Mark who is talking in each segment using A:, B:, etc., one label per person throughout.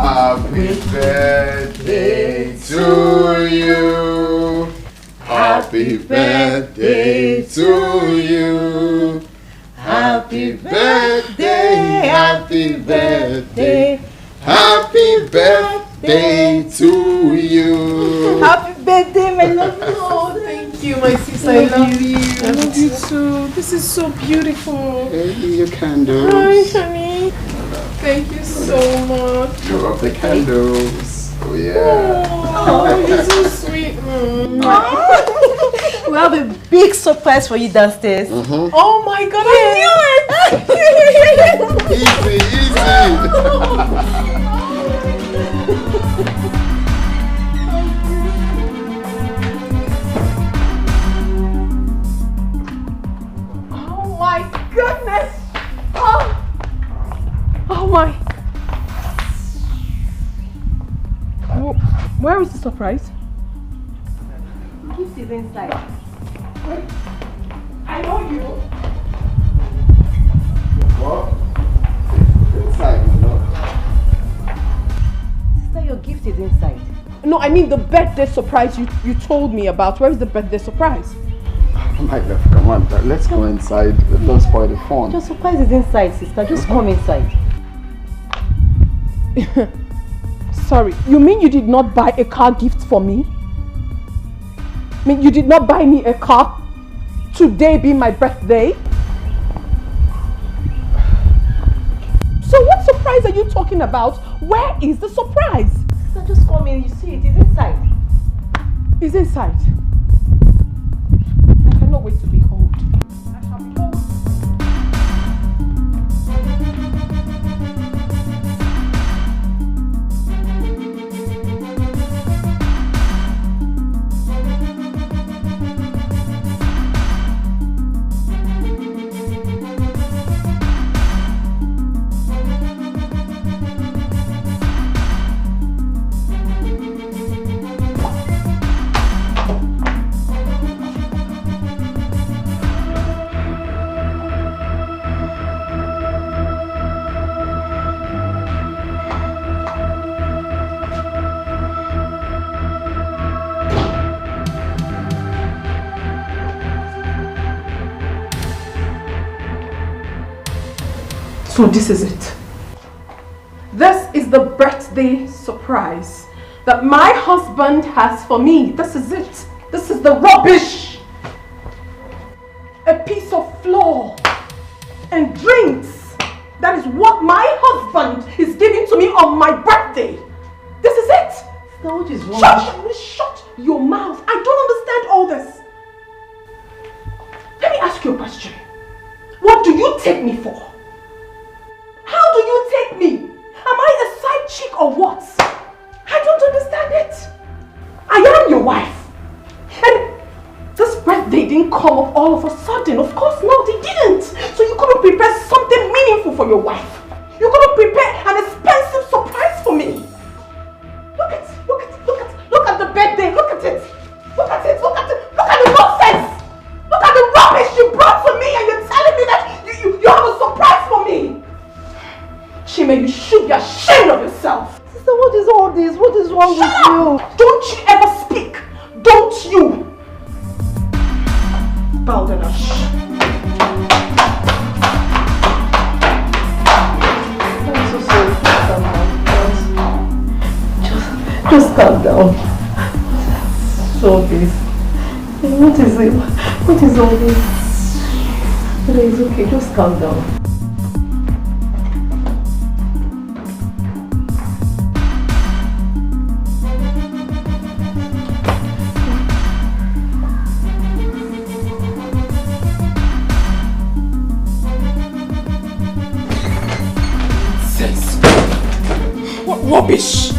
A: Happy birthday to you. Happy birthday to you. Happy birthday, happy birthday. Happy birthday to you.
B: Happy birthday, my love.
C: Oh, thank you, my sister. I love you. I love you too. This is so beautiful.
A: Hey, your candles.
C: Hi, honey. Thank you so much.
A: Show off the candles. Oh, yeah.
C: Oh, you're so sweet.
B: We have a big surprise for you downstairs.
C: Oh my God, I knew it!
A: Easy, easy.
C: Oh my goodness! Oh my! Where is the surprise?
B: Gift is inside.
C: I know you.
A: What? Inside, no.
B: Sister, your gift is inside.
C: No, I mean the birthday surprise you told me about. Where is the birthday surprise?
A: Oh my love, come on, let's go inside. Don't spoil the fun.
B: Your surprise is inside, sister. Just come inside.
C: Sorry, you mean you did not buy a car gift for me? I mean, you did not buy me a car today being my birthday? So what surprise are you talking about? Where is the surprise?
B: Sister, just come in. You see, it is inside.
C: It's inside. I cannot wait to behold. I shall behold. So this is it. This is the birthday surprise that my husband has for me. This is it. This is the rubbish. A piece of flour and drinks. That is what my husband is giving to me on my birthday. This is it.
B: Sister, what is wrong?
C: Shut your mouth. I don't understand all this. Let me ask you a question. What do you take me for? How do you take me? Am I a side chick or what? I don't understand it. I am your wife. And this birthday didn't come up all of a sudden. Of course not, it didn't. So you couldn't prepare something meaningful for your wife. You couldn't prepare an expensive surprise for me. Look at the birthday. Look at it. Look at the nonsense. Look at the rubbish you brought to me and you're telling me that you have a surprise for me. Shima, you should be ashamed of yourself.
B: Sister, what is all this? What is wrong with you?
C: Don't you ever speak. Don't you. Balderdash.
B: I'm so sorry, sister. Just calm down. So this. What is it? What is all this? It's okay, just calm down.
C: Rubbish!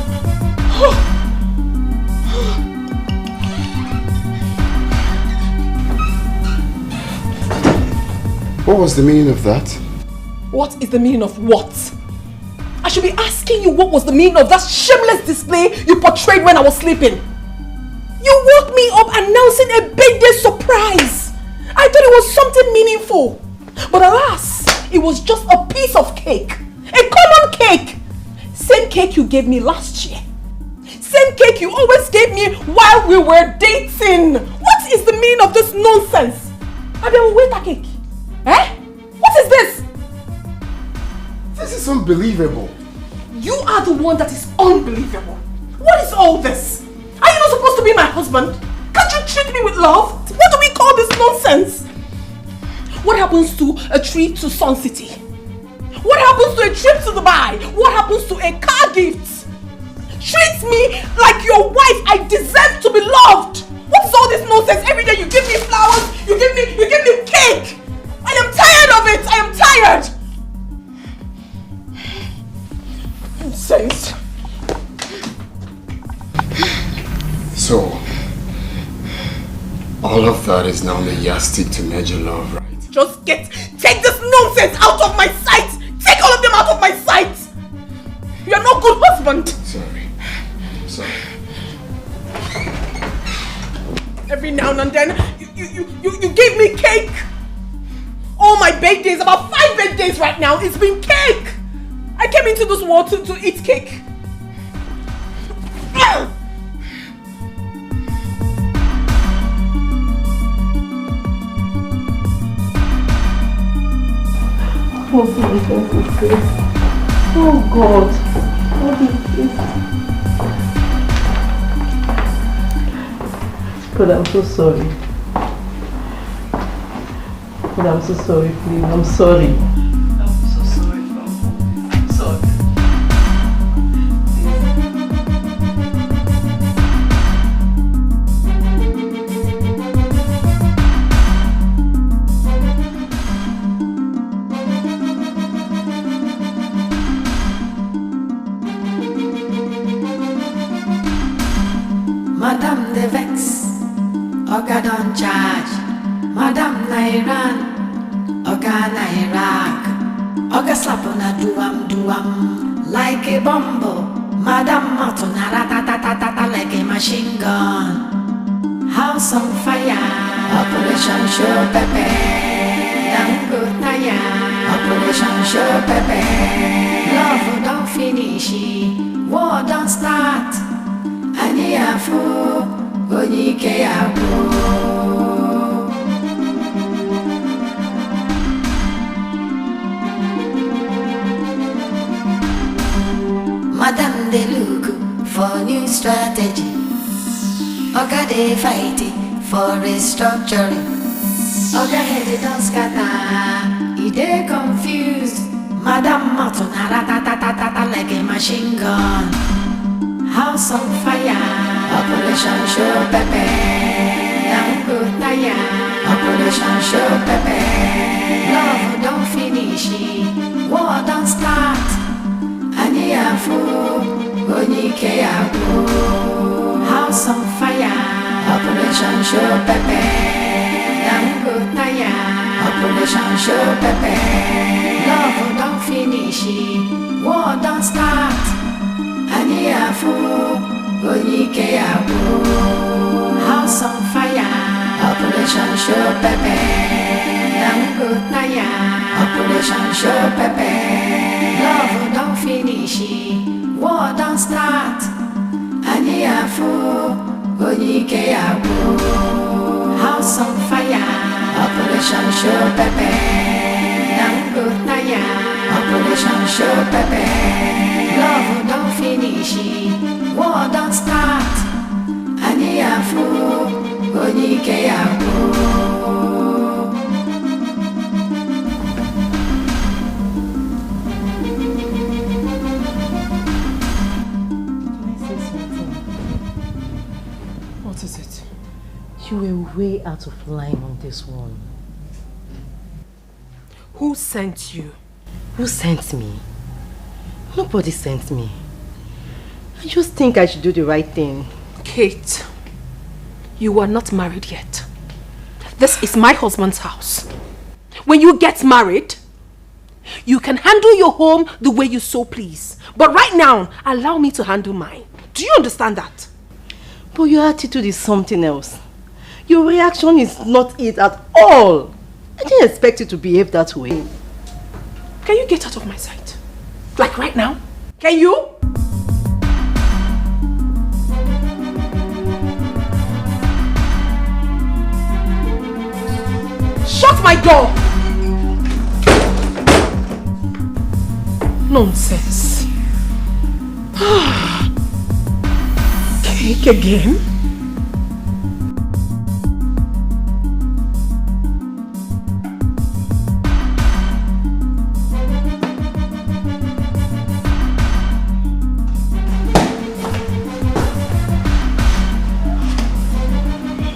A: What was the meaning of that?
C: What is the meaning of what? I should be asking you what was the meaning of that shameless display you portrayed when I was sleeping. You woke me up announcing a birthday surprise. I thought it was something meaningful. But alas, it was just a piece of cake. A common cake. Same same cake you gave me last year. Same cake you always gave me while we were dating. What is the meaning of this nonsense? I will wait that cake. Eh? What is this?
A: This is unbelievable.
C: You are the one that is unbelievable. What is all this? Are you not supposed to be my husband? Can't you treat me with love? What do we call this nonsense? What happens to a trip to Sun City? What happens to a trip to Dubai? What happens to a car gift? Treat me like your wife. I deserve to be loved. What is all this nonsense? Every day you give me flowers, you give me cake. I am tired of it. I am tired. Nonsense.
A: So, all of that is now the yardstick to measure love, right?
C: Just take this nonsense out of my sight. Take all of them out of my sight. You are no good husband.
A: Sorry.
C: Every now and then, you gave me cake. All my birthdays, about 5 birthdays right now, it's been cake. I came into this world to eat cake.
B: Oh, Jesus is good. Oh, God. What is this? God, I'm so sorry. God, I'm so sorry, please. I'm sorry. I'm so sorry, Mom. I'm sorry.
D: Madam the Vex, Oga don't charge. Madam Nairan, Oga Nairak. Oga slap on a duam like a bumble. Madam Matona ratatatata like a machine gun. House on fire, Operation Show Pepe. Dango Naya, Operation Show Pepe. Love don't finish, war don't start. Ani afu, onike abu. Madam they look for new strategy. Oga they fighting for restructuring. Oga head don't scatter, he they confused. Madam Matona ratatatata like a machine gun. House on fire, Operation Show Pepe. Dango Naya, Operation Show Pepe. Love don't finish, war don't start. Ani afu, onike abu. House on fire, Operation Show Pepe. Dango Naya, Operation Show Pepe. Love don't finish, war don't start. Ani afu, onike abu. House on fire, Operation Show Pepe. Dango Naya, Operation Show Pepe. Love don't finish, war don't start. Ani afu, onike abu. House on fire, Operation Show Pepe. Dango Naya, Operation Show Pepe. Love don't finish, war don't start. Ani afu, onike abu.
B: What is it? You were way out of line on this one.
C: Who sent you?
B: Who sent me? Nobody sent me. I just think I should do the right thing.
C: Kate, you are not married yet. This is my husband's house. When you get married, you can handle your home the way you so please. But right now, allow me to handle mine. Do you understand that?
B: But your attitude is something else. Your reaction is not it at all. I didn't expect you to behave that way.
C: Can you get out of my sight? Like right now? Can you? my door! Nonsense. Cake again?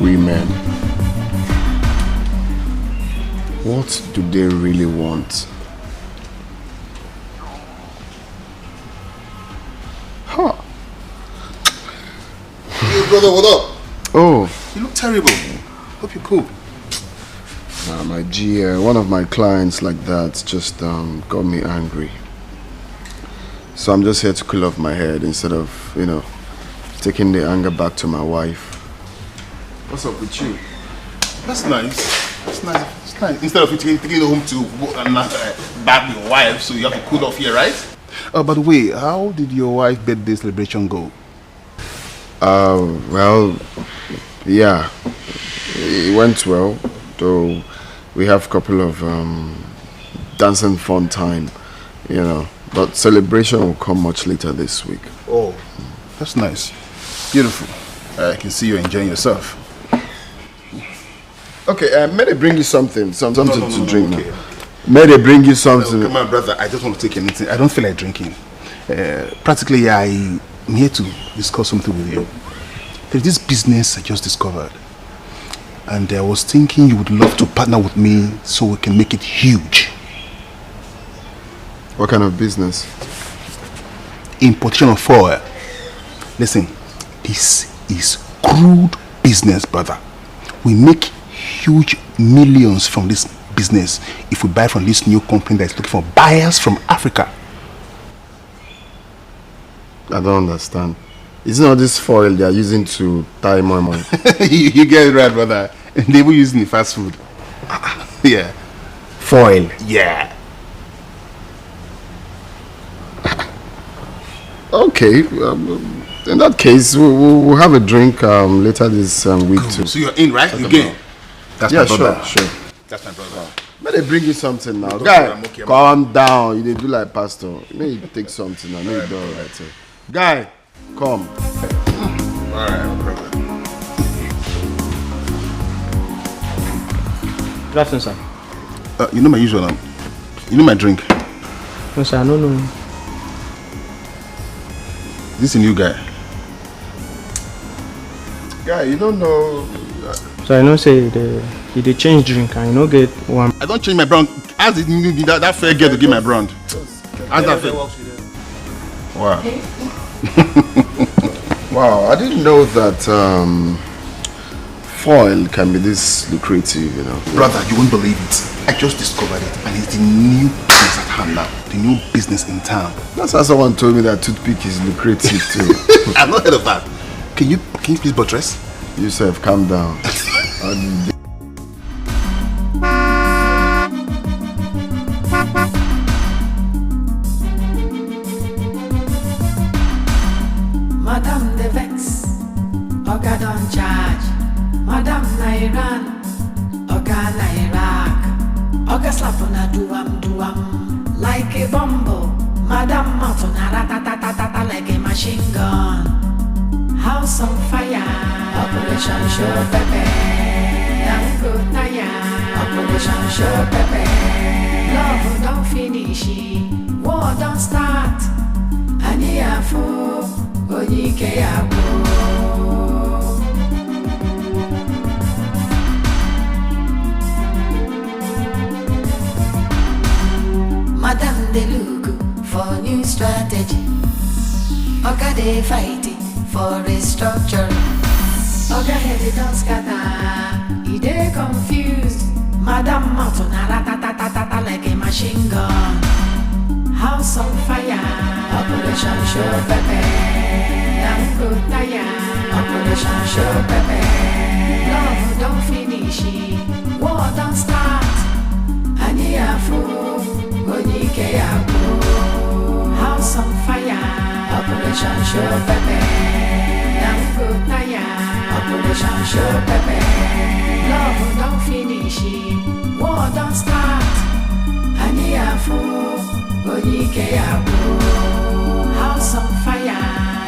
A: Women. What do they really want? Huh.
E: Hey brother, what up?
A: Oh.
E: You look terrible. Hope you're cool.
A: My G, one of my clients like that just got me angry. So I'm just here to cool off my head instead of, you know, taking the anger back to my wife.
E: What's up with you? That's nice. That's nice. It's nice. Instead of you taking it home to bag your wife, so you have to cool off here, right? By the way, how did your wife's birthday celebration go?
A: Well, yeah, it went well, though we have a couple of dancing fun time, you know, but celebration will come much later this week.
E: Oh, that's nice. Beautiful. I can see you enjoying yourself.
A: Okay, may they bring you something to drink
E: okay.
A: now? May they bring you something?
E: Come on, brother, I just want to take anything. I don't feel like drinking. Practically, I'm here to discuss something with you. There's this business I just discovered. And I was thinking you would love to partner with me so we can make it huge.
A: What kind of business?
E: Importation of oil. Listen, this is crude business, brother. We make huge millions from this business if we buy from this new company that is looking for buyers from Africa.
A: I don't understand. Isn't all this foil they are using to tie more money?
E: you get it right, brother. They were using the fast food. Yeah.
A: Foil?
E: Yeah.
A: Okay. In that case, we'll have a drink later this week too.
E: So you're in, right? You get. That's
A: yeah,
E: my brother.
A: sure.
E: That's my brother.
A: May they bring you something now.
E: No,
A: Guy,
E: I'm okay,
A: calm down. You dey do like pastor. May you take something now. May you do alright. Sir. Guy, come.
E: Alright, brother.
F: Good afternoon, sir.
E: You know my usual name. You know my drink.
F: No, sir, I don't know.
E: This is a new guy.
A: Guy, you don't know.
F: So I know say they change drink and you know get one.
E: I don't change my brand. Ask that fair girl to give my brand. Ask that fair. Wow.
A: Wow, I didn't know that foil can be this lucrative, you know.
E: Brother, you won't believe it. I just discovered it and it's the new business at hand now. The new business in town.
A: That's how someone told me that toothpick is lucrative too.
E: I've not heard of that. Can you please buttress?
A: Yourself, calm down.
D: Madam the Vex, Oga don't charge. Madam Nairan, Oga Nairak, Oga slap on a duam, like a bumble. Madam Matona ratatatata like a machine gun. House on fire, Operation Show Pepe. I'm good Naya, Operation Show Pepe. Love don't finish, war don't start. Aniafu, Dikeh abo. Madam they look for new strategy. Oga they fighting for restructuring. Oga head don't scatter, he they confused. Madam Matona ratatatata like a machine gun. House on fire, Operation Show Pepe. I'm good tired, Operation Show Pepe. Love don't finish, war don't start. Aniafu, Dikeh abo. House on fire, Operation Show Pepe. I'm good tired, Operation Show Pepe. Love don't finish, war don't start. Aniafo, Oyike Yabo. House on fire,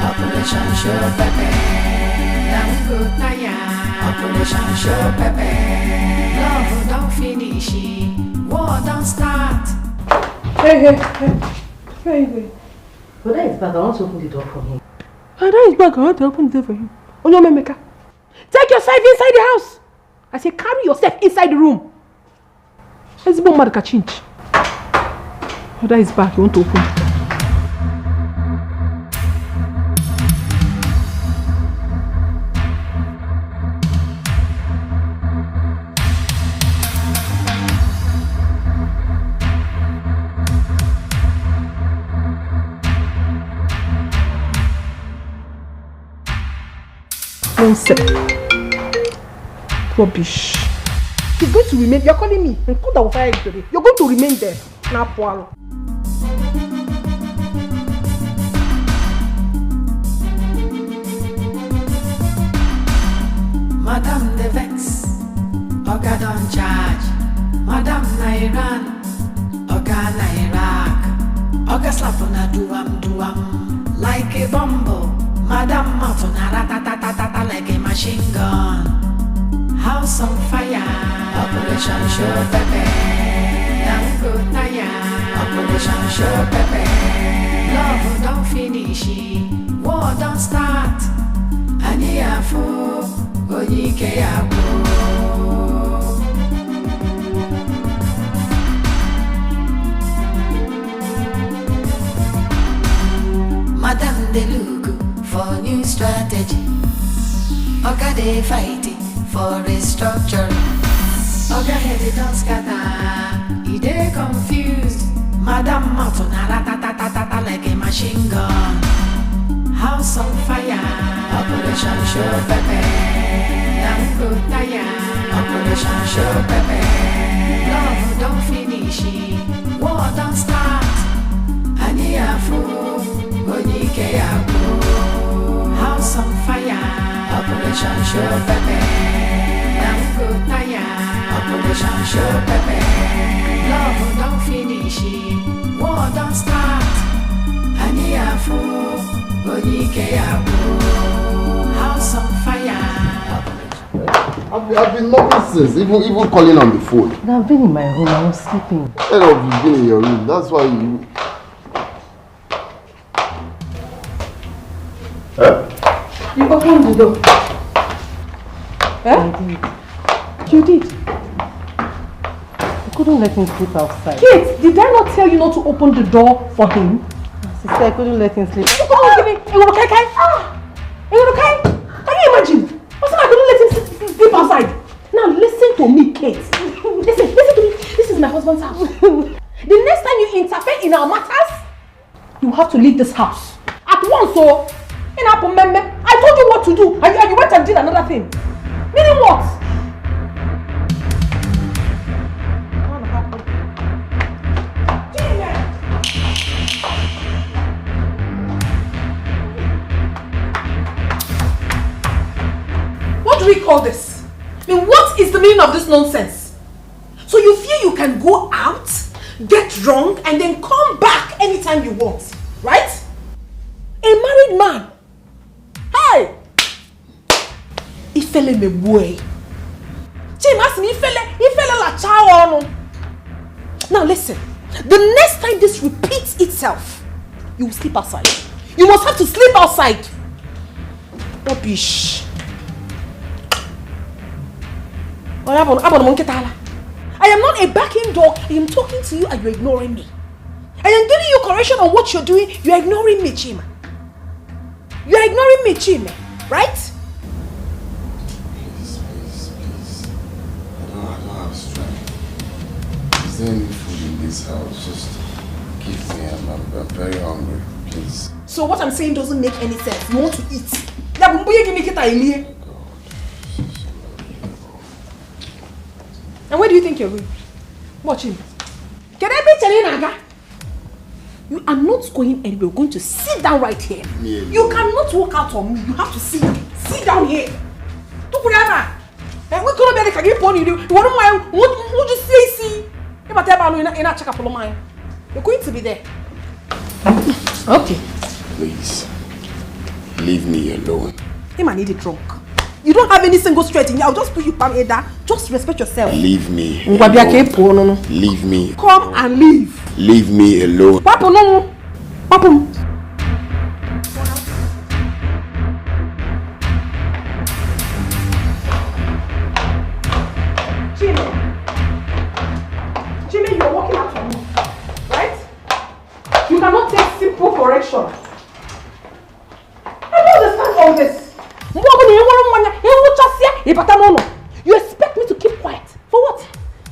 D: Operation Show Pepe. Dango Taya, Operation Show Pepe. Love don't finish, war don't start.
C: Hey.
B: Oda is back. I want to open the door for him.
C: Oda is back. I want to open the door for him. Onyomemeka, take yourself inside the house. I say carry yourself inside the room. Let's go mad change. Oda is back. You want to open? Rubbish. He's going to remain. You're calling me. You're going to remain there. Now, Paul.
D: Madam the vex, Oga don't charge. Madam Nairan, Oga Nairak. Oga slap on a duam like a bumble. Madam Matuna ratatatata like a machine gun. House on fire, Operation Show Pepe. Dango Taya, Operation Show Pepe. Love don't finish, war don't start. Aniafo, Oyike Yabo. Madam de look for new strategy. Oga they fighting for restructuring. Oga head don't scatter, he dey confused. Madam Matuna ratatatata like a machine gun. House on fire, Operation Show Pepe. Dango Taya, Operation Show Pepe. Love don't finish, war don't start. Aniafo, Oyike Yabo. House on fire, Operation Show Pepe. Dango Taya, Operation Show Pepe. Love don't finish, war don't start. Aniafo, Oyike Yabo. House on fire.
A: I've been nothing since, even calling on the phone.
B: I've been in my room. I was sleeping.
A: Instead of you being in your room, that's why you...
C: You opened the door. You did.
B: I couldn't let him sleep outside.
C: Kate, did I not tell you not to open the door for him?
B: Sister, I couldn't let him sleep.
C: You couldn't give me. Can you imagine? I couldn't let him sleep outside. Now listen to me, Kate. Listen to me. This is my husband's house. The next time you interfere in our matters, you have to leave this house at once. So, I told you what to do, and you went and did another thing. Meaning what? What do we call this? I mean, what is the meaning of this nonsense? So you feel you can go out, get drunk, and then come back anytime you want, right? A married man. Hey! Ifele me boy. Jim asked me, Ifele la child. Now listen, the next time this repeats itself, you will sleep outside. You must have to sleep outside. Rubbish. I am not a backing dog. I am talking to you and you're ignoring me. I am giving you correction on what you're doing. You're ignoring me, Chima. You're ignoring me, Chima. Right?
A: Please. I don't have strength. Is there any food in this house? Just give me. I'm very hungry. Please.
C: So what I'm saying doesn't make any sense. You want to eat. And where do you think you're going? Watch him. You are not going anywhere. You're going to sit down right here. You cannot walk out on me. You have to sit down here. We could have been a pony. One of my would you say, see? If I tell you in a check up of mine, you're going to be there. Okay.
A: Please, leave me alone.
C: You might need it drunk. You don't have any single straight in you. I'll just put you palm Ada. Just respect yourself.
A: Leave me alone. Leave me.
C: Come and leave.
A: Leave me alone.
C: Papa, no. Papa. Jimmy, you're walking out on me. Right? You cannot take simple correction. I don't understand all this. You expect me to keep quiet? For what?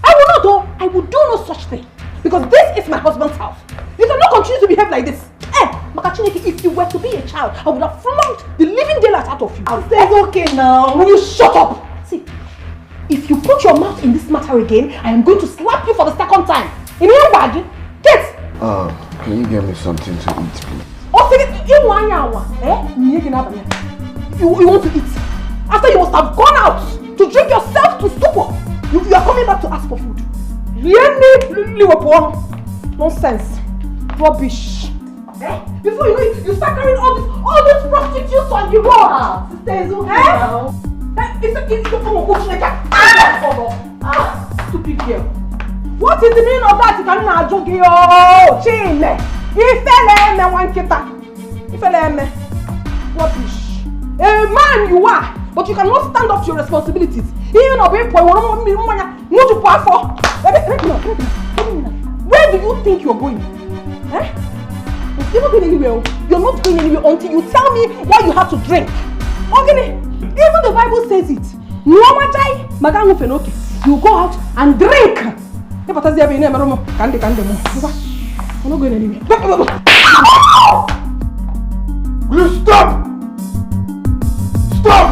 C: I will not do. I will do no such thing. Because this is my husband's house. You cannot continue to behave like this. Makachineke, if you were to be a child, I would have flogged the living daylight out of you. It's okay now. Will you shut up? See, if you put your mouth in this matter again, I am going to slap you for the second time. In your bag, get.
A: Can you get me something to eat, please?
C: You want to eat? After you must have gone out to drink yourself to stupor. You are coming back to ask for food. Nonsense. Rubbish. Before you know it, you start carrying all these prostitutes on the road. Sister, it's okay now. Stupid girl. What is the meaning of that? You cannot joke. Oh, Chile. Rubbish. A man you are, but you cannot stand up to your responsibilities. Even a baby boy, where do you think you're going? You're not going anywhere. You're not going anywhere until you tell me why you have to drink. Okay? Even the Bible says it. You go out and drink. You're not going anywhere.
A: Will you stop? Stop!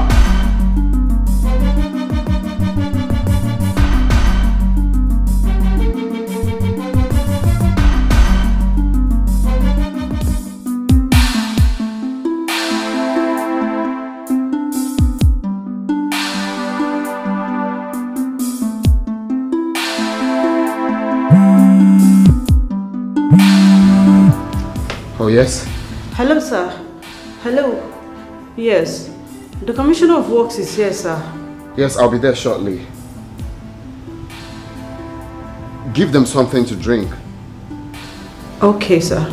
A: Oh, yes?
G: Hello, sir. Hello. Yes. The Commissioner of Works is here, sir.
A: Yes, I'll be there shortly. Give them something to drink.
G: Okay, sir.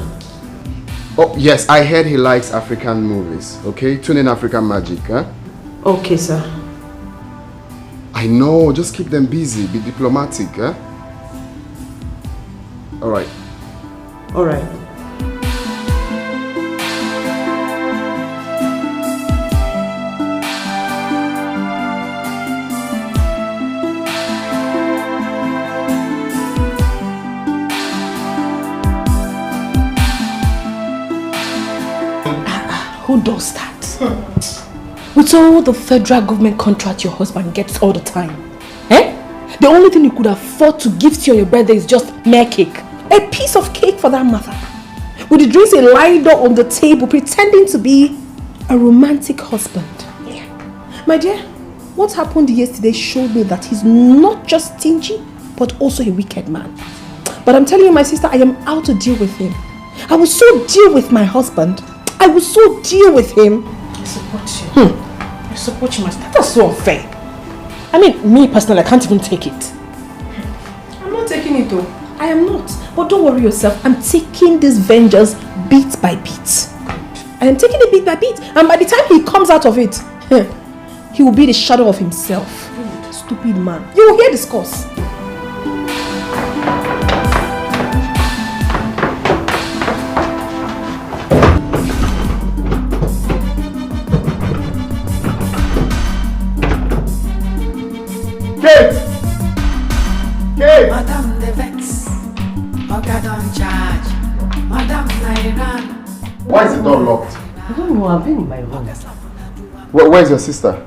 A: Oh, yes, I heard he likes African movies, okay? Tune in African Magic, huh?
G: Okay, sir.
A: I know, just keep them busy, be diplomatic, huh? Alright.
G: Alright.
C: Who does that? With all the federal government contract your husband gets all the time. The only thing you could afford to gift you on your birthday is just mere cake. A piece of cake for that matter. With the drinks lined up on the table pretending to be a romantic husband. Yeah. My dear, what happened yesterday showed me that he's not just stingy, but also a wicked man. But I'm telling you, my sister, I am out to deal with him. I will so deal with my husband. I will so deal with him.
B: I support you. I support you, my sister. That's so unfair. I mean, me personally, I can't even take it.
C: I'm not taking it though. I am not. But don't worry yourself. I'm taking this vengeance bit by bit. I am taking it bit by bit. And by the time he comes out of it, he will be the shadow of himself. Stupid man. You will hear this course.
D: Madam the vex, Oga don't charge. Madam Nairan.
A: Why is the door locked?
B: I don't know, I've been in my room.
A: Where's your sister?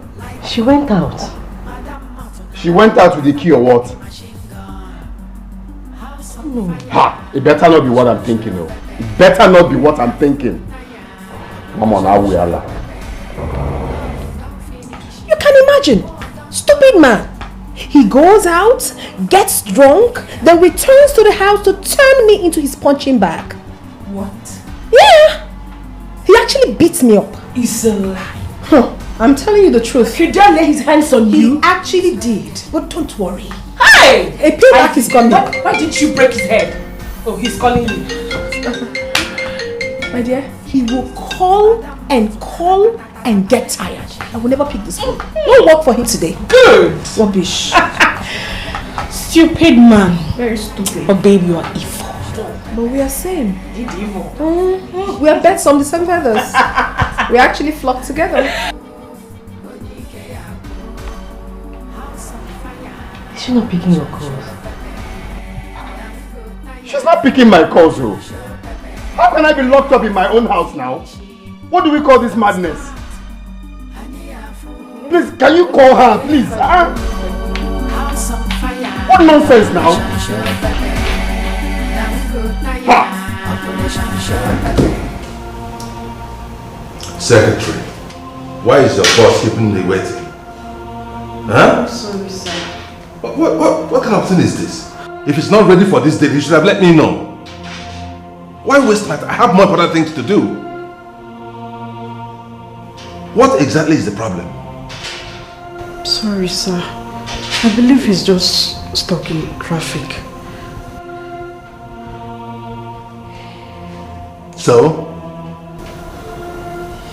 B: She went out.
A: She went out with the key or what?
B: No.
A: Ha! It better not be what I'm thinking of. It better not be what I'm thinking. Come on, I will.
C: You can imagine.
B: Stupid man. He goes out, gets drunk, then returns to the house to turn me into his punching bag.
C: What?
B: Yeah! He actually beats me up.
C: It's a lie.
B: Huh. I'm telling you the truth.
C: He dare lay his hands on you?
B: He actually did. But don't worry.
C: Hey!
B: A payback is coming.
C: Why didn't you break his head? Oh, he's calling you.
B: My dear, he will call and get tired. I will never pick this phone. No work for him today.
C: Good!
B: Rubbish.
C: Stupid man.
B: Very stupid.
C: But babe, you are evil.
B: But we are same.
C: Evil.
B: We are birds from the same feathers. We actually flock together.
C: Is she not picking your calls?
E: She's not picking my calls, though. How can I be locked up in my own house now? What do we call this madness? Please, can you call her, please? What nonsense now?
H: Secretary, why is your boss keeping me waiting? Huh?
G: I'm sorry, sir.
H: What kind of thing is this? If it's not ready for this date, you should have let me know. Why waste my time? I have more important things to do. What exactly is the problem?
G: Sorry, sir. I believe he's just stuck in traffic.
H: So?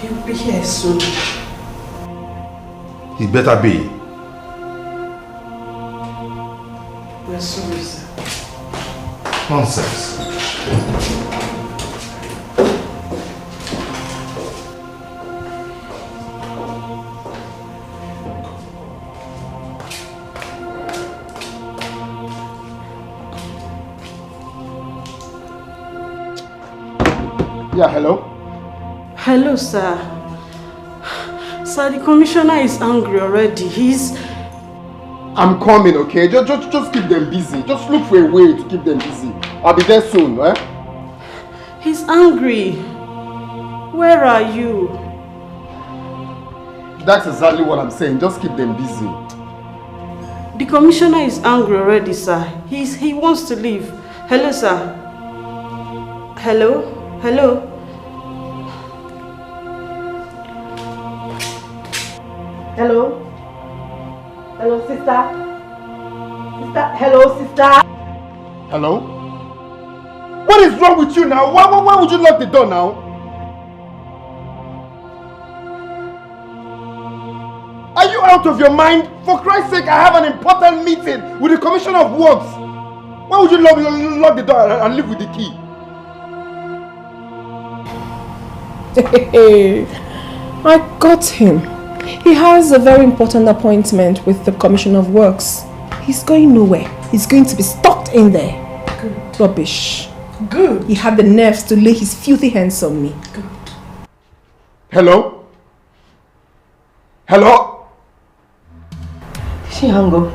G: He'll be here soon.
H: He better be.
G: We're sorry, sir.
H: Nonsense.
E: Yeah, hello?
G: Hello, sir. Sir, the commissioner is angry already.
E: I'm coming, okay? Just keep them busy. Just look for a way to keep them busy. I'll be there soon, eh?
G: He's angry. Where are you?
E: That's exactly what I'm saying. Just keep them busy.
G: The commissioner is angry already, sir. He wants to leave. Hello, sir. Hello? Hello?
C: Hello? Hello, sister? Hello, sister?
E: Hello? What is wrong with you now? Why would you lock the door now? Are you out of your mind? For Christ's sake, I have an important meeting with the Commissioner of Works. Why would you lock the door and leave with the key?
B: I got him. He has a very important appointment with the Commissioner of Works. He's going nowhere. He's going to be stuck in there.
C: Good.
B: Rubbish.
C: Good.
B: He had the nerves to lay his filthy hands on me.
C: Good.
E: Hello? Hello?
C: Did she hang up?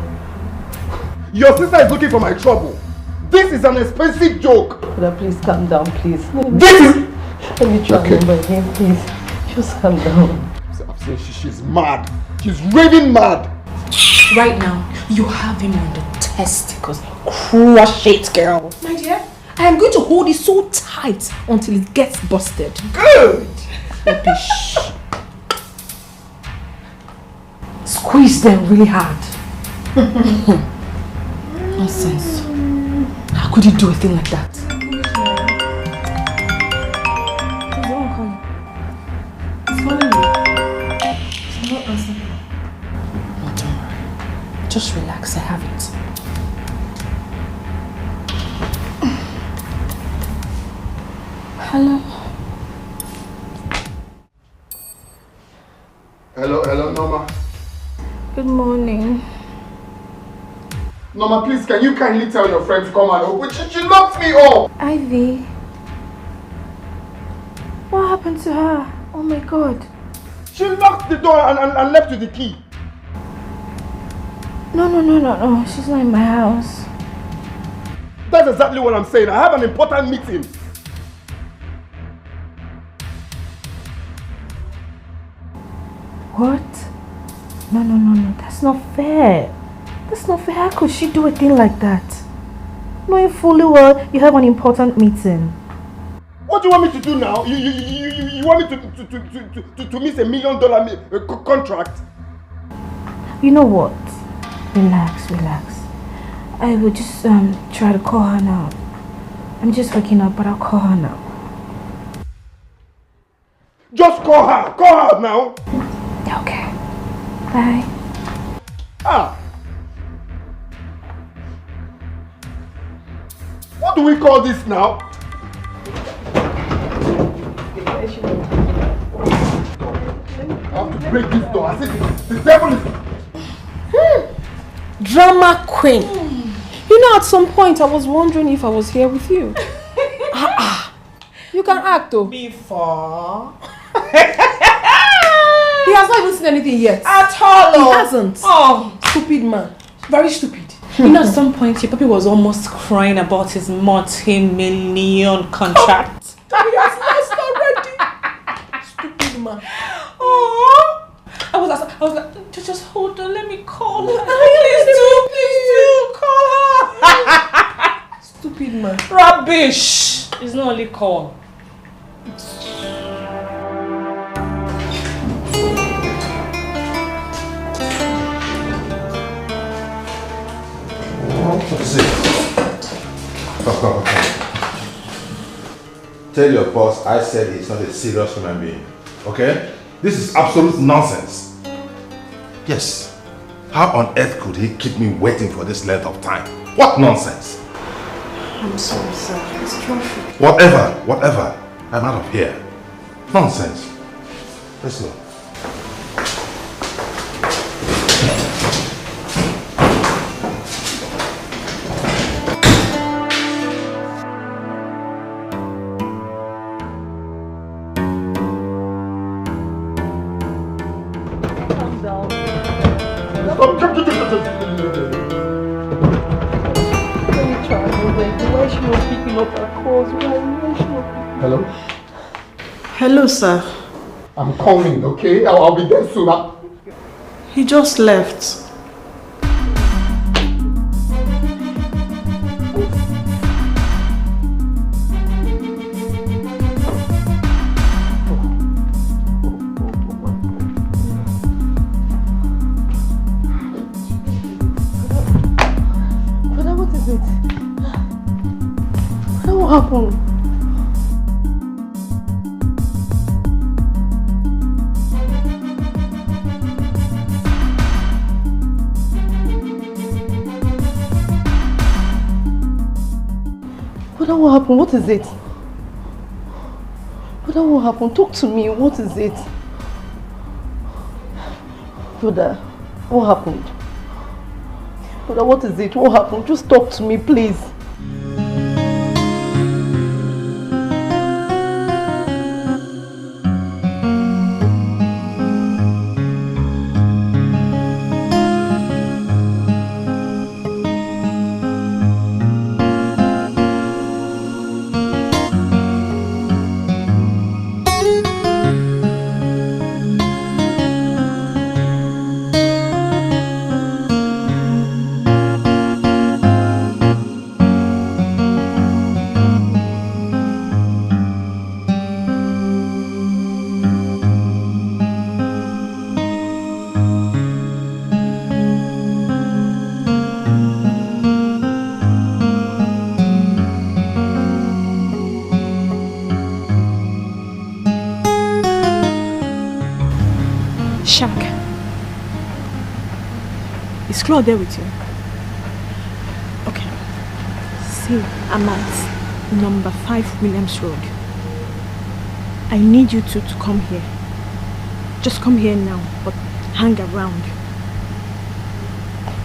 E: Your sister is looking for my trouble. This is an expensive joke.
C: Brother, please calm down, please.
E: This is...
C: Let me try and remember again, please. Just calm down.
E: She's mad. She's raving mad.
C: Right now, you have him on the testicles. Crush it, girl.
B: My dear, I am going to hold it so tight until it gets busted.
C: Good.
B: Rubbish.
C: Squeeze them really hard. Nonsense. How could you do a thing like that? Just relax, I have it. Hello?
E: Hello, Norma.
B: Good morning.
E: Norma, please, can you kindly tell your friend to come and open? She locked me up!
B: Ivy. What happened to her? Oh my God.
E: She locked the door and left with the key.
B: No. She's not in my house.
E: That's exactly what I'm saying. I have an important meeting.
B: What? No. That's not fair. That's not fair. How could she do a thing like that? Knowing fully well you have an important meeting.
A: What do you want me to do now? You want me to miss $1 million contract?
B: You know what? Relax. I will just try to call her now. I'm just waking up, but I'll call her now.
A: Just call her! Call her now!
B: Okay. Bye.
A: What do we call this now? I have to break this door. I said the devil is...
C: Drama queen. You know, at some point I was wondering if I was here with you. You can act though.
G: Before.
C: He has not even seen anything yet.
G: At all.
C: He hasn't.
G: Oh.
C: Stupid man. Very stupid.
G: You know, at some point your puppy was almost crying about his multi-million contract.
C: He has lost already. Stupid man.
G: Oh. I was like, just hold on, let me call her. Please do call her.
C: Stupid man.
G: Rubbish. It's not only call.
H: See. Come. Tell your boss I said he's not a serious human being. Okay? This is absolute nonsense. Yes. How on earth could he keep me waiting for this length of time? What nonsense?
C: I'm sorry, sir. It's traffic.
H: Whatever. I'm out of here. Nonsense. Let's go.
A: Hello?
G: Hello, sir.
A: I'm coming, okay? I'll be there soon.
G: He just left.
B: What is it? What happened? What happened? What is it? What happened? Talk to me. What is it? Brother, what happened? Brother, what is it? What happened? Just talk to me, please. Claude there with you? Okay. See, I'm at number 5 Williams Road. I need you two to come here. Just come here now, but hang around.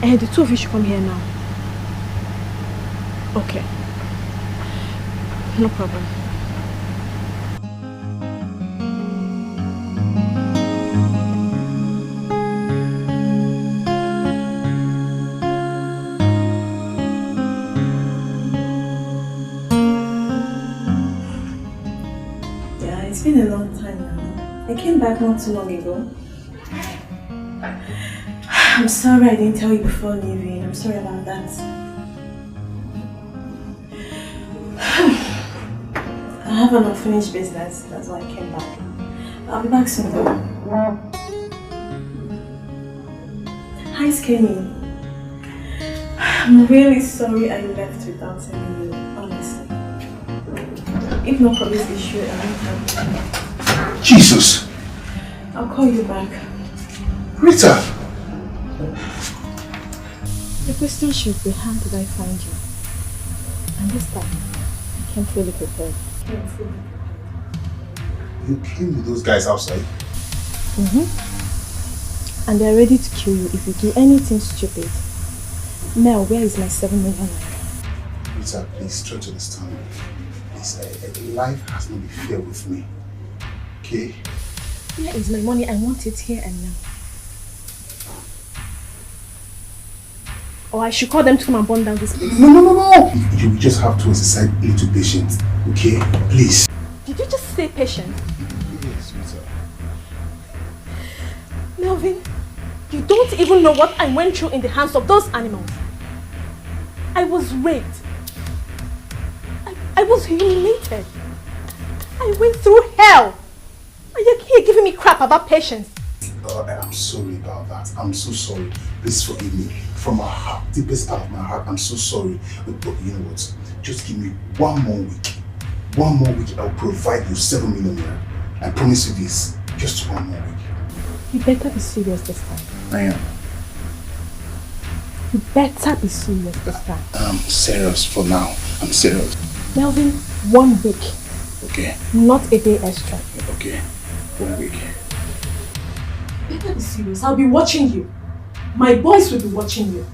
B: And the two of you should come here now. Okay. No problem. It's been a long time now. I came back not too long ago. I'm sorry I didn't tell you before leaving. I'm sorry about that. I have an unfinished business. That's why I came back. I'll be back soon though. Hi, Skinny. I'm really sorry I left without telling you, honestly. If not for this issue, I won't have you.
E: Jesus!
B: I'll call you back.
E: Rita!
B: The question should be, how did I find you? And this time, I came fully prepared.
E: You came with those guys outside?
B: And they're ready to kill you if you do anything stupid. Mel, where is my 7 million naira?
E: Rita, please try to understand. Life has not been fair with me. Okay?
B: Where is my money? I want it here and now. Or I should call them to come and burn down this place.
E: No! You just have to exercise a little patience. Okay? Please.
B: Did you just say patient?
E: Yes, Rita.
B: Melvin, you don't even know what I went through in the hands of those animals. I was raped. I was humiliated. I went through hell. And you're here giving me crap about patience.
E: I'm sorry about that. I'm so sorry. Please forgive me. From my heart, deepest part of my heart, I'm so sorry. But you know what? Just give me 1 more week. 1 more week, I'll provide you 7 million naira. I promise you this. Just 1 more week.
B: You better be serious this time.
E: I am.
B: You better be serious this time.
E: I'm serious for now. I'm serious.
B: Melvin, 1 week.
E: Okay.
B: Not a day extra.
E: Okay. 1 week.
B: Better be serious. I'll be watching you. My boys will be watching you.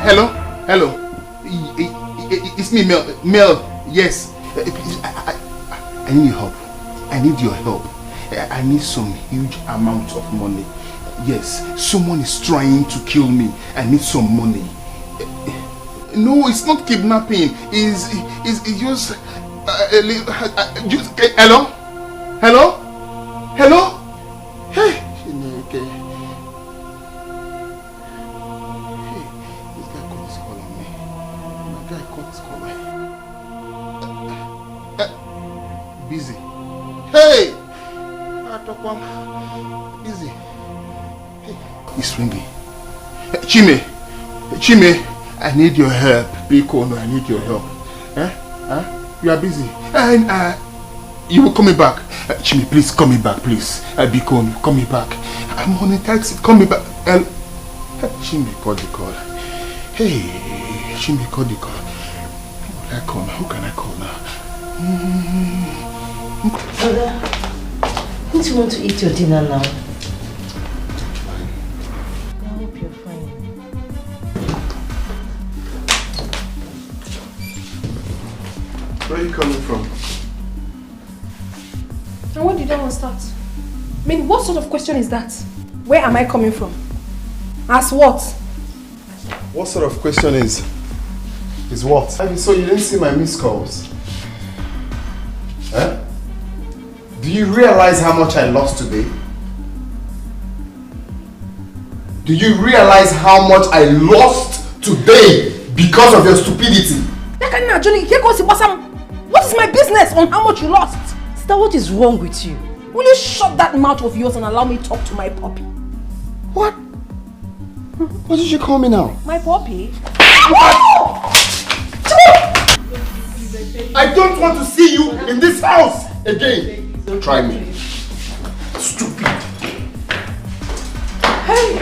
E: Hello? Hello? It's me, Mel. Yes. I need your help. I need your help. I need some huge amount of money. Yes, someone is trying to kill me. I need some money. No, it's not kidnapping. It's just hello? Hello? Hello? Hey! Okay. Hey, this guy caught his call on me. My guy caught his call. Busy. Hey! Busy. Hey, it's ringing. Chime, I need your help. Bikono, I need your help. You are busy. And you will call me back. Chime, please call me back, please. Bikono, call me back. I'm on a taxi. Call me back. Chime, call the call. Hey, Chime, call the call. Who can I call now?
I: Brother, don't you want to eat your dinner now?
E: Fine.
I: I hope you're fine.
A: Where are you coming from?
C: And what did that one start? I mean, what sort of question is that? Where am I coming from? As what?
A: What sort of question is what? So you didn't see my missed calls? Huh? Do you realize how much I lost today? Do you realize how much I lost today because of your stupidity?
C: What is my business on how much you lost?
I: Sister, what is wrong with you?
C: Will you shut that mouth of yours and allow me to talk to my puppy?
A: What? What did you call me now?
C: My puppy?
A: I don't want to see you in this house again. Try me. Stupid.
C: Hey!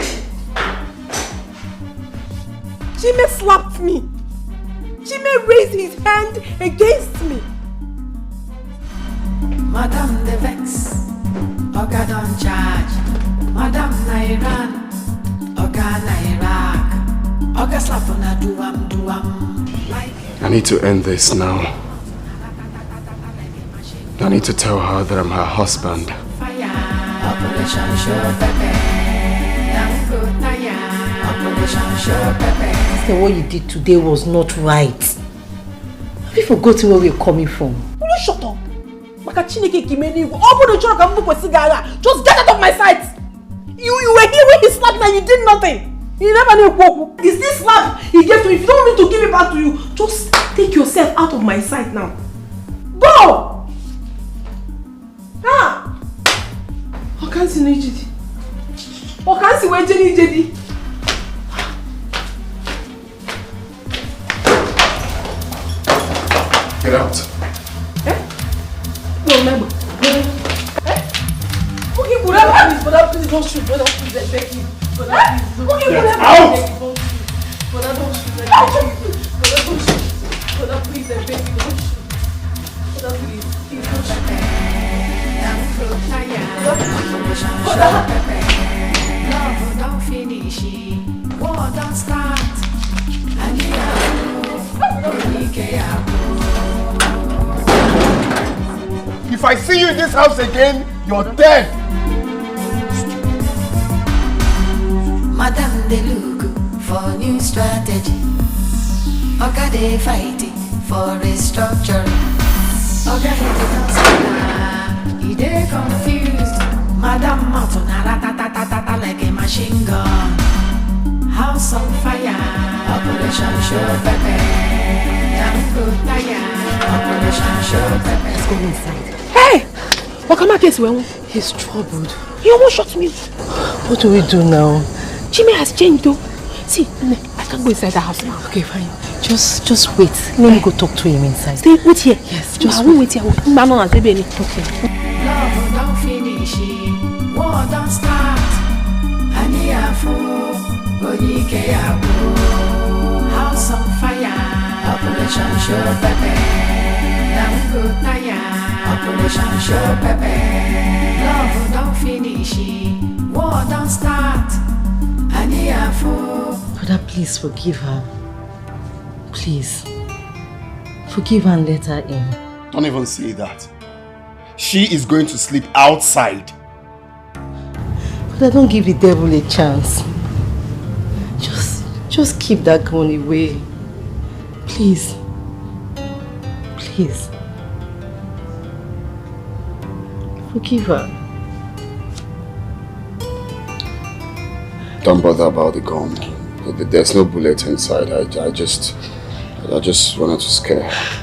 C: Jimmy slapped me. Jimmy raised his hand against me.
D: Madam the vex, Oga don't charge. Madam Nairan, Oga Nairaq, Oga slap on a duam.
A: I need to end this now. I need to tell her that I'm her husband.
D: Operation Show Pepe. Operation Show Pepe.
I: Sister, what you did today was not right. Have you forgotten where we're coming from?
C: Will you shut up? Just get out of my sight! You were here when he slapped me and you did nothing! You never knew. Is this slap he gave to me? If you don't want me to give it back to you, just take yourself out of my sight now. Go! I can't see Nijidi. I can't see where Jenny.
A: Get out.
C: No, remember. Okay, please don't shoot. Brother, please, I beg you. Brother, please don't shoot.
A: Get out!
C: Brother, don't shoot. I beg you. Brother, don't shoot. Brother, please, I beg you. Don't shoot. Brother, please don't shoot.
D: Love don't finish, war don't start.
A: If I see you in this house again, you're dead.
D: Madam they look for new strategy. Oga they fighting for restructuring. Oga he dey confused. Madam Matona ratatatata like a machine gun. House on fire. Operation Show Pepe. Operation Show Pepe.
I: Let's go inside.
C: Hey! What come case well?
I: He's troubled.
C: He almost shot me.
I: What do we do now?
C: Jimmy has changed though. See, I can't go inside the house now.
I: Okay, fine. Just wait. Let me go talk to him inside.
C: Stay, wait here.
I: Yes,
C: just
I: wait
C: here. Man on baby. Okay.
D: Love don't finish, war don't start. House on fire. Operation Show Pepe. Operation Show Pepe. Love don't finish, war don't start.
I: Brother, Please forgive her. Please. Forgive her and let her in.
A: Don't even say that. She is going to sleep outside.
I: But I don't give the devil a chance. Just keep that gun away. Please. Please. Forgive her.
A: Don't bother about the gun. There's no bullet inside. I just wanted to scare her.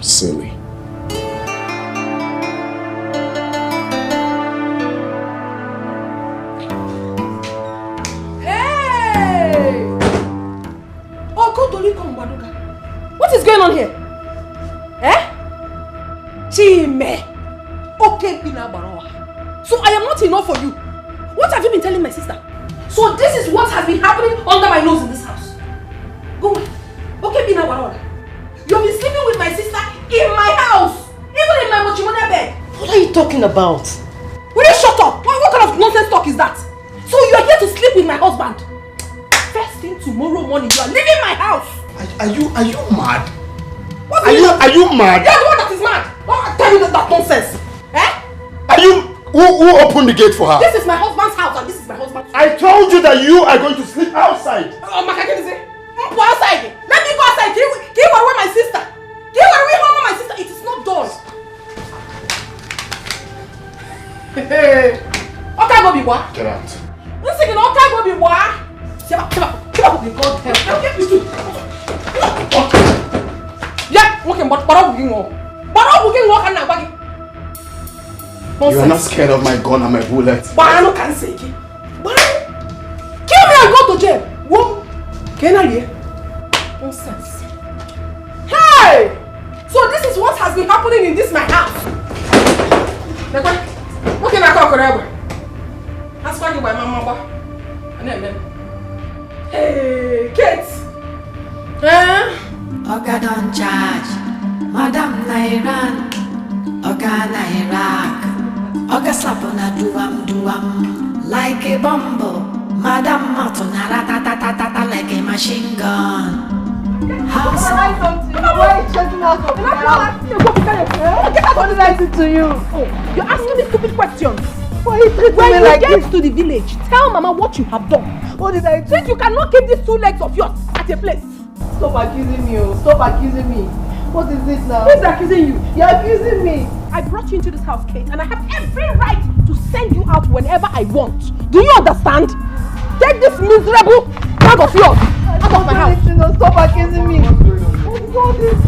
A: Silly.
C: Hey! Oh, Kodoli Kombaduga. What is going on here? Eh? Chime. Okay, Binabaroa. So I am not enough for you. What have you been telling my sister? So this is what has been happening under my nose in this house. Go away. Okay, Binabaroa. You have been sleeping with my sister in my house. Even in my Mochimona bed.
I: What are you talking about?
C: Will you shut up? What kind of nonsense talk is that? So you are here to sleep with my husband? First thing tomorrow morning, you are leaving my house.
A: Are you mad?
C: What
A: Are you mad?
C: You're the one that is mad. What tell you that nonsense? Eh?
A: Are you who opened the gate for her?
C: This is my husband's house and this is my husband's house.
A: I told you that you are going to sleep outside.
C: Oh, Makakini, go outside. Let me go outside. Give away my sister. Give away home my sister. It is not done. Hey. Okay, go be what?
A: Get out.
C: Listen, okay, go be what? Give up, be God help. Get me too. Yeah, okay, but I'm booking one. But I'm booking one and I'm bagging.
A: You are not scared of my gun and my bullet.
C: But I don't can say it. Kill me and go to jail. Whoa. Can I hear? Nonsense. Hey! So this is what has been happening in this my house. What can I talk about? That's why you by my mama. And then. Hey, Kate.
D: Oga don't charge. Madam Nairan. Oga Nairak. Oga slap on a duam. Like a bumble. Madam Matona ratatatata like a machine gun. House.
B: Why are you chasing us up now? What did I do to you?
C: You're asking me stupid questions.
B: Why are you treating
C: When
B: me
C: you
B: like
C: get
B: this?
C: to the village, tell Mama what you have done.
B: What did I do?
C: Since you cannot keep these 2 legs of yours at a place.
B: Stop accusing me. Stop accusing me. What is it now?
C: Who's accusing you?
B: You're accusing me.
C: I brought you into this house, Kate, and I have every right to send you out whenever I want. Do you understand? Take this miserable bag of yours out of my house.
B: Stop accusing me. What is all this?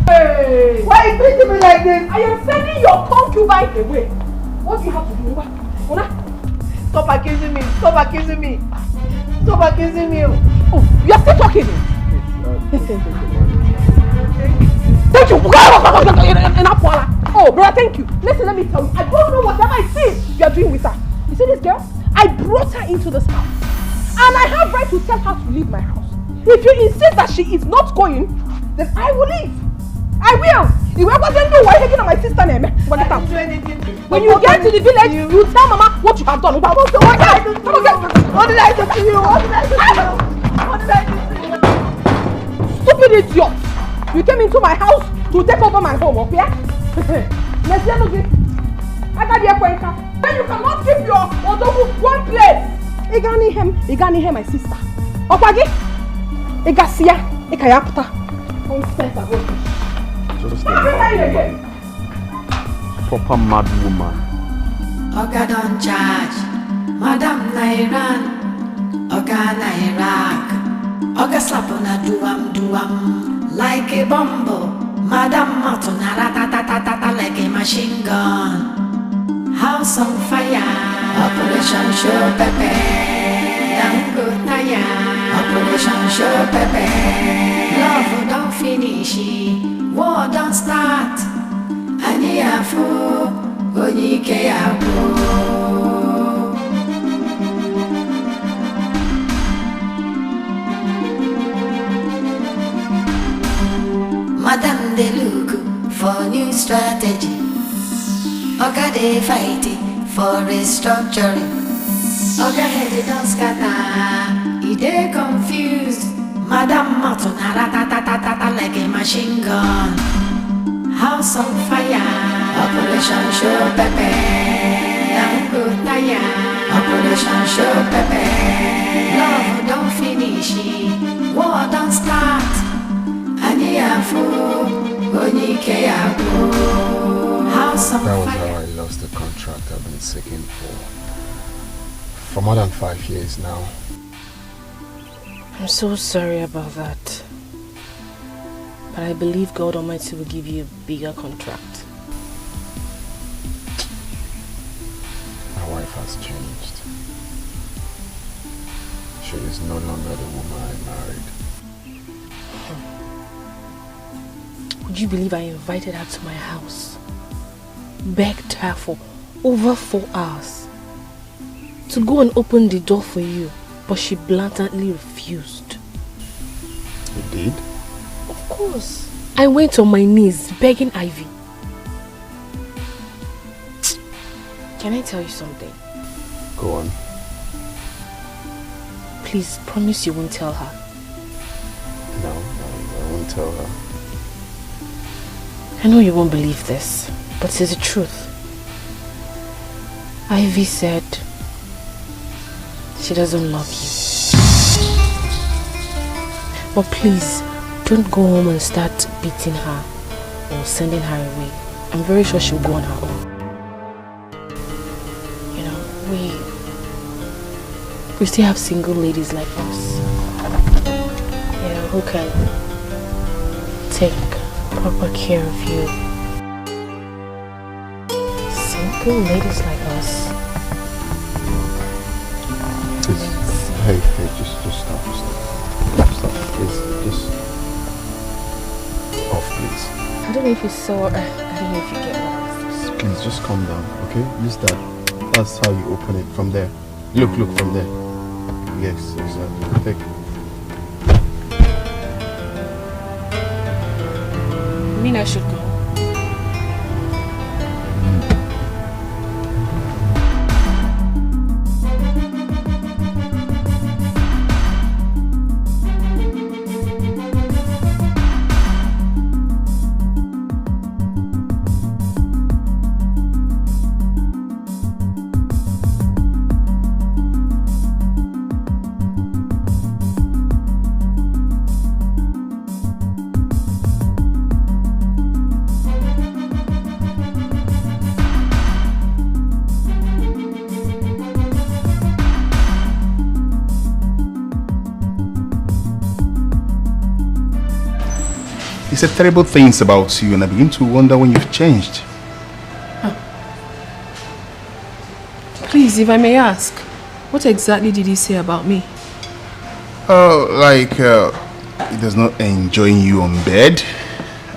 B: Hey! Why are you treating me like this?
C: I am sending your concubine away. What do you have to do?
B: Stop accusing me. Stop accusing me. Stop accusing me.
C: Oh, you are still talking. Thank you. Oh, brother, thank you. Listen, let me tell you. I don't know whatever I see you are doing with her. You see this girl? I brought her into this house. And I have right to tell her to leave my house. If you insist that she is not going, then I will leave. I will. If I wasn't doing why you my sister name. When you get to the village, you tell Mama what you have done. What did I do to you? What did I do to you? What did I do to you? What did I do to you? Stupid idiot! You came into my house to take over my home, okay? Then you cannot keep your Odogu one place. Igani my sister. Opagi? Igasia, Ikayapta. Nonsense about this.
F: Just a proper mad woman.
D: Oga don't charge. Madam Nairan. Oga Nairak. Oga slap on a duam. Like a bumble. Madam Matona ratatatata like a machine gun. House on fire. Operation Show Pepe. Dango Taya. Operation Show Pepe. Love don't finish. War don't start. Ani afu. Onyike afu. Madam they look for new strategy. Oga they fighting for restructuring. Oga head don't scatter, he dey confused. Madam Martin ta like a machine gun. House on fire, Operation Show Pepe. Now go tire, Operation Show Pepe. Love don't finish, war don't start. House on
A: That was
D: fire.
A: how I lost the contract I've been seeking for more than 5 years now.
J: I'm so sorry about that. But I believe God Almighty will give you a bigger contract.
A: My wife has changed. She is no longer the woman I married.
J: Would you believe I invited her to my house? Begged her for over 4 hours to go and open the door for you, but she blatantly refused.
A: You did?
J: Of course. I went on my knees begging Ivy. Can I tell you something?
A: Go on.
J: Please promise you won't tell her.
A: No, I won't tell her.
J: I know you won't believe this, but it's the truth. Ivy said she doesn't love you. But please, don't go home and start beating her or sending her away. I'm very sure she'll go on her own. You know, we still have single ladies like us. Yeah, who can take proper care of you. Single ladies like us.
A: Hey, just stop. Stop, please, just off, please.
J: I don't know if you saw, I don't know if you get lost.
A: Please, just calm down, okay? Use that. That's how you open it, from there. Look from there. Yes, exactly. Take it.
J: You mean I should go?
E: He said terrible things about you, and I begin to wonder when you've changed.
C: Please, if I may ask, what exactly did he say about me?
E: He does not enjoy you on bed,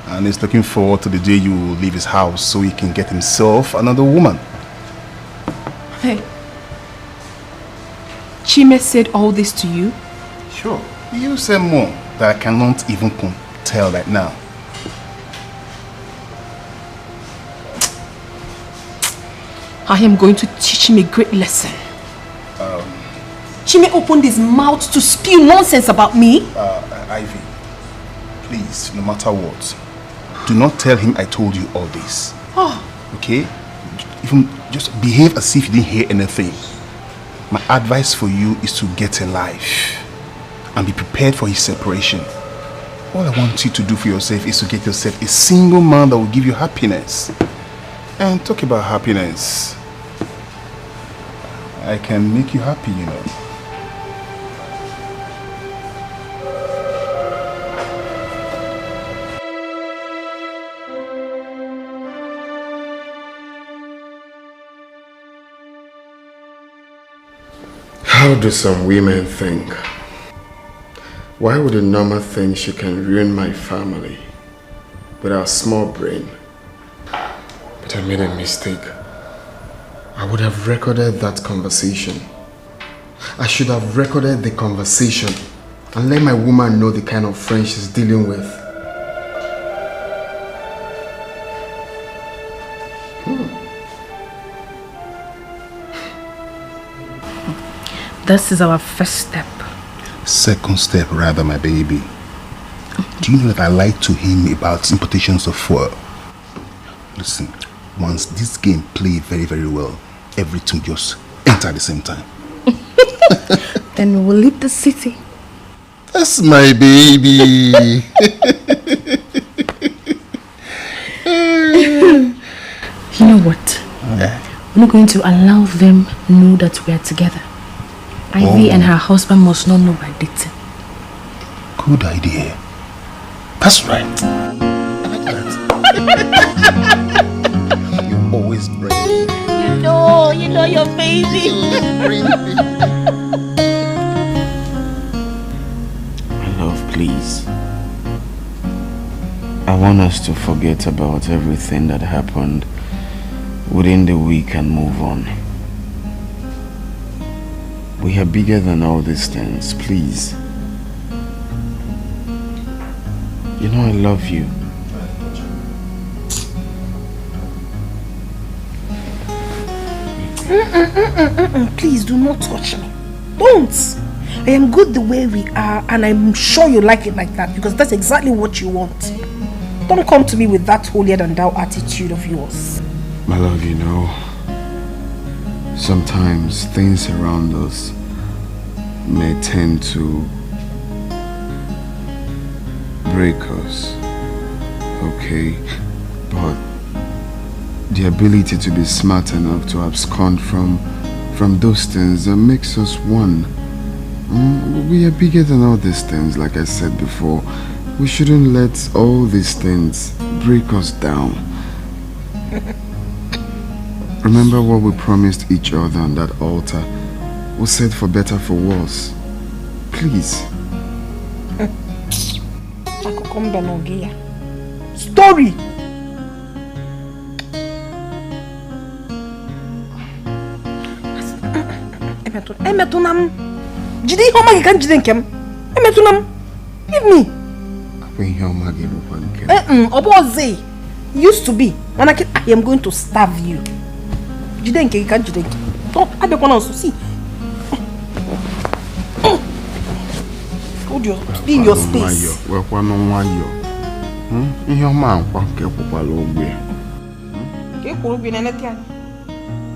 E: and he's looking forward to the day you will leave his house so he can get himself another woman.
C: Hey, Chime said all this to you?
E: Sure. You say more that I cannot even tell right now.
C: I am going to teach him a great lesson. Chime opened his mouth to spew nonsense about me.
E: Ivy, please, no matter what, do not tell him I told you all this.
C: Oh.
E: Okay? Even just behave as if you didn't hear anything. My advice for you is to get a life and be prepared for his separation. All I want you to do for yourself is to get yourself a single man that will give you happiness. And talk about happiness. I can make you happy, you know.
A: How do some women think? Why would a normal think she can ruin my family with her small brain? But I made a mistake. I would have recorded that conversation. I should have recorded the conversation and let my woman know the kind of friend she's dealing with.
J: this is our first step.
E: Second step, rather, my baby. Do you know that I lied to him about importations of fuel? Listen, once this game play very, very well, everything just enter at the same time.
J: Then we will leave the city.
E: That's my baby.
J: You know what? We're not going to allow them know that we are together. Ivy and her husband must not know we're dating.
E: Good idea. That's right. I like that. You're always brave.
J: You know your baby.
A: Love, please. I want us to forget about everything that happened within the week and move on. We are bigger than all these things, please. You know I love you.
C: Please do not touch me. Don't. I am good the way we are, and I'm sure you like it like that because that's exactly what you want. Don't come to me with that holier than thou attitude of yours.
A: My love, you know, sometimes things around us may tend to break us, okay? But the ability to be smart enough to abscond from those things that makes us one. We are bigger than all these things, like I said before. We shouldn't let all these things break us down. Remember what we promised each other on that altar. We said for better, for worse. Please.
C: Story! Emetunam. Jide ihe ọma gị ka njide nke m. Emetunam. Give me.
A: Akwa ihe ọma gị bụkwa nke m.
C: Oboze. Used to be. Mana I am going to starve you. Jide nke gị ka njide nke. Oh, abekwana nso. See. Hold your, be in your space.
A: Wekwanu nwayọ. Ihe ọma nkwa nke kwụkwala ogbe.
C: Ke kwuru bi na neti anya.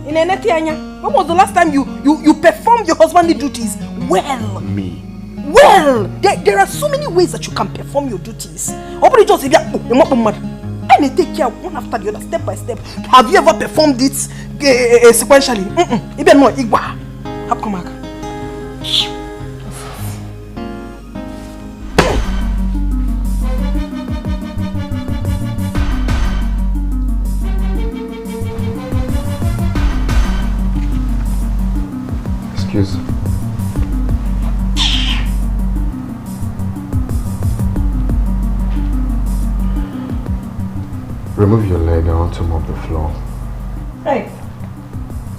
C: In neti anya. When was the last time you performed your husbandly duties well?
A: Me.
C: Well, there are so many ways that you can perform your duties. Nobody just say, and they take care one after the other, step by step. Have you ever performed it sequentially? Even more, Igwa. Have come back.
A: Excuse me. Remove your leg, I want to mop the floor.
C: Hey,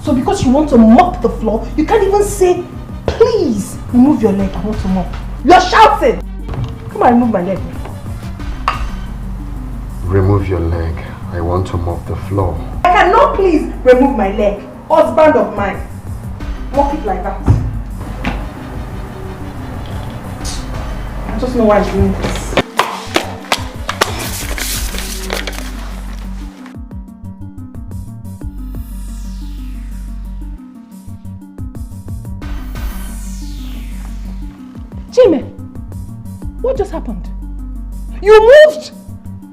C: so because you want to mop the floor, you can't even say, please remove your leg, I want to mop. You're shouting! Come on, remove my leg.
A: Remove your leg, I want to mop the floor.
C: I cannot please remove my leg. Husband of mine. Mop it like that. I just know why I'm doing this. Jimmy, what just happened? You moved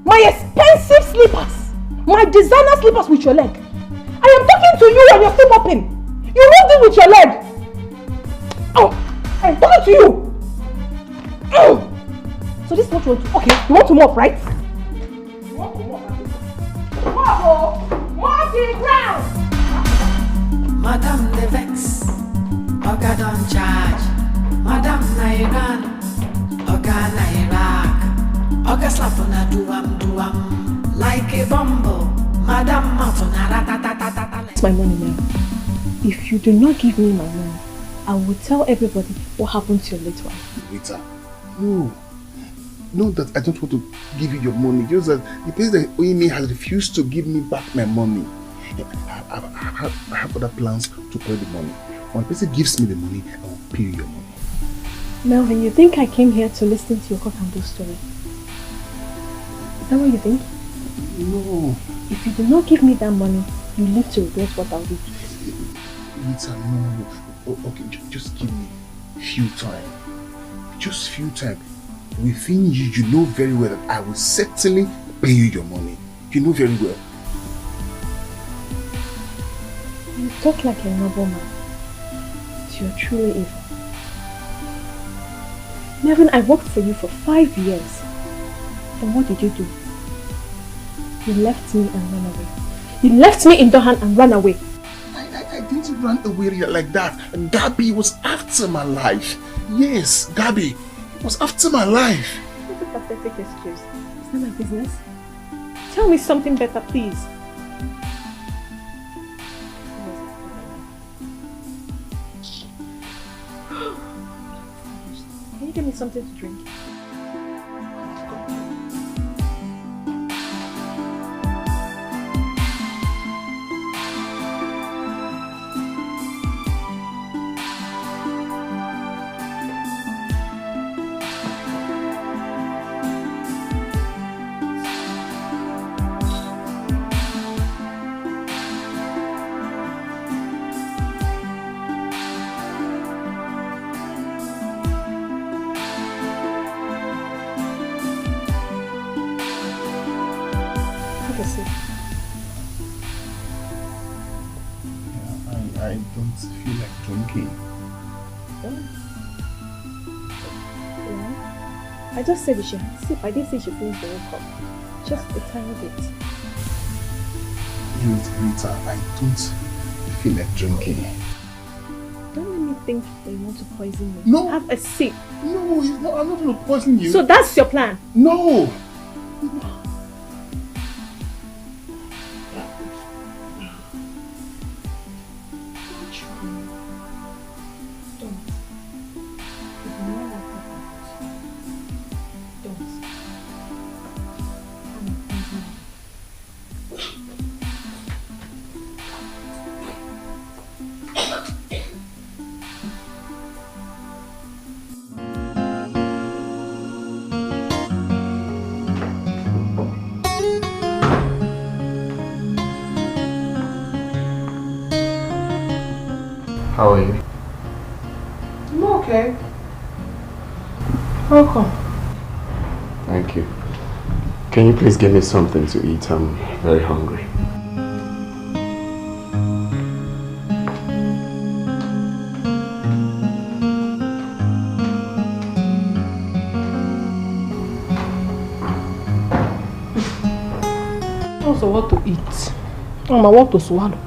C: my expensive slippers, my designer slippers with your leg. I am talking to you and you're still mopping. You moved it with your leg. Oh, I'm talking to you. Oh. So this is what you want to, okay, you want to mop, right? You want to mop, right? Mop the ground!
D: Madam the vex, Oga don't charge. Madam Nairan, Oga Nairak, Oga slap on a duam, like a bumble. Madam Matona ratatatata.
B: It's my money now. If you do not give me my money, I will tell everybody what happened to your late wife.
E: Rita, no. No, that I don't want to give you your money. Just that the place that Ini has refused to give me back my money. I have other plans to collect the money. When the person gives me the money, I will pay you your money.
B: Melvin, you think I came here to listen to your cock and bull story? Is that what you think?
E: No.
B: If you do not give me that money, you live to regret what I'll do.
E: Rita, no. Okay, just give me few time. Just few time. Within you, you know very well that I will certainly pay you your money. You know very well.
B: You talk like a noble man. But you're truly evil. Melvin, I worked for you for 5 years. And what did you do? You left me and ran away. You left me in Dohan and ran away.
E: I didn't run away like that. Gabby was after my life. Yes, Gabby was after my life.
B: What a pathetic excuse. It's not my business. Tell me something better, please. Can you give me something to drink?
E: I don't feel like drinking.
B: Yeah. I just said you should sip. I didn't say you should finish the whole cup. Just a tiny bit.
E: Rita, I don't feel like drinking.
B: Don't let me think that you want to poison me.
E: No.
B: Have a sip.
E: No, I'm not going to poison you.
B: So that's your plan?
E: No.
A: How are you?
G: I'm okay. Welcome.
A: Thank you. Can you please give me something to eat? I'm very hungry.
G: Also, what to eat? I want to swallow.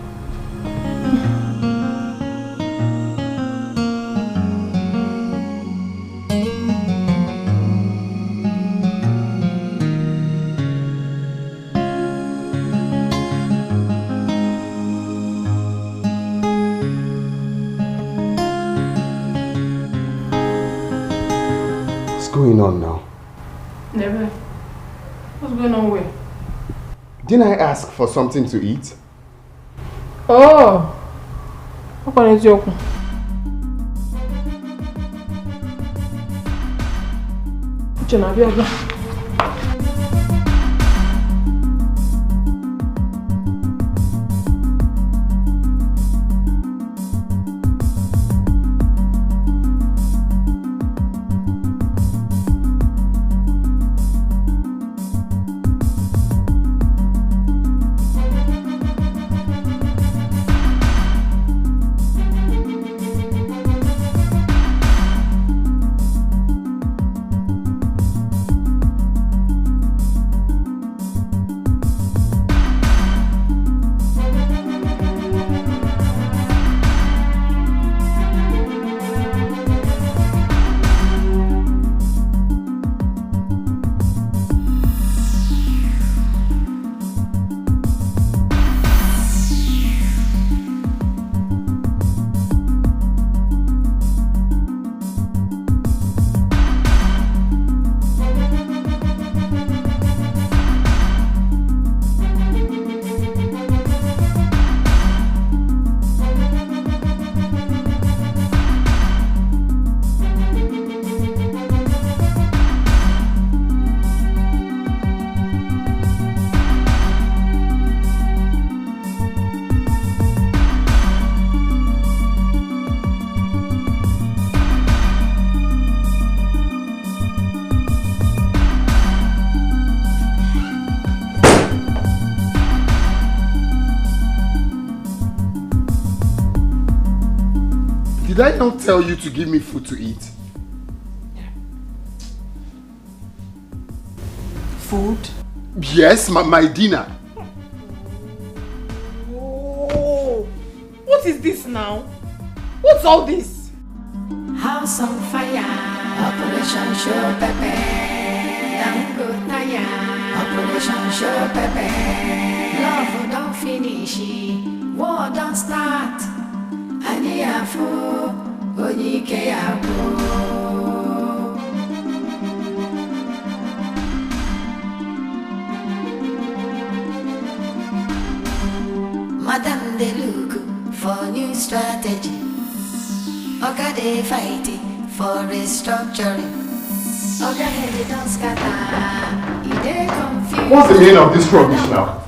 A: What's going on now?
G: Never. What's going on where?
A: Didn't I ask for something to eat?
G: Oh! What can I do?
A: Did I not tell you to give me food to eat?
C: Food?
A: Yes, my dinner.
C: Oh, what is this now? What's all this?
D: House on fire, Operation Show Pepe. Operation Show Pepe. Love don't finish, war don't start. Aniafu, Onike Abu. Madame de look for new strategy. Oga they fighting for restructuring. Oga head don't scatter. He dey confused.
A: What's the meaning of this rubbish now?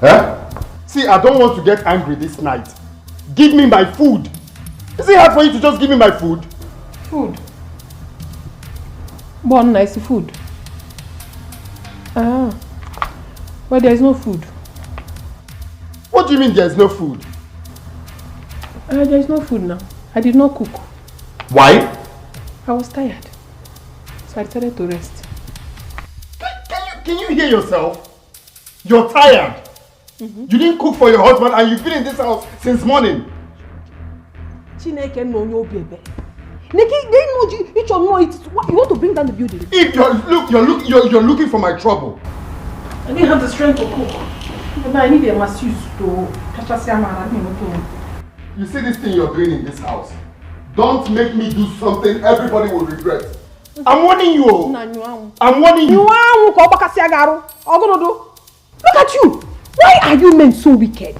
A: Huh? See, I don't want to get angry this night. Give me my food. Is it hard for you to just give me my food?
C: Food? One nice food. Ah. Well, there is no food.
A: What do you mean there is no food?
C: There is no food now. I did not cook.
A: Why?
C: I was tired. So I decided to rest.
A: Can you hear yourself? You're tired. You didn't cook for your husband and you've been in this house since morning.
C: Chineke no no baby. Neki, they know you should know it. You want to bring down the building.
A: If you're looking for my trouble.
C: I didn't have the strength to cook. But I need a masseuse to catch a.
A: You see this thing you're doing in this house? Don't make me do something everybody will regret. I'm warning you. I'm warning you.
C: Look at you. Why are you men so wicked?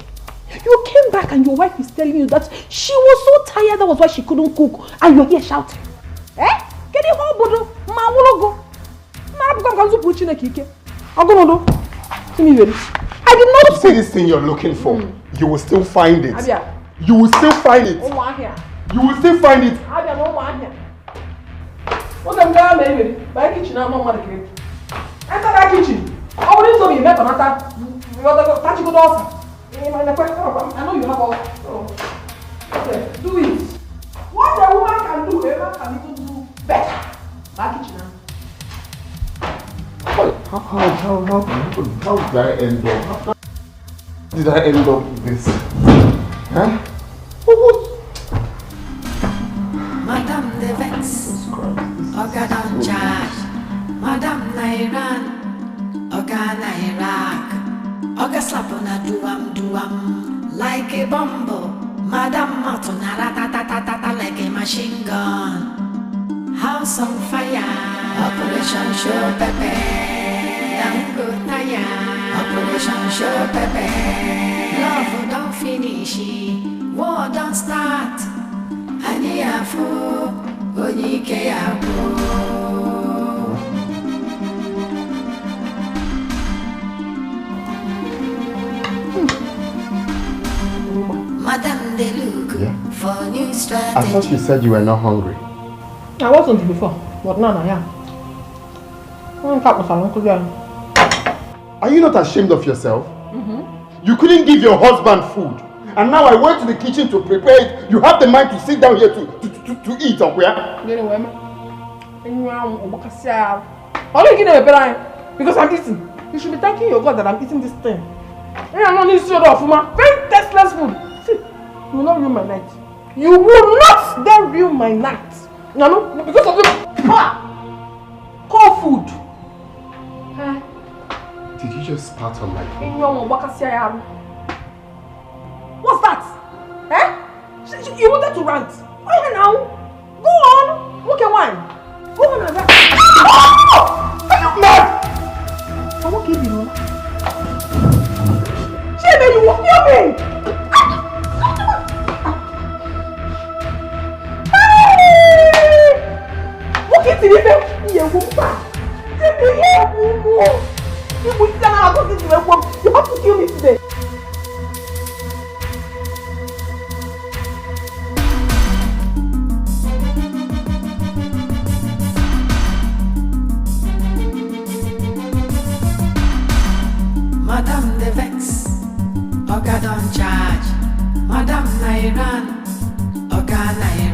C: You came back and your wife is telling you that she was so tired, that was why she couldn't cook, and you're here shouting. Eh? Get it home, Bodo. Ma wologo. Na buka kanzu puchi na kike. Ogonodo. See me very. I did not
A: see this thing you're looking for. You will still find it. You will still find it. You will still find it.
C: What am I doing? By kitchen, I'm not enter that kitchen. I wouldn't tell me you met on that. You got to touch good offer. I know you have all. Okay, do it. What a woman can do, a man can even do better. Back kitchen now.
A: How did I end up? How did I end up with this? Huh?
D: Madame de Vex, Oga don't charge. Madame Nairan, Oga Nairak, Oga slap on a duam, like a bumble. Madame Martona ratatatata like a machine gun. House on fire, Operation Show Pepe. Dango Naya, Operation Show Pepe. Love don't finish, war don't start. Aniafu, Onike Abu. Madame de look for new strategy.
A: I thought you said you were not hungry.
C: I wasn't before, but now I am.
A: Are you not ashamed of yourself? You couldn't give your husband food. And now I went to the kitchen to prepare it. You have the mind to sit down here to eat, okay?
C: Because I'm eating. You should be thanking your God that I'm eating this thing. I'm not eating your food. Very tasteless food. See, you will not ruin my night. You will not then ruin my night. No, because of the cold food.
A: Did you just spat on my food?
C: What's that? Eh? You wanted to rant. Oh, now. Go on. Okay, wine. Go on and rant. Are you mad? I won't give you. Shame, you won't kill me. What is it? You have to kill me today.
D: Madame de Vex, Oga don't charge. Madame Nairan, Oga Nairan.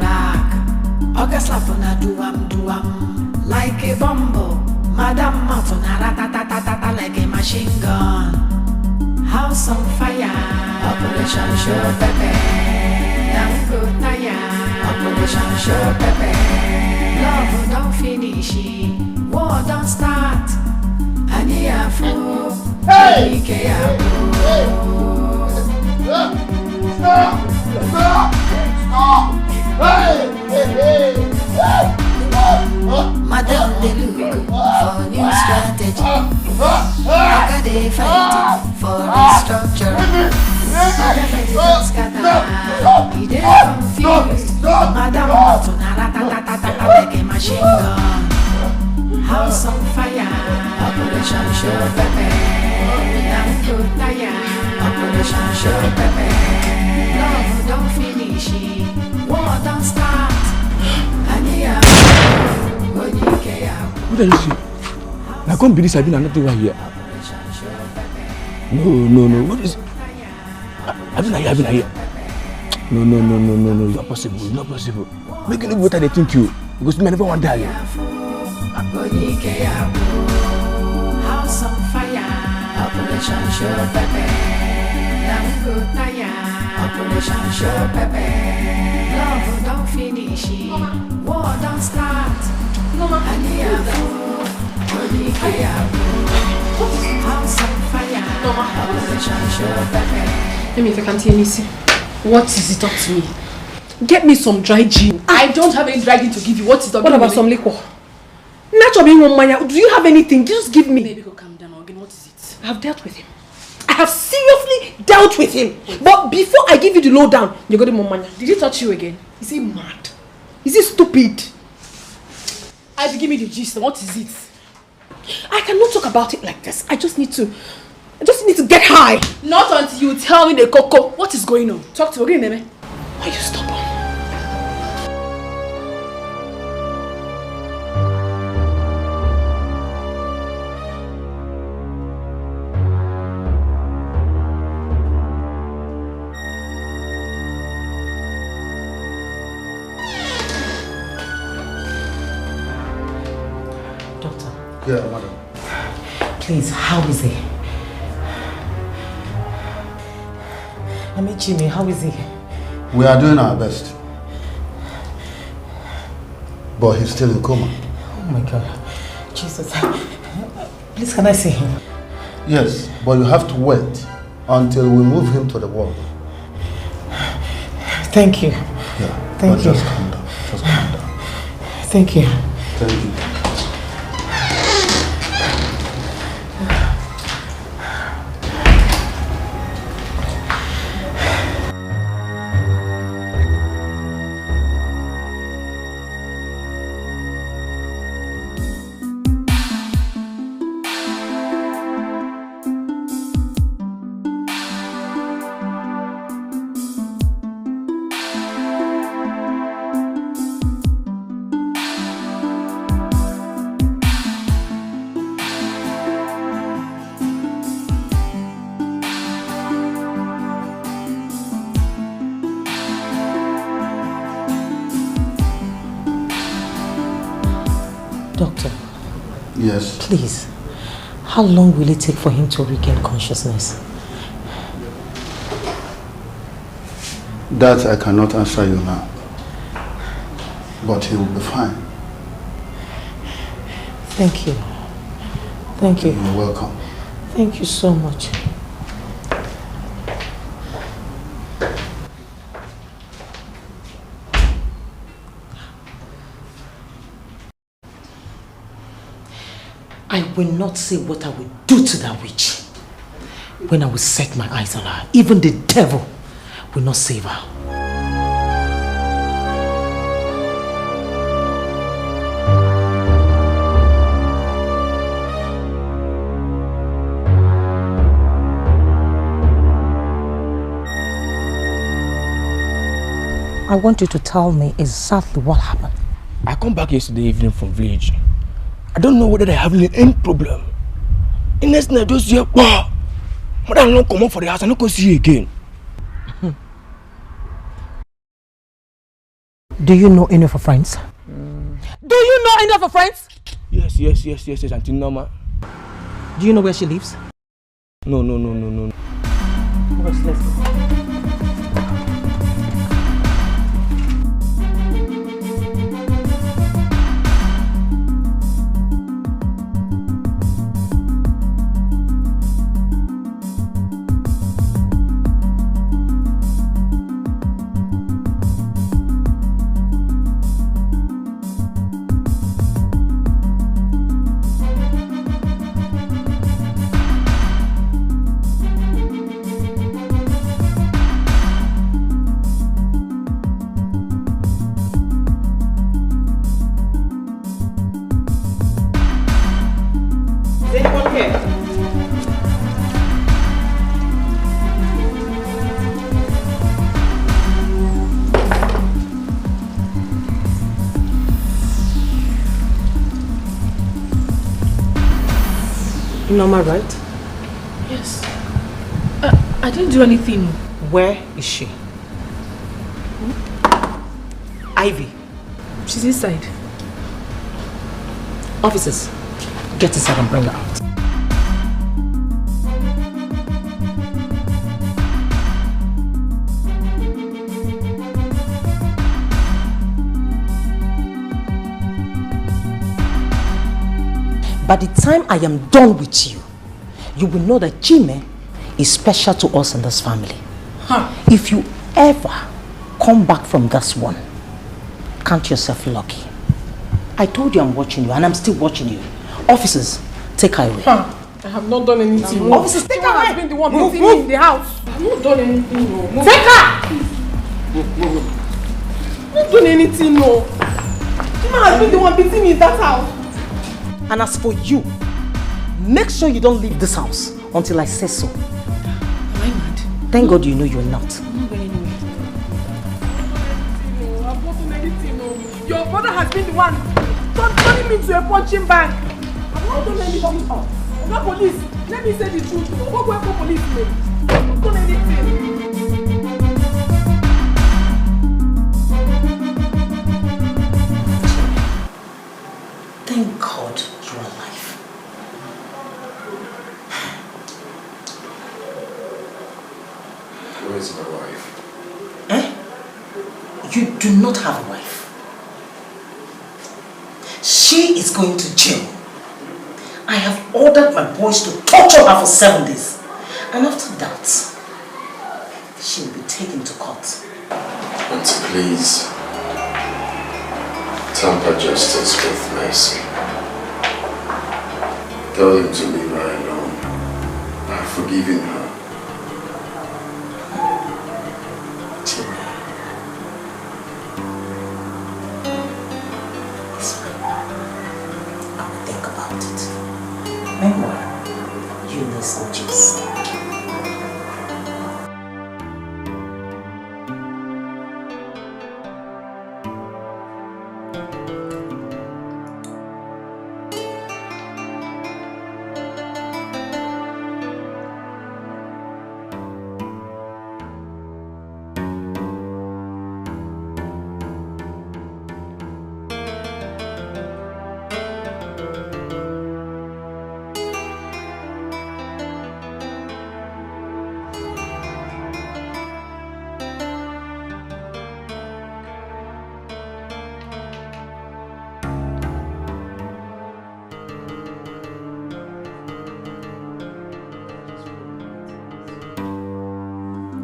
D: Madam mouth on a like a machine gun. House on fire, Operation Show Pepe. Young good Naya, Operation Show Pepe. Love don't finish, war don't start. Ania fool, Dikeh.
K: Stop! Hey!
D: Madam, they look for new strategy. How they fighting for restructuring? He dey confused. Madam, like a machine gun. House on fire, Operation Show Pepe. I'm good tired, Operation Show Pepe. Love don't finish, war don't start.
L: What are you saying? I can't believe I've been nothing right here. No. What is it? I've been here. No. It's not possible. It's not possible. Make it look better than they think you. Because me never want to die.
D: House on fire, Operation Show Pepe. I'm good tired, Operation Show Pepe. Love don't finish, war don't start. House on fire, Operation Show Pepe.
C: Let me if I can't hear me see. What is it up to me? Get me some dry gin. I don't have any dry gin to give you. What is up? What about some liquor? Do you have anything? Just give me. Baby, go calm down again. What is it? I have dealt with him. I have seriously dealt with him. But before I give you the lowdown, you got him on mania. Did he touch you again? Is he mad? Is he stupid? Give me the gist. What is it? I cannot talk about it like this. I just need to get high. Not until you tell me the cocoa. What is going on? Talk to me again, Meme. Why are you stubborn?
E: Yeah, madam.
I: Please, how is he? I mean, Jimmy, how is he?
E: We are doing our best. But he's still in coma.
I: Oh my God. Jesus. Please, can I see him?
E: Yes, but you have to wait until we move him to the ward.
I: Thank you.
E: Yeah,
I: Thank you.
E: Just calm down. Just calm down.
I: Thank you.
E: Thank you.
I: Doctor.
E: Yes?
I: Please, how long will it take for him to regain consciousness?
E: That I cannot answer you now. But he will be fine.
I: Thank you. Thank you.
E: You're welcome.
I: Thank you so much. I will not say what I will do to that witch. When I will set my eyes on her, even the devil will not save her. I want you to tell me exactly what happened.
L: I come back yesterday evening from village. I don't know whether they're having any problem. In next night, just hear, wow, mother don't come up for the house, I don't go see you again.
I: Do you know any of her friends? Do you know any of her friends?
L: Yes, Auntie Norma.
I: Do you know where she lives?
L: No.
I: Let's go. Norma, right?
J: Yes. I didn't do anything.
I: Where is she? Ivy.
J: She's inside.
I: Officers, get inside and bring her out. By the time I am done with you, you will know that Jimmy is special to us in this family. Huh. If you ever come back from this one, count yourself lucky. I told you I'm watching you and I'm still watching you. Officers, take her away.
C: Huh. I have not done anything.
I: No. Officers, take her away.
C: Has been the one beating me in the house. I have not done anything. No.
I: Take her!
C: I have not done anything. No. Jima has been the one beating me in that house.
I: And as for you, make sure you don't leave this house until I say so.
J: Am I mad?
I: Thank God you know you're not.
J: I'm not going anywhere.
C: I've not done anything. No. Your brother has been the one turning me to a punching bag. I've not done anything. Not police. Let me say the truth. What go for police? I've not done anything.
I: Thank God you're alive.
A: Where is my wife?
I: You do not have a wife. She is going to jail. I have ordered my boys to torture her for 7 days. And after that, she will be taken to court.
A: Auntie, please. Temper justice with mercy. Tell him to leave her alone. I've forgiven her.
I: It's fine. I will think about it. Meanwhile, you need some juice.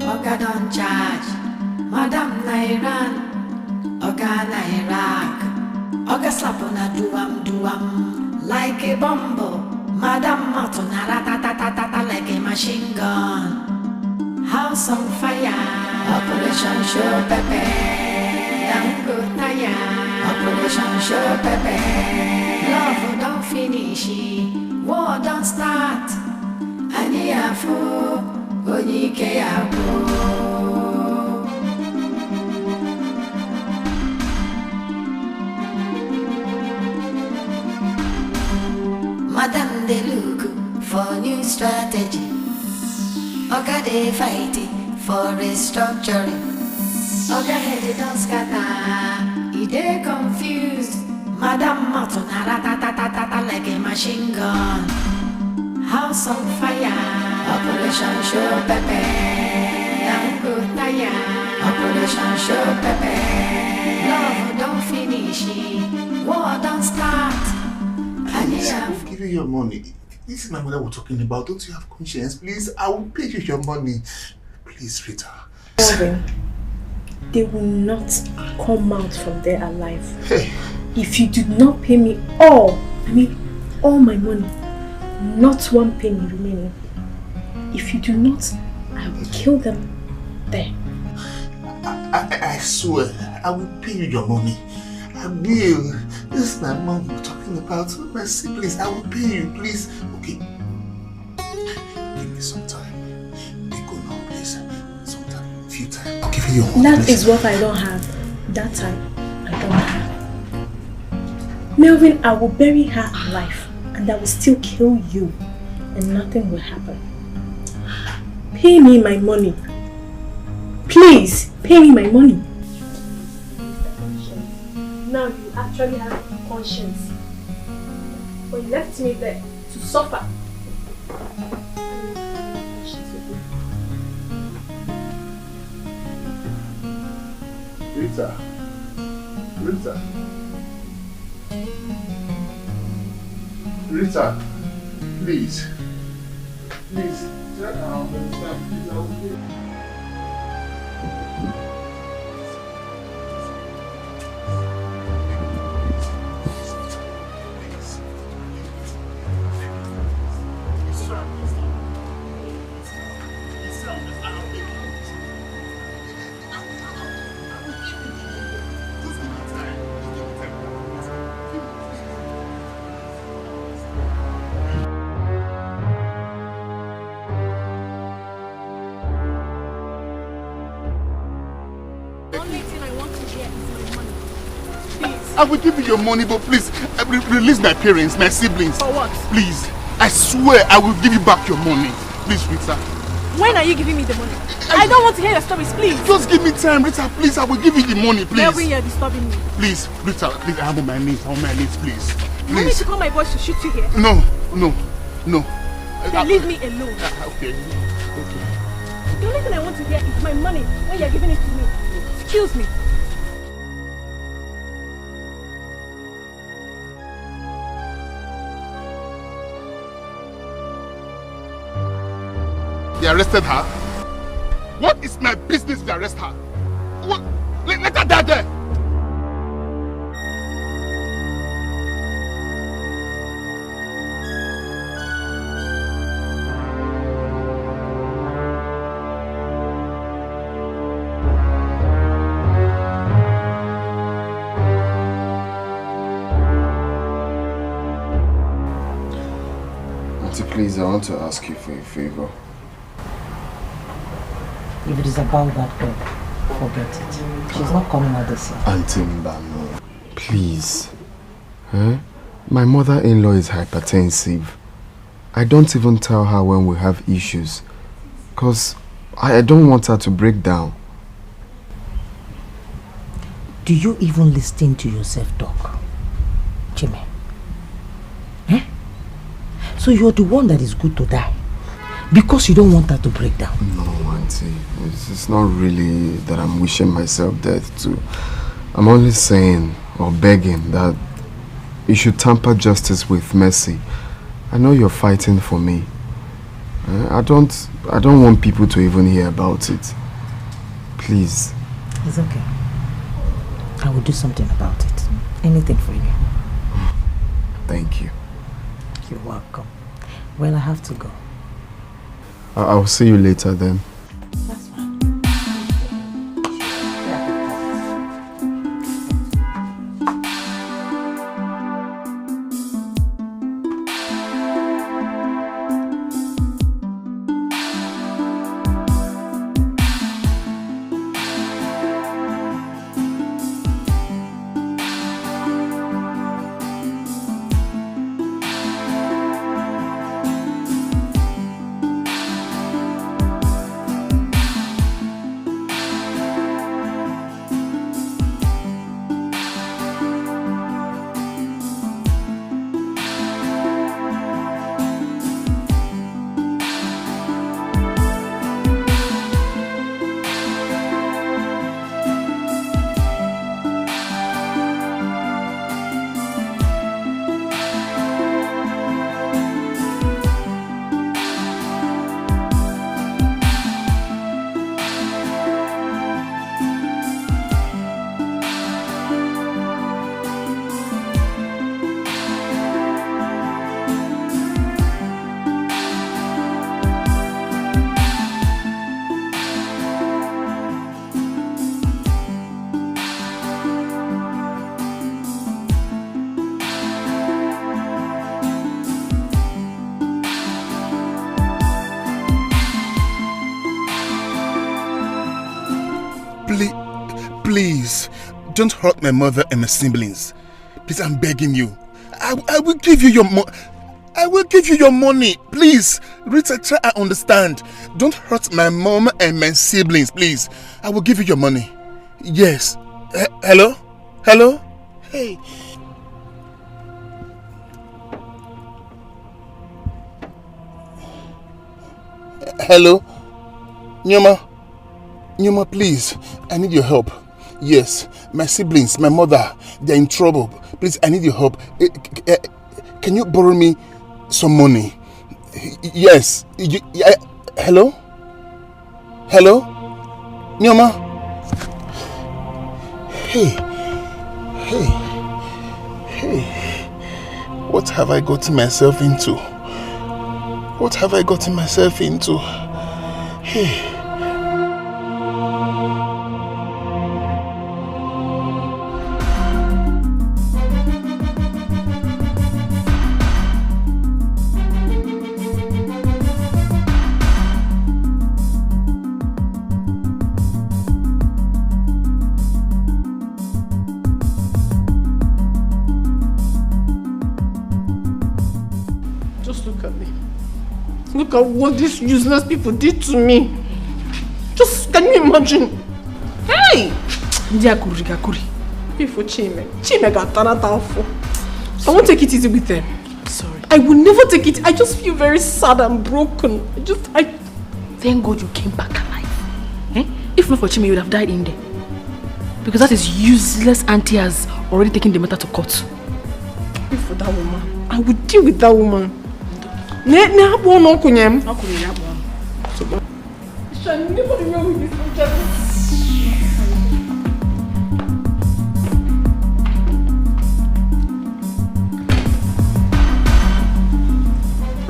D: Oga don't charge, Madam Nairan, Oga Nairak, Oga slap on a duam, like a bumble, Madam Matona ratatatata like a machine gun. House on fire, Operation Show Pepe, damn good Naya, Operation Show Pepe, love don't finish, war don't start, Aniafu. Onike Abo. Madam they look for new strategy. Oga they fighting for restructuring. Oga head don't scatter, he they confused. Madam Matona ratatatata like a machine gun. House on fire, Operation Show Pepe. Now go tire, Operation Show Pepe. Love don't finish, war don't start.
E: Please, I will give you your money. This is my mother we're talking about. Don't you have conscience? Please, I will pay you your money. Please, Rita.
B: Melvin, they will not come out from there alive.
E: Hey.
B: If you do not pay me all my money, not one penny remaining. If you do not, I will kill them there.
E: I swear, I will pay you your money. I will. This is my mom we're talking about. My siblings, I will pay you, please. Okay. Give me some time. Be good now, please. Some time. A few time. I'll give you your money.
B: That is what I don't have. That time, I don't have. Melvin, I will bury her alive and I will still kill you and nothing will happen. Pay me my money. Please, pay me my money. Now you actually have conscience. But you left me there to suffer.
E: Rita. Rita. Rita. Please. Please. Tell her I understand. Please, I will pay. I will give you your money, but please, release my parents, my siblings.
B: For what?
E: Please. I swear I will give you back your money. Please, Rita.
B: When are you giving me the money? I don't want to hear your stories, please.
E: Just give me time, Rita, please. I will give you the money, please.
B: Melvin, you're disturbing me.
E: Please, Rita, please, I'm on my knees. I'm on my knees, please.
B: You want me to call my boys to shoot you here?
E: No.
B: Then leave me alone.
E: Okay.
B: The only thing I want to hear is my money when you're giving it to me. Excuse me.
E: They arrested her? What is my business to arrest her? What? Let her die there!
A: Auntie, please, I want to ask you for a favor.
I: If it is about that girl, forget it. She's not coming out this year.
A: Auntie Mbano, please. My mother-in-law is hypertensive. I don't even tell her when we have issues. Because I don't want her to break down.
I: Do you even listen to yourself talk, Jimmy? So you're the one that is good to die because you don't want her to break down.
A: No, Auntie. It's not really that I'm wishing myself death too. I'm only saying or begging that you should temper justice with mercy. I know you're fighting for me. I don't want people to even hear about it. Please.
I: It's okay. I will do something about it. Anything for you.
A: Thank you.
I: You're welcome. Well, I have to go.
A: I'll see you later then.
I: That's fine.
E: don't hurt my mother and my siblings. Please, I'm begging you. I will give you your I will give you your money. Please, Rita, try and understand. Don't hurt my mom and my siblings, please. I will give you your money. Yes. Hello? Hello? Hey. Hello? Nyoma, please. I need your help. Yes. My siblings, my mother, they're in trouble. Please, I need your help. Can you borrow me some money? Yes. Hello? Hello? Nyoma? Hey. What have I gotten myself into? What have I gotten myself into? Hey.
C: Look at what these useless people did to me. Just, can you imagine? Hey! Ndiakuri. Pay for Chime. Chime got Tanata for. I won't take it easy with them.
J: Sorry.
C: I will never take it. I just feel very sad and broken.
J: Thank God you came back alive. Eh? If not for Chime, you would have died in there. Because that is useless auntie has already taken the matter to court.
C: Pay for that woman. I will deal with that woman. I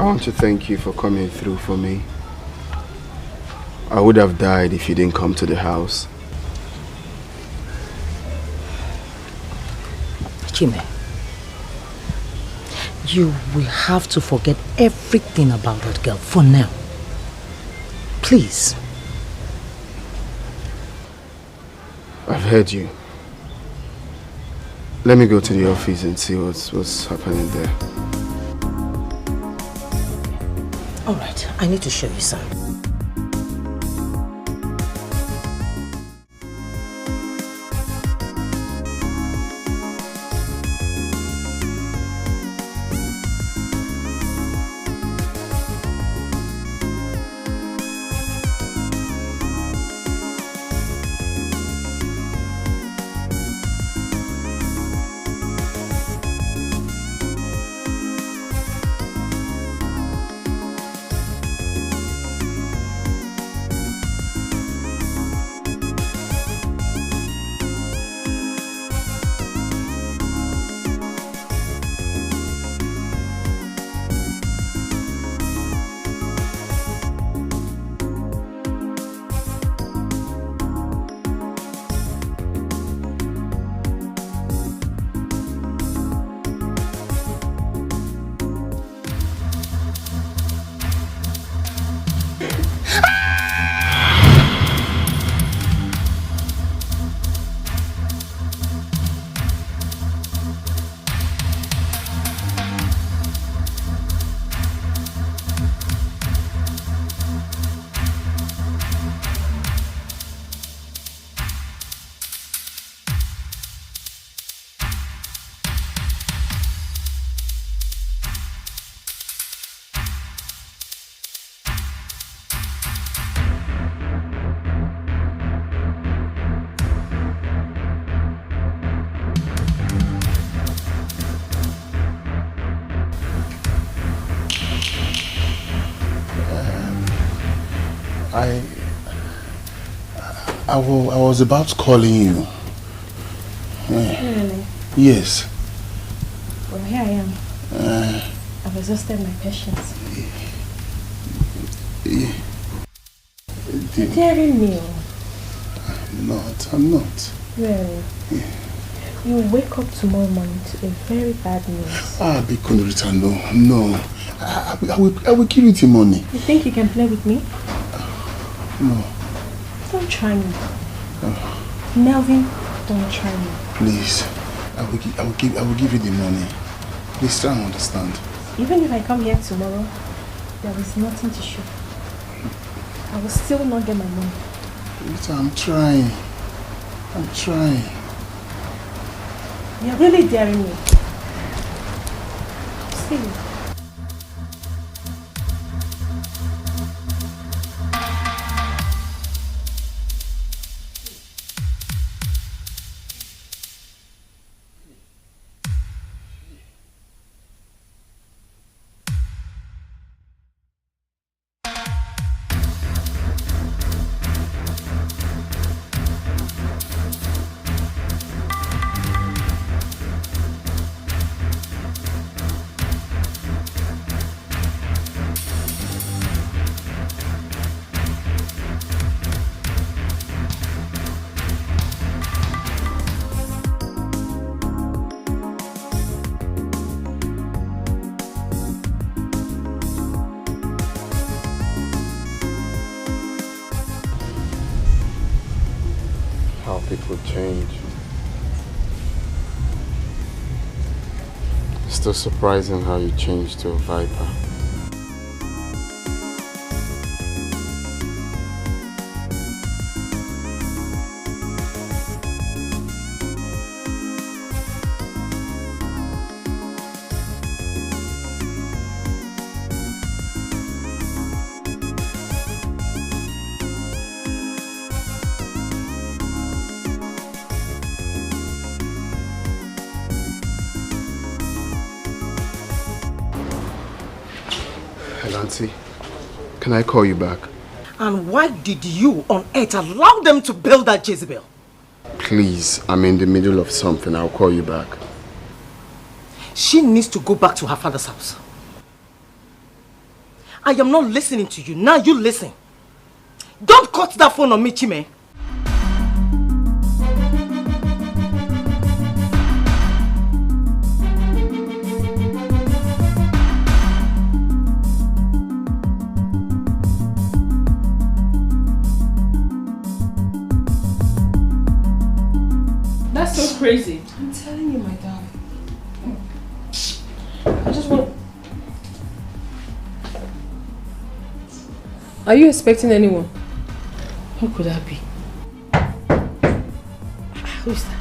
A: want to thank you for coming through for me. I would have died if you didn't come to the house.
I: Chime, you will have to forget everything about that girl for now. Please.
A: I've heard you. Let me go to the office and see what's happening there.
I: Alright, I need to show you something.
E: I was about calling you.
B: Really?
E: Yes.
B: Well, here I am. I've exhausted my patience. You're daring me.
E: I'm not.
B: Really?
E: Yeah.
B: You wake up tomorrow morning to a very bad news.
E: Rita, no. I will give you the money.
B: You think you can play with me?
E: No.
B: Don't try me. Melvin,
J: Don't try me.
E: Please, I will give you the money. Please try and understand.
B: Even if I come here tomorrow, there is nothing to show. I will still not get my money.
E: Rita, I'm trying.
B: You're really daring me. See you.
A: People change. It's still surprising how you changed to a viper. Auntie, can I call you back?
I: And why did you on earth allow them to build that Jezebel?
A: Please, I'm in the middle of something. I'll call you back.
I: She needs to go back to her father's house. I am not listening to you. Now you listen. Don't cut that phone on me, Chime.
J: That's so crazy.
C: I'm telling you, my darling.
J: I just want... Are you expecting anyone? Who could that be? Who is that?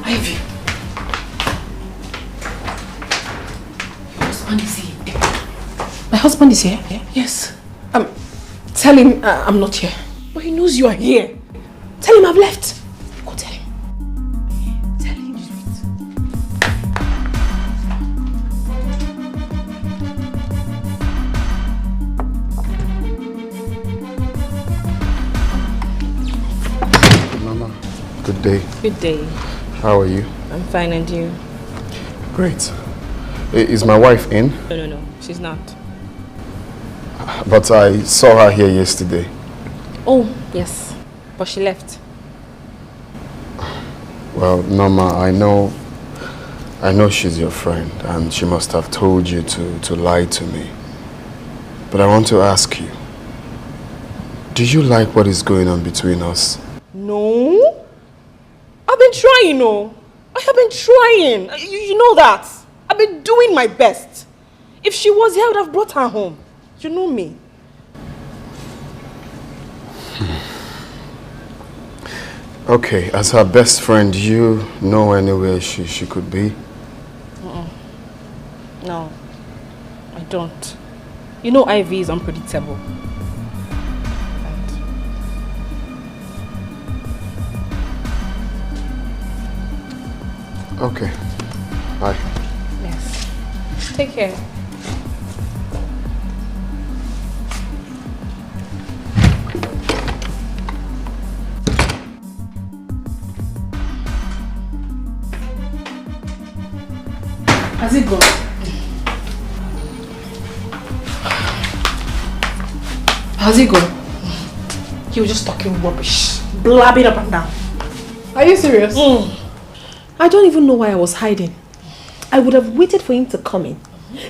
C: Ivy. My husband is here?
J: Yes. Tell him I'm not here.
C: But he knows you are here. Tell him I've left. Go tell him. Tell him you
A: Mama, good day.
J: Good day.
A: How are you?
J: I'm fine, and you?
A: Great. Is my wife in?
J: No. She's not.
A: But I saw her here yesterday.
J: Oh, yes. But she left.
A: Well, Norma, I know she's your friend and she must have told you to lie to me. But I want to ask you, do you like what is going on between us?
J: No. I've been trying, no. I have been trying. You know that. I've been doing my best. If she was here, I would have brought her home. You know me.
A: Okay, as her best friend, you know anywhere she could be?
J: No, I don't. You know Ivy is unpredictable.
A: Okay. Bye.
J: Yes. Take care.
C: Has it gone? How's it going?
J: He was just talking rubbish, blabbing up and down.
C: Are you serious? I don't even know why I was hiding. I would have waited for him to come in.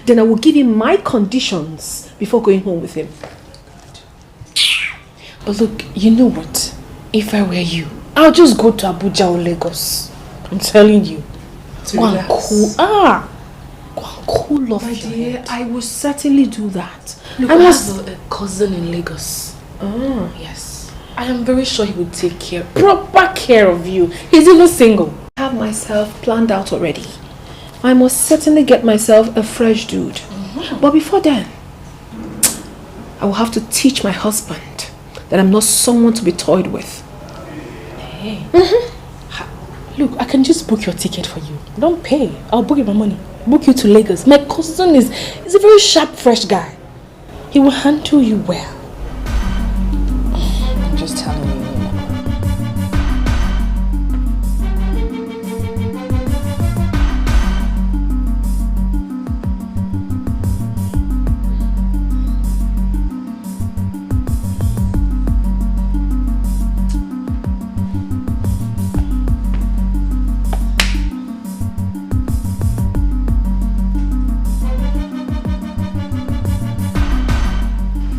C: Then I would give him my conditions before going home with him.
J: But look, you know what? If I were you, I'll just go to Abuja or Lagos. I'm telling you. Go and cool off your head.
C: I will certainly do that.
J: Look, I have a cousin in Lagos. Oh. Yes. I am very sure he would take proper care of you. He's even single.
C: I have myself planned out already. I must certainly get myself a fresh dude. But before then, I will have to teach my husband that I'm not someone to be toyed with.
J: Hey. Look, I can just book your ticket for you. Don't pay. I'll book you my money. Book you to Lagos. My cousin is a very sharp, fresh guy. He will handle you well. I'm just telling you.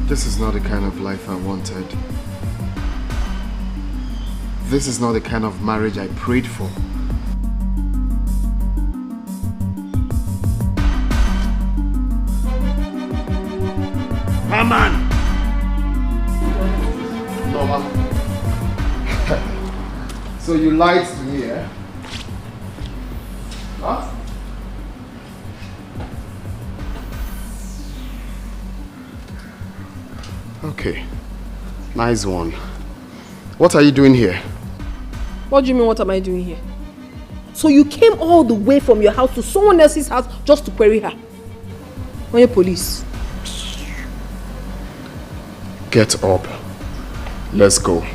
A: This is not the kind of life I wanted. This is not the kind of marriage I prayed for.
K: Man!
A: Normal. So you lied to me, eh? Huh? Okay, nice one. What are you doing here?
C: What do you mean, what am I doing here? So you came all the way from your house to someone else's house just to query her? Are you police?
A: Get up. Let's go.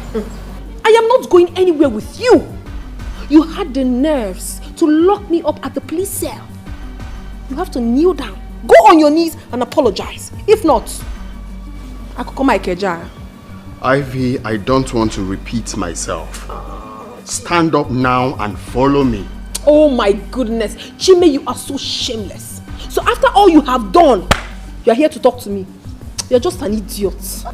C: I am not going anywhere with you. You had the nerves to lock me up at the police cell. You have to kneel down, go on your knees and apologize. If not, I could come my keja.
A: Ivy, I don't want to repeat myself. Stand up now and follow me.
C: Oh my goodness. Chime, you are so shameless. So after all you have done, you are here to talk to me. You're just an idiot.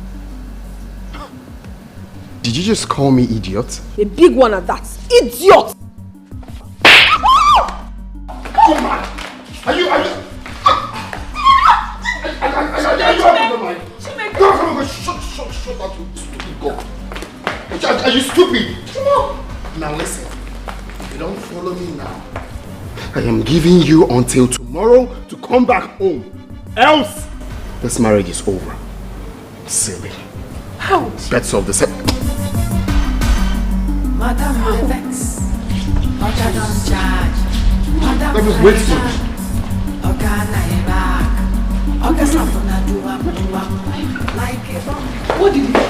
A: Did you just call me idiot?
C: A big one at that. Idiot!
K: Come on! Are you out of your mind? Come on, shut that stupid girl. Are you stupid?
A: Now listen, if you don't follow me now, I am giving you until tomorrow to come back home. Else, this marriage is over. Silly.
C: How?
A: Bets of the set.
D: Madam Vex, Oga don't charge. Madam
A: Let me wait for you.
D: Oga Naira, Oga Slapuna duam. Like a bomb.
C: What did he do?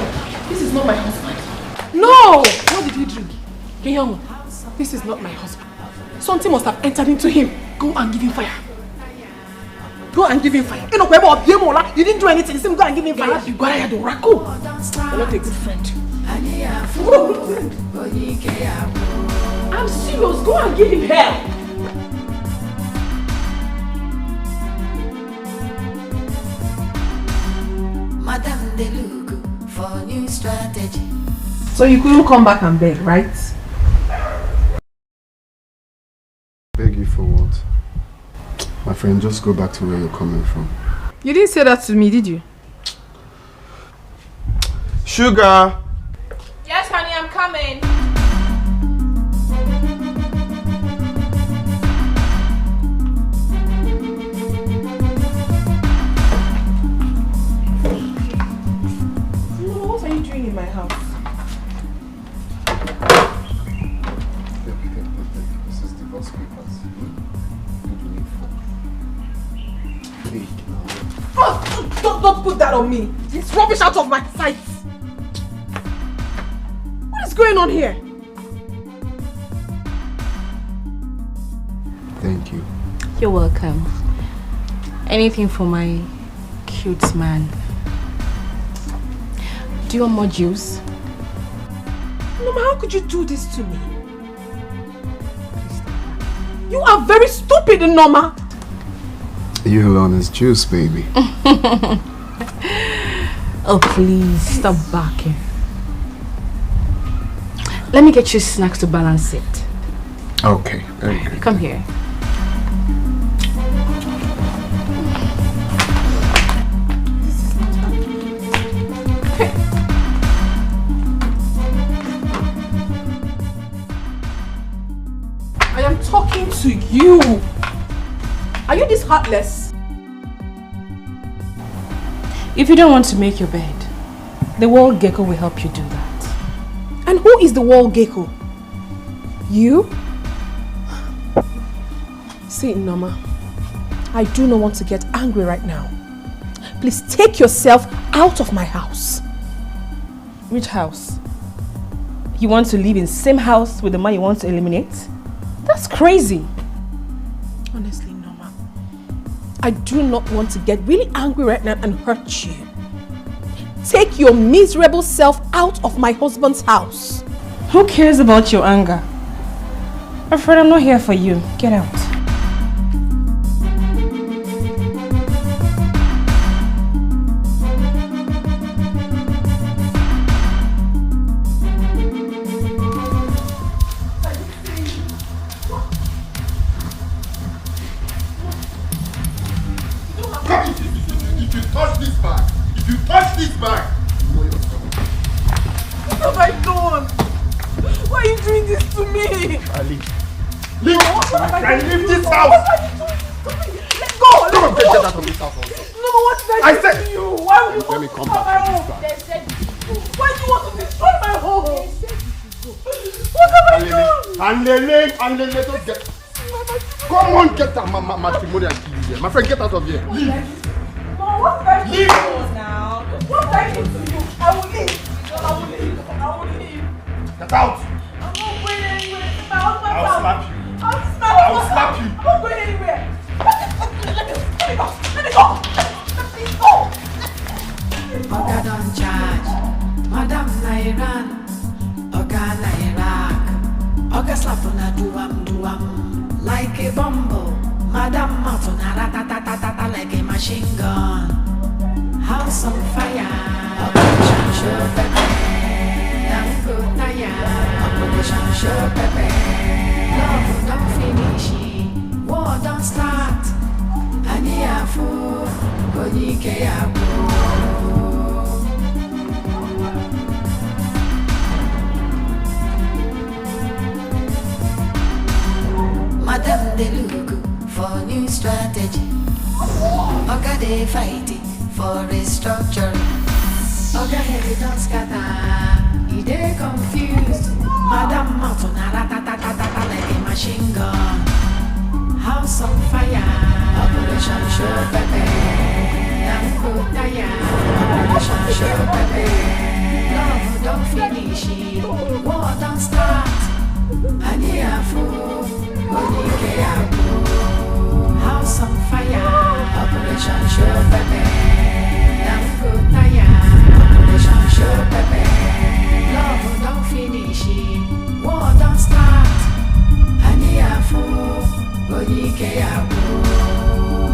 C: This is not my husband. No! What did he drink? Young, this is not my husband. Something must have entered into him. Go and give him fire. Go and give him fire. You didn't do anything. You go and give him fire. You're not a good friend. I'm serious. Go and give him hell.
D: Madam de look for new strategy.
C: So you couldn't come back and beg, right?
A: Beg you for what? My friend, just go back to where you're coming from.
C: You didn't say that to me, did you?
A: Sugar!
J: Yes, honey, I'm coming.
C: What are you doing in my house?
A: This is divorce papers.
C: Don't put that on me. It's rubbish out of my sight. What is going on here?
A: Thank you.
J: You're welcome. Anything for my cute man. Do you want more juice?
C: Mama, how could you do this to me? You are very stupid, Norma.
A: You alone is juice, baby.
J: Oh, please, stop barking. Let me get you snacks to balance it.
A: Okay, very good.
J: Come here.
C: I am talking to you. Are you this heartless?
J: If you don't want to make your bed, the wall gecko will help you do that.
C: And who is the wall gecko? You? See, Norma, I do not want to get angry right now. Please take yourself out of my house.
J: Which house? You want to live in the same house with the man you want to eliminate? That's crazy.
C: Honestly, Norma, I do not want to get really angry right now and hurt you. Take your miserable self out of my husband's house.
J: Who cares about your anger? I'm afraid I'm not here for you. Get out.
K: Come on, get that matrimony and kill you here. My friend, get out of here. Leave.
C: Mom, what did I do
K: Leave.
C: now? What did I do to you? I will leave. I will leave. I will leave.
K: Get out.
C: I'm not going anywhere. My husband's
K: I'll
C: house.
K: slap you.
C: I'll
K: slap you.
C: I'm not going anywhere. Let me go. Let me go. Let me go.
D: Oga don charge, Madam Nairan, Oga Nairak, Oga slap on a duam. Like a bumble, Madam Matuna ratatatata like a machine gun. House on fire, Operation Show Pepe. Dango Taya, Operation Show Pepe. Love don't finish, war don't start. Aniafu, Dikeh Abu. Madam they look for new strategy. Oga they fighting for restructuring. Oga heavy don't scatter, he they confused. Madam Matuna ratatatata like a machine gun. House on fire, Operation Show Pepe. Dango Taya, Operation Show Pepe. Love don't finish, war don't start. Aniafu. Dikeh Abu. House on fire, Operation Show Pepe. Dango Taya, Operation Show Pepe. Love don't finish, war don't start. Aniafu, Dikeh Abu.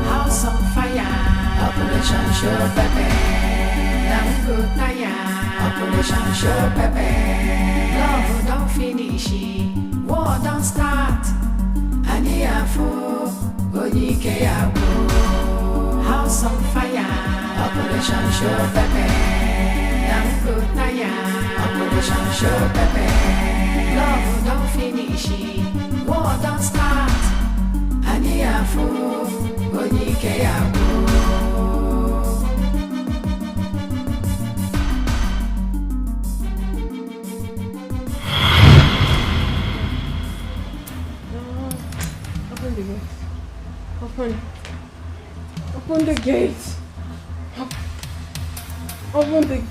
D: House on fire, Operation Show Pepe. Dango Taya, Operation Show Pepe. Love don't finish, war don't start. Aniafu, Dikeh Abu. House on fire, Operation Show Pepe. Dango Taya, Operation Show Pepe. Love don't finish, war don't start. Aniafu, Dikeh Abu.
C: Open the gate. Open the...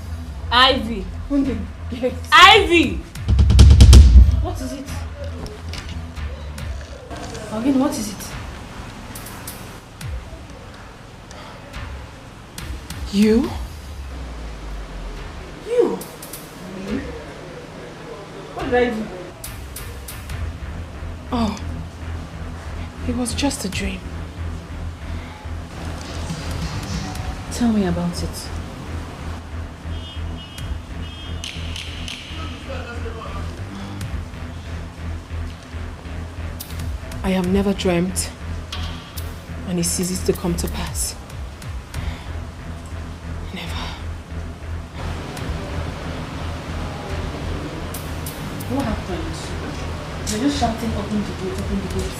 J: Ivy.
C: Open the gate.
J: Ivy! What is it? Again, what is it?
C: You? You?
J: What did I do?
C: Oh.
J: It was just a dream. Tell me about it. I have never dreamt, and it ceases to come to pass. Never. What happened? You're just shouting, open the gate, open the gate.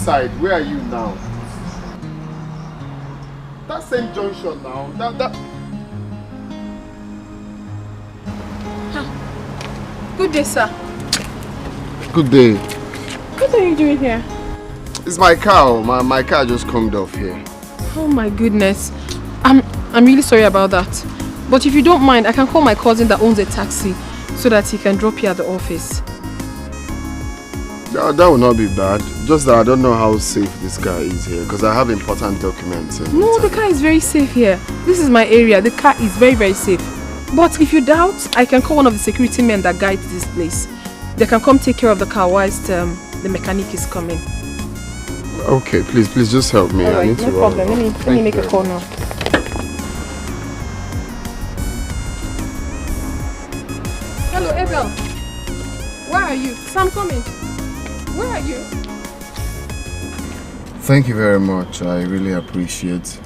A: Side, where are you now? That same junction now.
B: Good day, sir.
A: Good day.
B: What are you doing here?
A: It's my car. My car just comed off here.
B: Oh my goodness. I'm really sorry about that. But if you don't mind, I can call my cousin that owns a taxi so that he can drop you at the office.
A: That will not be bad. Just that I don't know how safe this car is here because I have important documents.
B: No, the car is very safe here. This is my area. The car is very, very safe. But if you doubt, I can call one of the security men that guides this place. They can come take care of the car whilst the mechanic is coming.
A: Okay, please just help me.
B: All right,
A: I need
B: no
A: to
B: problem. Let me make a call now. Hello, Abel. Where are you? Sam, coming. Where are you?
A: Thank you very much. I really appreciate.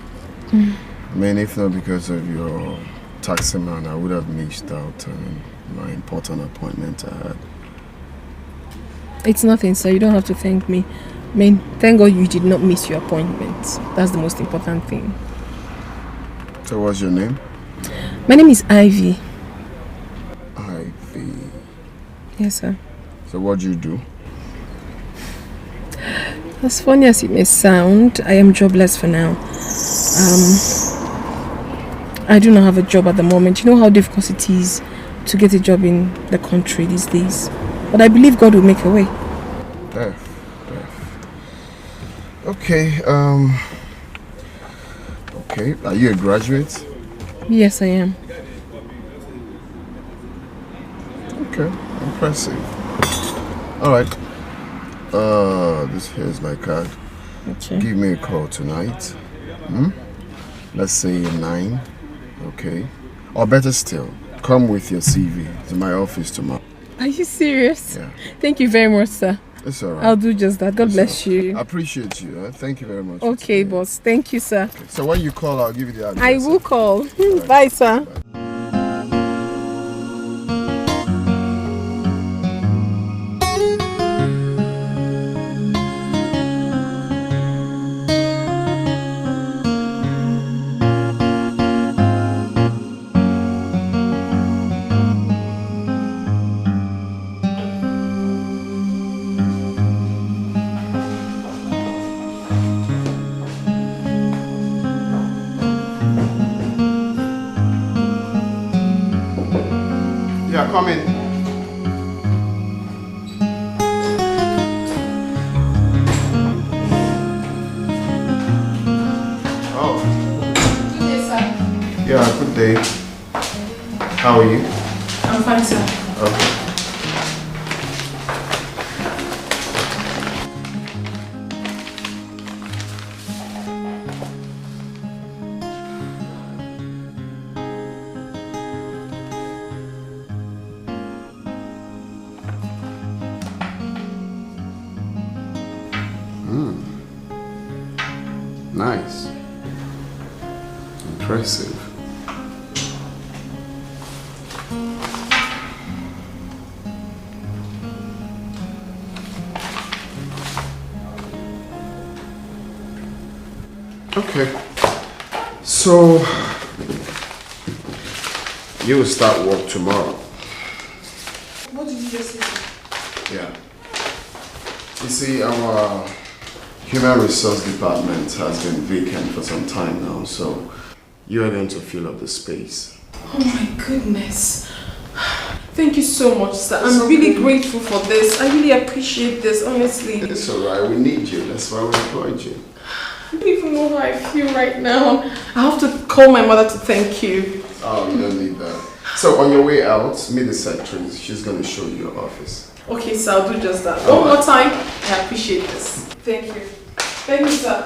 A: I mean, if not because of your taxi man, I would have missed out on my important appointment I had.
J: It's nothing, sir. You don't have to thank me. I mean, thank God you did not miss your appointment. That's the most important thing.
A: So what's your name?
J: My name is Ivy.
A: Ivy.
J: Yes, sir.
A: So what do you do?
J: As funny as it may sound, I am jobless for now. I do not have a job at the moment. You know how difficult it is to get a job in the country these days. But I believe God will make a way.
A: Okay, okay. Are you a graduate?
J: Yes, I am.
A: Okay, impressive. Alright. This here's my card.
J: Okay.
A: Give me a call tonight. Let's say 9. Okay. Or better still, come with your CV to my office tomorrow.
J: Are you serious?
A: Yeah.
J: Thank you very much, sir.
A: It's alright.
J: I'll do just that. God bless you.
A: I appreciate you. Thank you very much.
J: Okay, boss. Thank you, sir.
A: Okay. So when you call, I'll give you the address.
J: I will call. Bye, sir.
A: Bye. Come in. Oh.
J: Good day, sir.
A: Yeah, good day. How are you?
J: I'm fine, sir.
A: Okay. Nice. Impressive. Okay. So you will start work tomorrow.
J: What did you just say?
A: Yeah. You see, our Human Resource Department has been vacant for some time now, so you are going to fill up the space.
J: Oh my goodness. Thank you so much, sir. I'm really grateful for this. I really appreciate this, honestly.
A: It's alright, we need you. That's why we employed you.
J: I don't even know how I feel right now. I have to call my mother to thank you.
A: Oh, you don't need that. So on your way out, meet the secretary. She's going to show you your office.
J: Okay, sir, I'll do just that. One more time. I appreciate this. Thank you. Thank you, sir.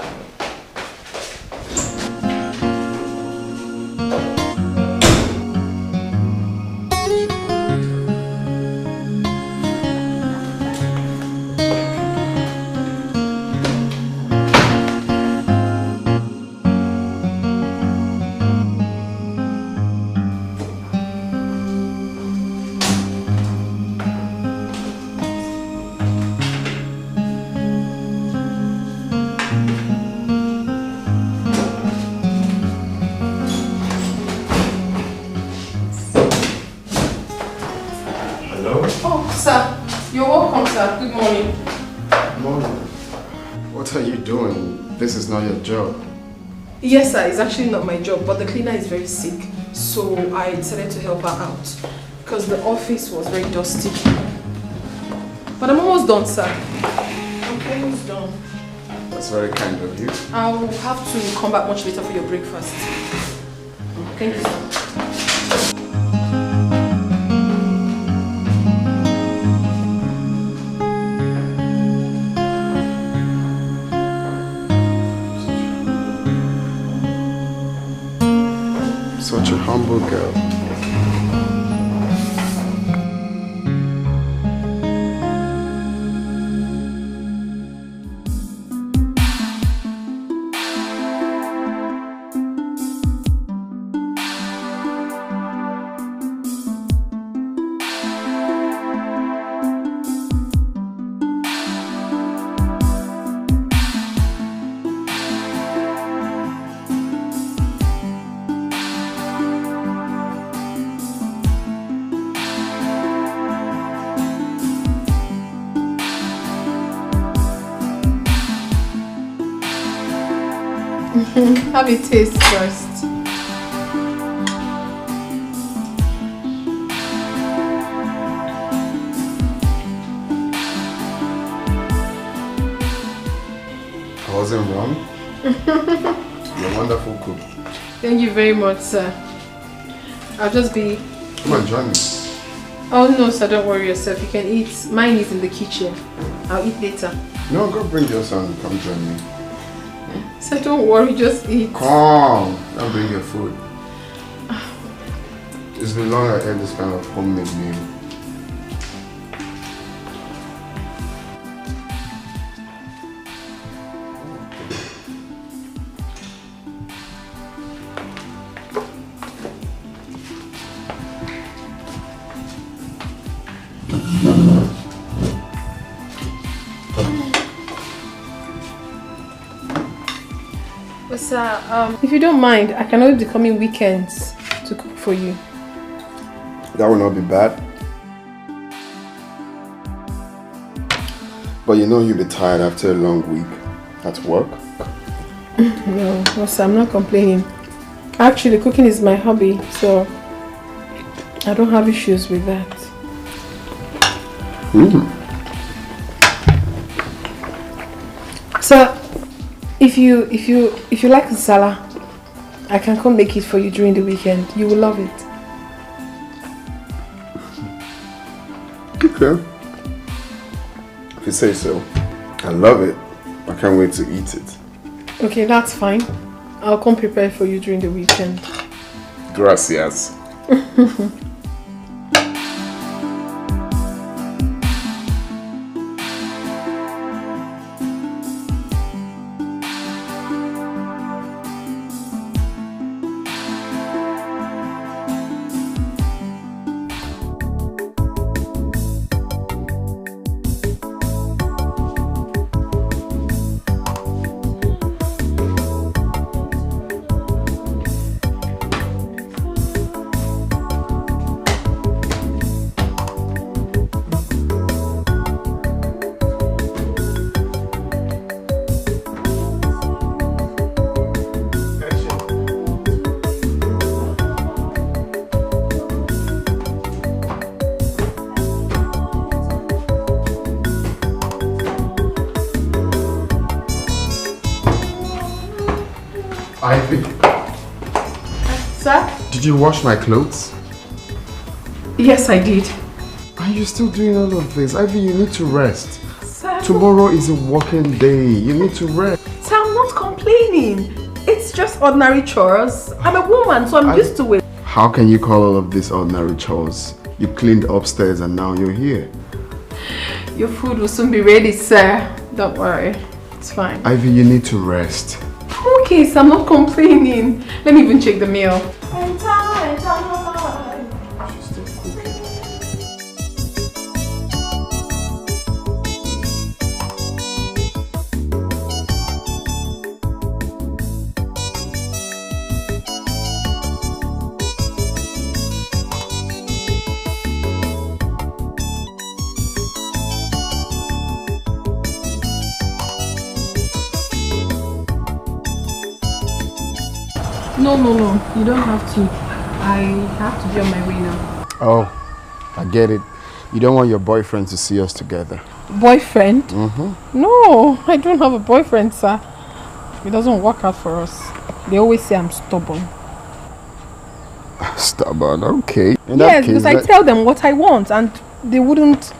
J: Good morning.
A: Morning. What are you doing? This is not your job.
J: Yes, sir. It's actually not my job, but the cleaner is very sick. So I decided to help her out. Because the office was very dusty. But I'm almost done, sir. I'm almost done.
A: That's very kind of you.
J: I'll have to come back much later for your breakfast. Thank you, sir.
A: Such a humble girl.
J: Have a taste first.
A: wasn't wrong. You're a wonderful cook.
J: Thank you very much, sir. I'll just be...
A: Come on, join me.
J: Oh no, sir, don't worry yourself. You can eat. Mine is in the kitchen. I'll eat later.
A: No, go bring your son. Come join me.
J: Sir, don't worry, just eat.
A: Come, I'll bring your food. It's been long I ate this kind of homemade meal.
J: But sir, if you don't mind, I can always be coming weekends to cook for you.
A: That will not be bad. But you know you'll be tired after a long week at work.
J: No, sir, I'm not complaining. Actually, cooking is my hobby, so I don't have issues with that. Sir, if you like nsala, I can come make it for you during the weekend. You will love it.
A: Okay. If you say so. I love it. I can't wait to eat it.
J: Okay, that's fine. I'll come prepare for you during the weekend.
A: Gracias. Ivy,
J: Sir?
A: did you wash my clothes?
J: Yes, I did.
A: Are you still doing all of this? Ivy, you need to rest.
J: Sir?
A: Tomorrow is a working day. You need to rest.
C: Sir, I'm not complaining. It's just ordinary chores. I'm a woman, so I'm used to it.
A: How can you call all of this ordinary chores? You cleaned upstairs and now you're here.
J: Your food will soon be ready, sir. Don't worry. It's fine.
A: Ivy, you need to rest.
J: Okay, so I'm not complaining. Let me even check the meal. No. You don't have to. I have to be on my way now.
A: Oh, I get it. You don't want your boyfriend to see us together.
J: Boyfriend?
A: Mm-hmm.
J: No, I don't have a boyfriend, sir. It doesn't work out for us. They always say I'm stubborn.
A: Stubborn, okay.
J: Yes, because I tell them what I want and they wouldn't,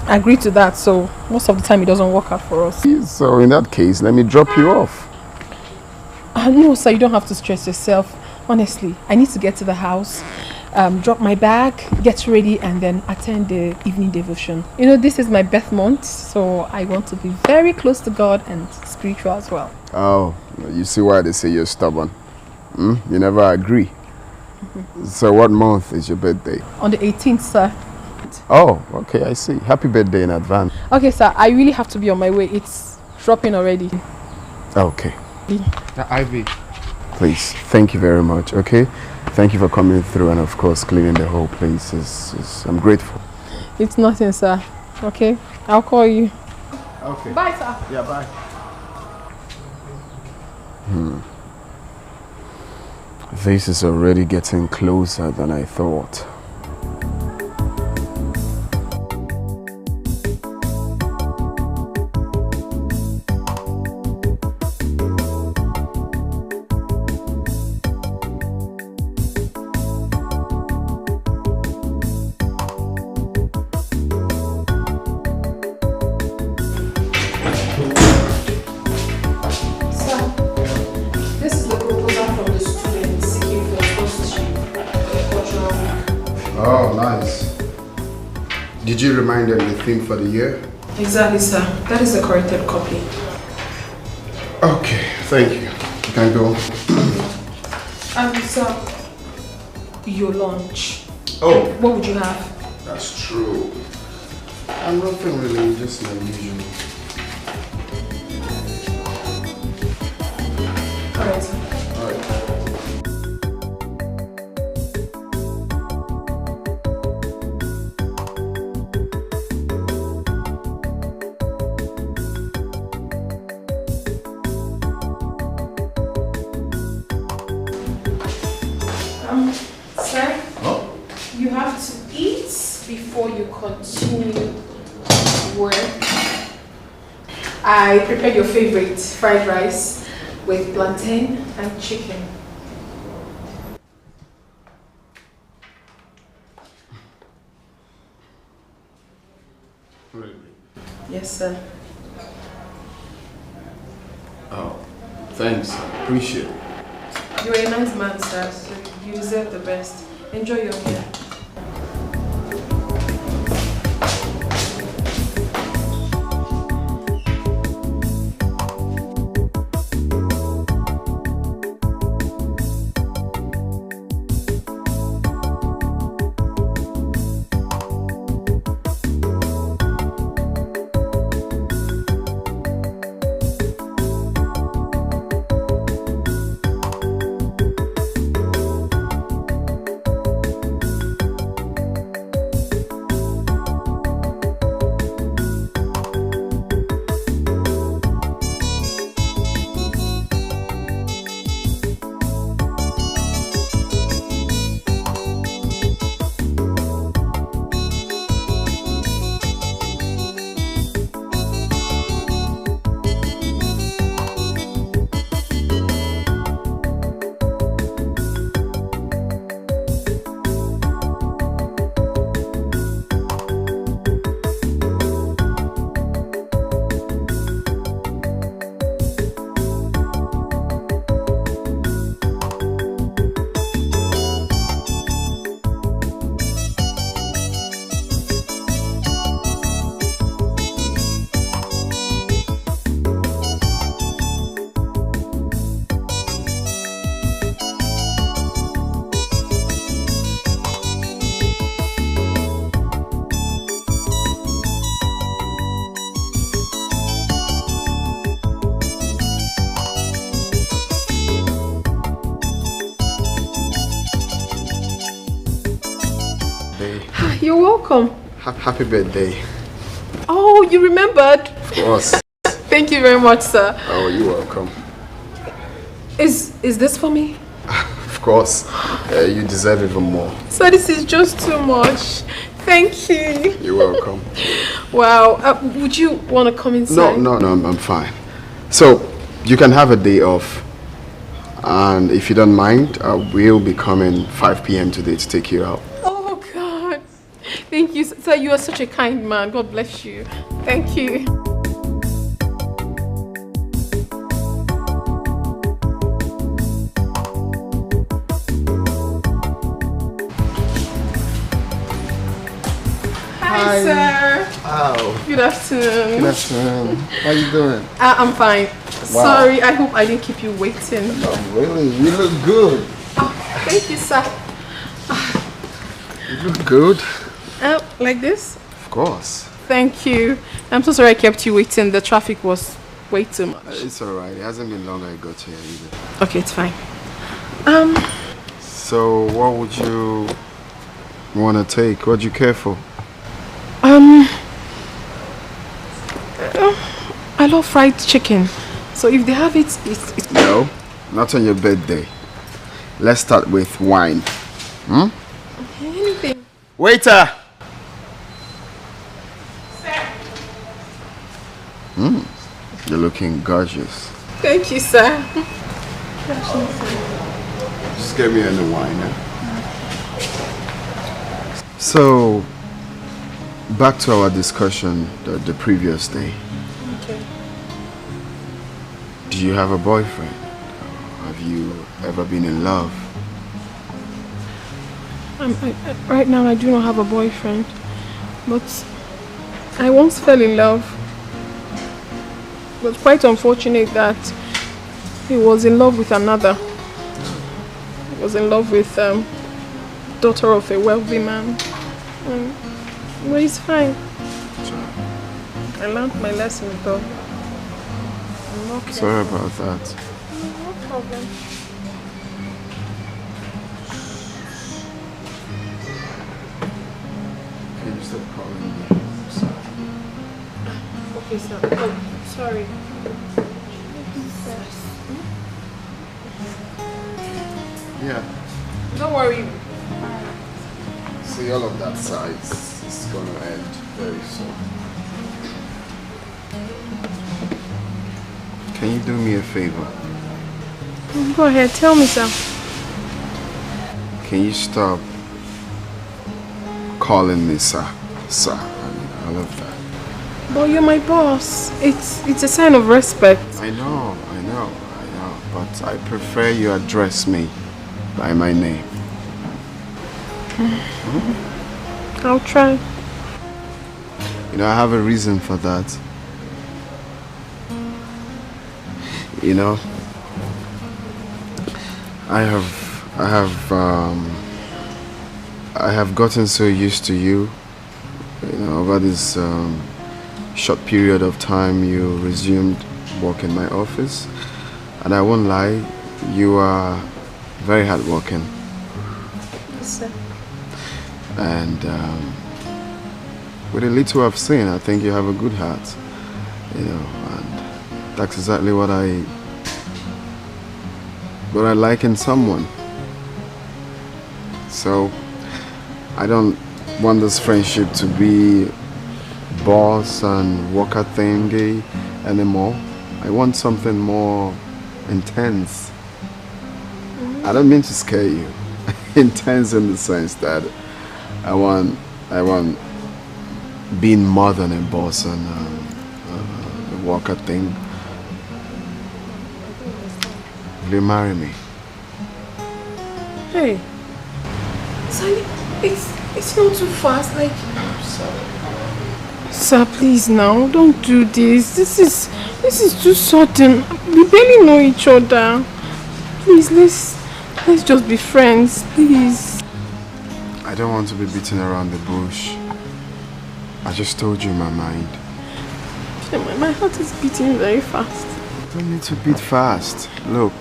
J: agree to that. So most of the time it doesn't work out for us.
A: So in that case, let me drop you off.
J: No, sir, you don't have to stress yourself. Honestly, I need to get to the house, drop my bag, get ready, and then attend the evening devotion. This is my birth month, so I want to be very close to God and spiritual as well.
A: Oh, you see why they say you're stubborn. You never agree. So what month is your birthday?
J: On the 18th, sir.
A: Oh, okay, I see. Happy birthday in advance.
J: Okay, sir, I really have to be on my way. It's dropping already.
A: Okay.
F: Ivy.
A: Please, thank you very much, okay? Thank you for coming through and of course cleaning the whole place. I'm grateful.
J: It's nothing, sir. Okay? I'll call you.
A: Okay.
J: Bye, sir.
A: Yeah, bye. This is already getting closer than I thought. Did you remind them the theme for the year?
J: Exactly, sir. That is the corrected copy.
A: Okay, thank you. You can go.
J: Sir, your lunch.
A: Oh.
J: What would you have?
A: That's true. I'm nothing really, just my usual.
J: Alright, sir.
A: Alright.
J: Sir, you have to eat before you continue work. I prepared your favorite fried rice with plantain and chicken.
A: Really?
J: Yes, sir.
A: Oh, thanks. I appreciate it.
J: You're a nice man, sir, so you deserve the best. Enjoy your meal. You're welcome.
A: Happy birthday.
J: Oh, you remembered?
A: Of course.
J: Thank you very much, sir.
A: Oh, you're welcome.
J: Is this for me?
A: Of course. You deserve even more.
J: So this is just too much. Thank you.
A: You're welcome.
J: Wow. Would you want to come inside?
A: No, I'm fine. So, you can have a day off. And if you don't mind, I will be coming 5 p.m. today to take you out.
J: Oh, God. Thank you. Sir, you are such a kind man. God bless you. Thank you. Hi, sir.
A: Wow.
J: Good afternoon.
A: Good afternoon. How you doing?
J: I'm fine.
A: Wow.
J: Sorry, I hope I didn't keep you waiting.
A: Oh, really? You look good.
J: Oh, thank you, sir.
A: You look good.
J: Like this?
A: Of course.
J: Thank you. I'm so sorry I kept you waiting. The traffic was way too much.
A: It's alright. It hasn't been long I got here either.
J: Okay, it's fine.
A: So, what would you want to take? What do you care for?
J: I love fried chicken. So if they have it, it's...
A: No, not on your birthday. Let's start with wine.
J: Anything.
A: Waiter! You're looking gorgeous.
J: Thank you, sir.
A: Just get me any wine now. So, back to our discussion the previous day.
J: Okay.
A: Do you have a boyfriend? Have you ever been in love?
J: Right now I do not have a boyfriend. But I once fell in love. It was quite unfortunate that he was in love with another. He was in love with daughter of a wealthy man. But it's fine. I learned my lesson though.
A: Sorry about that.
J: No problem.
A: Can you stop calling me, sir?
J: Okay, sir. Oh, sorry.
A: Yeah.
J: Don't worry.
A: See, all of that size is going to end very soon. Can you do me a favor?
J: Go ahead, tell me, sir.
A: Can you stop calling me sir? Sir, I mean, I love that.
J: But you're my boss. It's a sign of respect.
A: I know. But I prefer you address me by my name.
J: I'll try.
A: You know, I have a reason for that. You know, I have gotten so used to you. You know, over this short period of time you resumed work in my office, and I won't lie, you are very hardworking.
J: Yes, sir.
A: And with a little I've seen, I think you have a good heart. You know, and that's exactly what I like in someone. So I don't want this friendship to be boss and worker thingy anymore. I want something more intense. I don't mean to scare you. Intense in the sense that I want being more than a boss and a worker thing. Will you marry me?
J: Hey, Sally, it's not too fast. Like,
A: I'm sorry.
J: Sir, please now, don't do this. This is too sudden. We barely know each other. Please, let's just be friends, please.
A: I don't want to be beating around the bush. I just told you my mind.
J: My heart is beating very fast.
A: You don't need to beat fast. Look,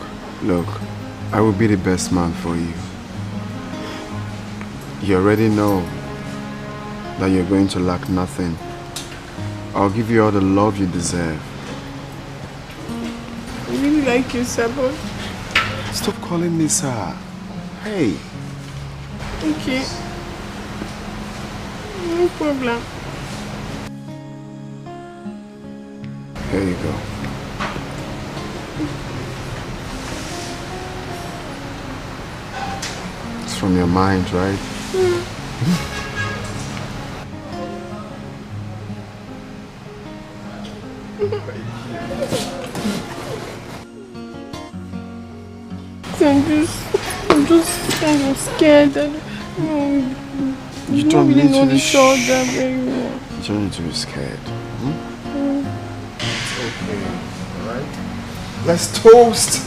A: I will be the best man for you. You already know that you're going to lack nothing. I'll give you all the love you deserve.
J: I really like you, sir, but...
A: Stop calling me sir. Hey.
J: Okay. No problem.
A: Here you go. It's from your mind, right? I'm just kind of scared that you don't
J: really
A: need
J: know
A: to be
J: each other very well.
A: You don't need to be scared. It's okay, alright? Let's toast!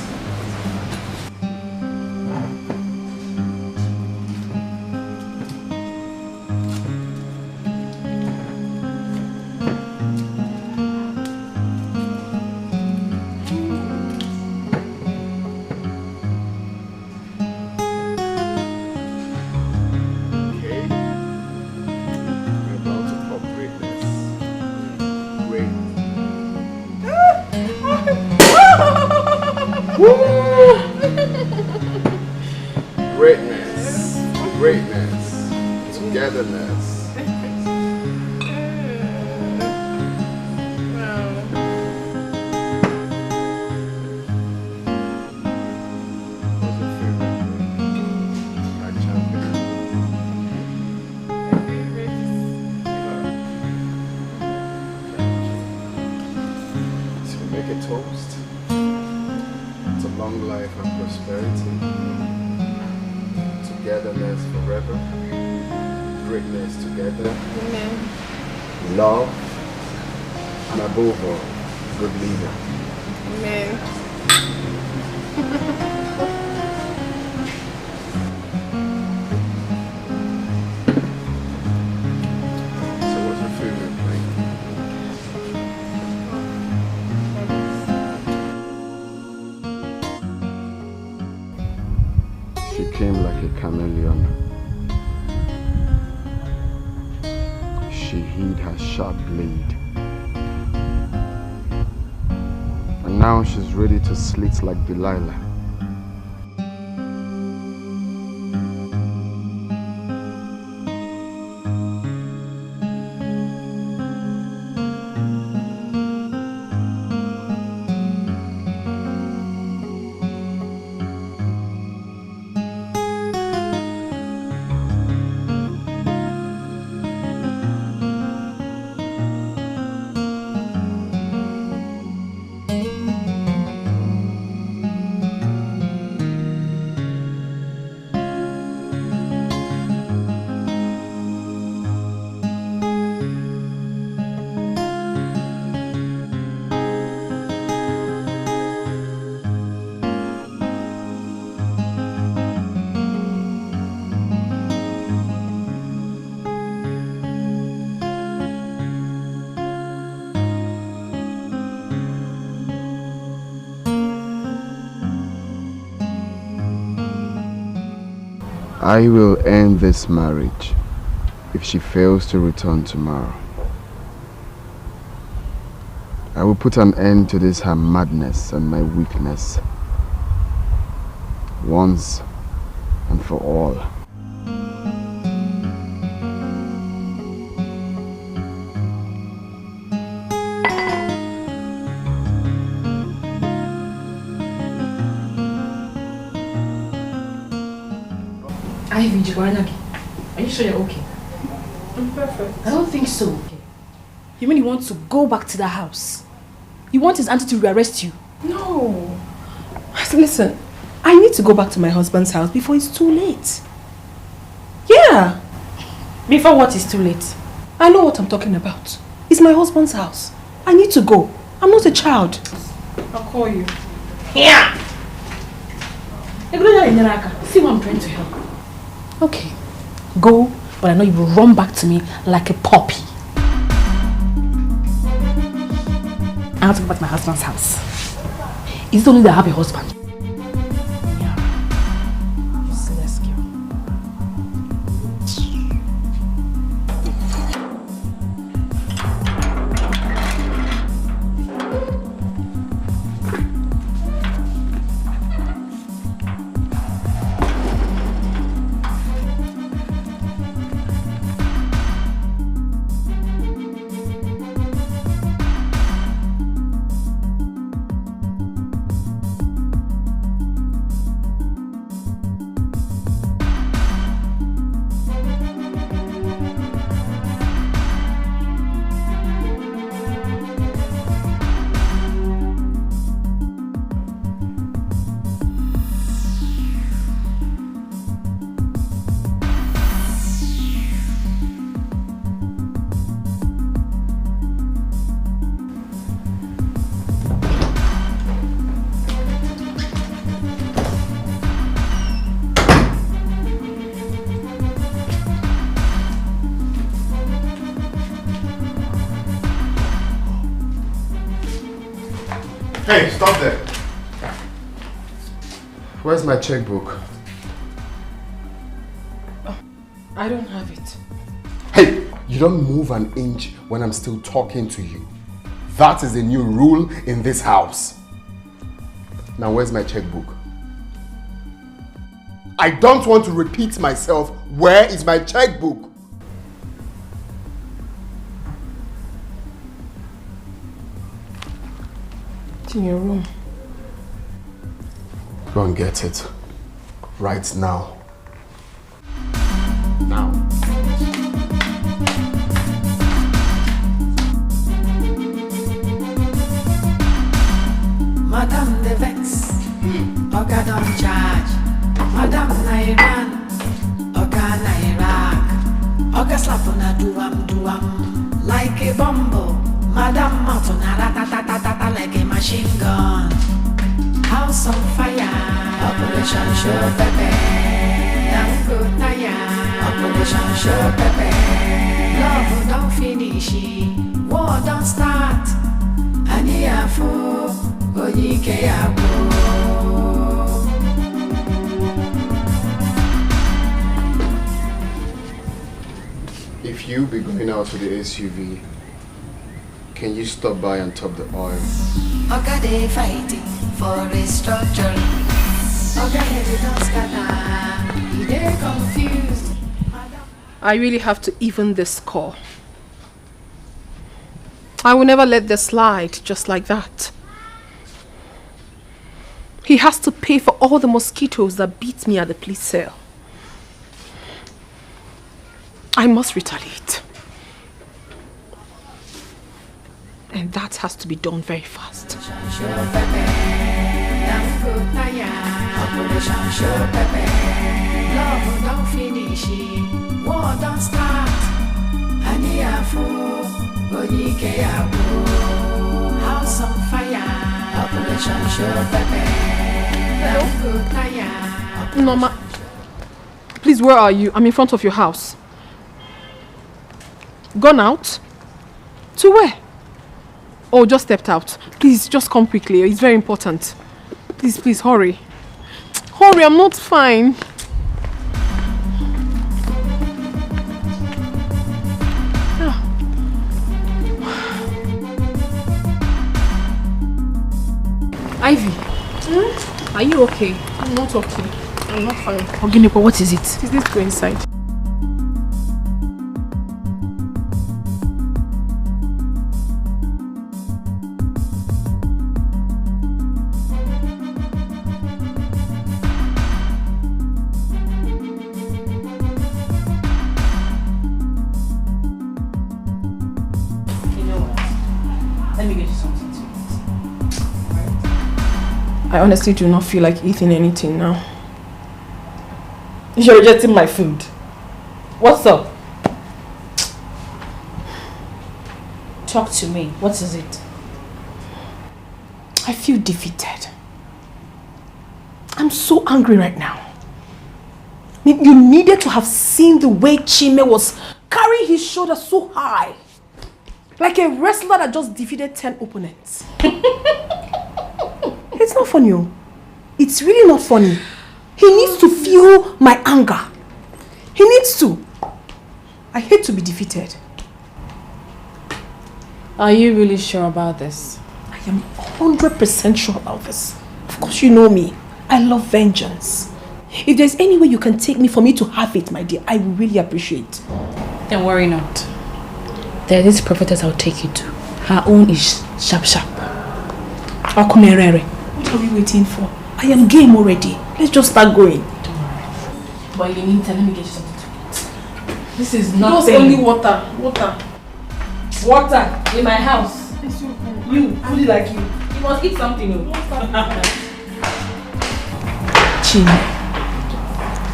A: Greatness, togetherness. So we make a toast to long life and prosperity. Togetherness forever, greatness together.
J: Amen.
A: Love, and above all, good leader.
J: Amen.
A: So what's your favorite play? She came like a chameleon. She hid her sharp blade. And now she's ready to slit like Delilah. I will end this marriage if she fails to return tomorrow. I will put an end to this her madness and my weakness once and for all.
C: Are you sure you're okay?
J: I'm perfect.
C: I don't think so. You mean you want to go back to the house? You want his auntie to rearrest you? No. Listen, I need to go back to my husband's house before it's too late. Yeah. Before what is too late? I know what I'm talking about. It's my husband's house. I need to go. I'm not a child. I'll call you. Yeah. See what I'm trying to help. Okay. Go, but I know you will run back to me like a puppy. I have to go back to my husband's house. It's only that I have a husband. Yeah. Useless girl.
A: Hey, stop there. Where's my checkbook?
C: Oh, I don't have it.
A: Hey, you don't move an inch when I'm still talking to you. That is a new rule in this house. Now, where's my checkbook? I don't want to repeat myself. Where is my checkbook?
C: It's in your room.
A: Go and get it. Right now. Now.
D: Madam the vex, Oga don't charge. Madam na Iran, Oga na Iraq. slap on a do-am, like a bumble. Madam mouth on a rat-a-tat-a-tat like a machine gun. House on fire, Operation Show Pepe. Young good Naya, Operation Show Pepe. Love don't finish, war don't start. Aniafo, Dikeh yabo.
A: If you be going out with the SUV, can you stop by and top the oil?
D: Oga they fighting for restructuring. Oga they don't scatter, they confused.
C: I really have to even this score. I will never let this slide just like that. He has to pay for all the mosquitoes that beat me at the police cell. I must retaliate. And that has to be done very fast.
D: Love don't finish, war don't start. Aniafo, Dikeh yabo. House on fire, Operation Show Pepe.
C: Norma, please, where are you? I'm in front of your house. Gone out? To where? Oh, just stepped out. Please, just come quickly. It's very important. Please, hurry. Hurry, I'm not fine. Ivy, are you okay? I'm not okay. I'm not fine.
J: Oginipo, what is it?
C: Please, let's go inside. I honestly do not feel like eating anything now.
G: You're rejecting my food. What's up?
J: Talk to me. What is it?
C: I feel defeated. I'm so angry right now. I mean, you needed to have seen the way Chime was carrying his shoulder so high. Like a wrestler that just defeated 10 opponents. It's not funny. It's really not funny. He needs to feel my anger. He needs to. I hate to be defeated.
J: Are you really sure about this?
C: I am 100% sure about this. Of course you know me. I love vengeance. If there's any way you can take me for me to have it, my dear, I will really appreciate.
J: Don't worry not. There is prophetess I'll take you to. Her own is sharp.
C: Akumerere. What are we waiting for? I am game already. Let's just start going.
J: Don't worry. But in the meantime, let me get you something to eat. This is nothing.
C: Just only water.
J: Water in my house.
C: You, fully like you.
J: You must eat something.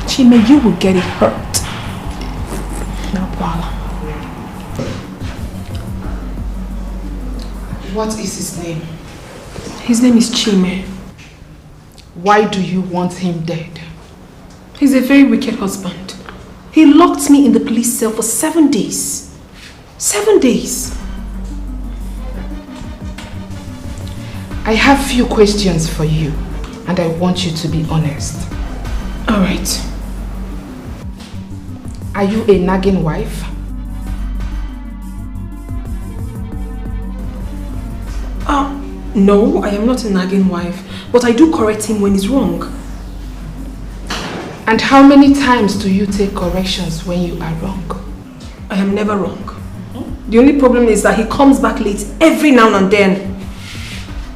C: Chime, you will get it hurt. Now, Bala.
M: What is his name?
C: His name is Chime.
M: Why do you want him dead?
C: He's a very wicked husband. He locked me in the police cell for 7 days. 7 days.
M: I have few questions for you, and I want you to be honest.
C: All right.
M: Are you a nagging wife?
C: No, I am not a nagging wife, but I do correct him when he's wrong.
M: And how many times do you take corrections when you are wrong?
C: I am never wrong. The only problem is that he comes back late every now and then.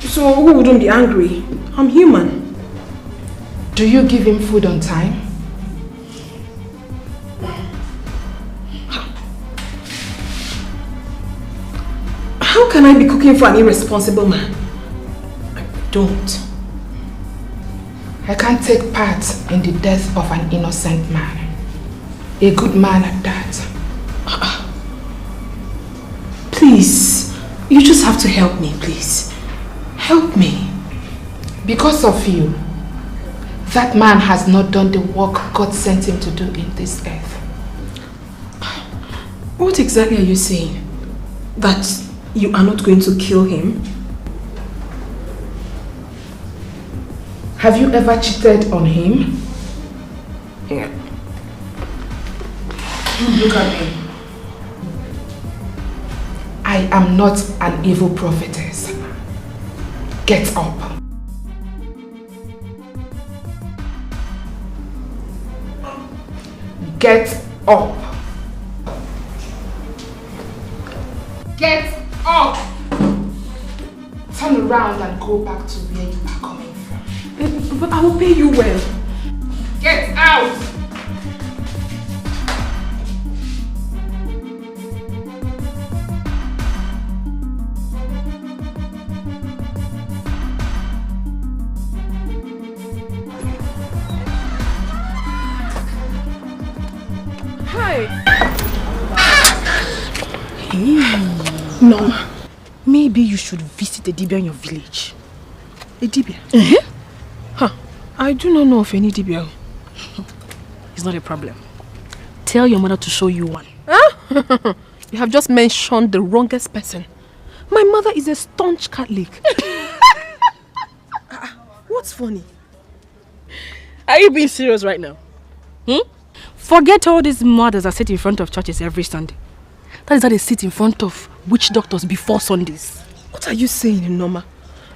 C: So who wouldn't be angry? I'm human.
M: Do you give him food on time?
C: How can I be cooking for an irresponsible man? I don't.
M: I can't take part in the death of an innocent man. A good man at that. Please, you just have to help me, please. Help me. Because of you, that man has not done the work God sent him to do in this earth.
C: What exactly are you saying? That you are not going to kill him?
M: Have you ever cheated on him?
C: Yeah.
M: Look at me. I am not an evil prophetess. Get up. Get up. Get up. Turn around and go back to where you are coming from.
C: But I will pay you well.
M: Get out.
J: No. Maybe you should visit a dibia in your village.
C: A dibia? Huh. I do not know of any dibia.
J: It's not a problem. Tell your mother to show you one.
C: Huh? You have just mentioned the wrongest person. My mother is a staunch Catholic. What's funny?
J: Are you being serious right now? Forget all these mothers that sit in front of churches every Sunday. That is how they sit in front of witch doctors before Sundays.
C: What are you saying, Norma?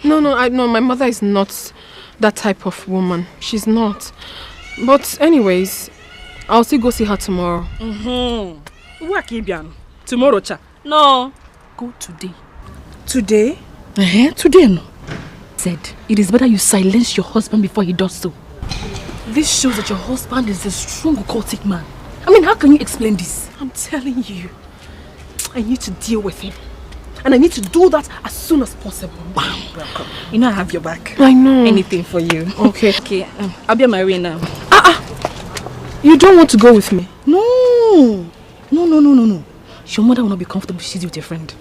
C: No, my mother is not that type of woman. She's not. But anyways, I'll still go see her tomorrow.
J: Tomorrow, cha? No. Go today.
C: Today?
J: Today, no. Said, it is better you silence your husband before he does so. This shows that your husband is a strong occultic man. I mean, how can you explain this?
C: I'm telling you, I need to deal with him. And I need to do that as soon as possible.
J: Bam. Welcome. You know I have your back.
C: I know.
J: Anything for you.
C: Okay.
J: Okay, I'll be on my way now.
C: You don't want to go with me?
J: No. Your mother will not be comfortable if she's with your friend.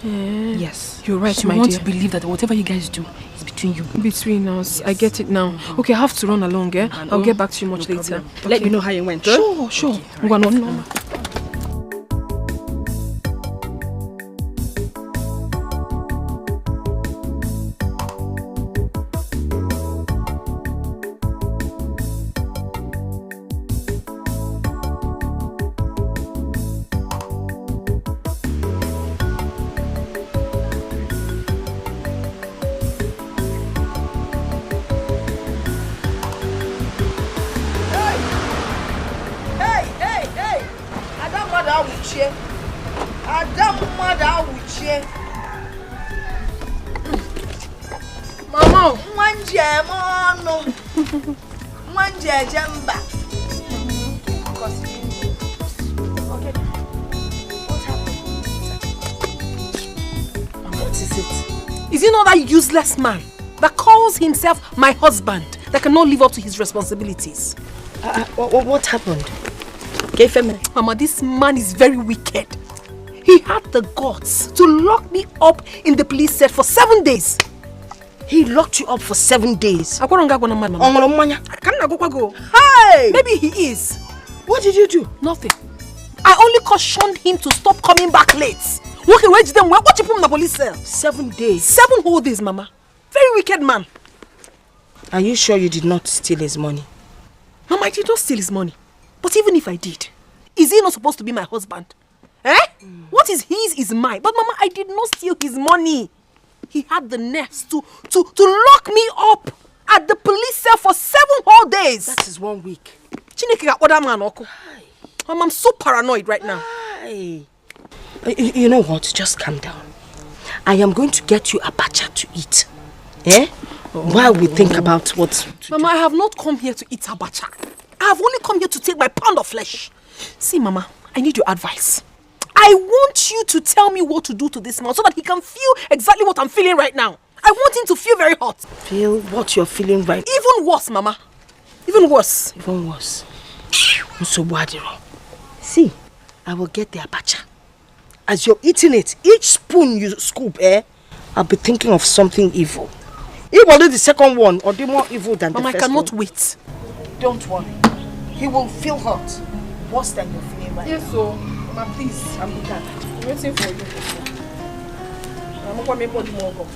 J: Yes.
C: You're right,
J: she
C: my
J: wants
C: dear.
J: to believe that whatever you guys do is between you.
C: Between us.
J: Yes.
C: I get it now. Okay, I have to run along, eh? I'll get back to you much later.
J: Okay. Let me know how you went.
C: Sure.
J: Okay.
C: We're gonna Is he not that useless man that calls himself my husband that cannot live up to his responsibilities?
J: What happened?
C: Mama, this man is very wicked. He had the guts to lock me up in the police cell for 7 days.
J: He locked you up for 7 days.
C: Hey! Maybe he is.
J: What did you do?
C: Nothing. I only cautioned him to stop coming back late. Okay, where did them? What you put in the police cell?
J: 7 days.
C: 7 whole days, Mama. Very wicked man.
J: Are you sure you did not steal his money?
C: Mama, I did not steal his money. But even if I did, is he not supposed to be my husband? What is his is mine. But Mama, I did not steal his money. He had the nerve to lock me up at the police cell for 7 whole days.
J: That is 1 week.
C: Mama, I'm so paranoid right now.
J: You know what? Just calm down. I am going to get you a abacha to eat. While we think about what to
C: Mama, I have not come here to eat abacha. I have only come here to take my pound of flesh. See, Mama, I need your advice. I want you to tell me what to do to this man so that he can feel exactly what I'm feeling right now. I want him to feel very hot.
J: Feel what you're feeling right now?
C: Even worse, Mama. Even worse.
J: Even worse. See, I will get the abacha.
I: as you're eating it, each spoon you scoop, I'll be thinking of something evil. Even the second one, or the more evil than the first one.
J: Mama, I cannot wait.
I: Don't worry. He will feel hot. Worse than you're feeling right now.
J: Yes, so, Mama, please.
I: I'm with that.
J: I'm waiting for you. I'm going to make more go.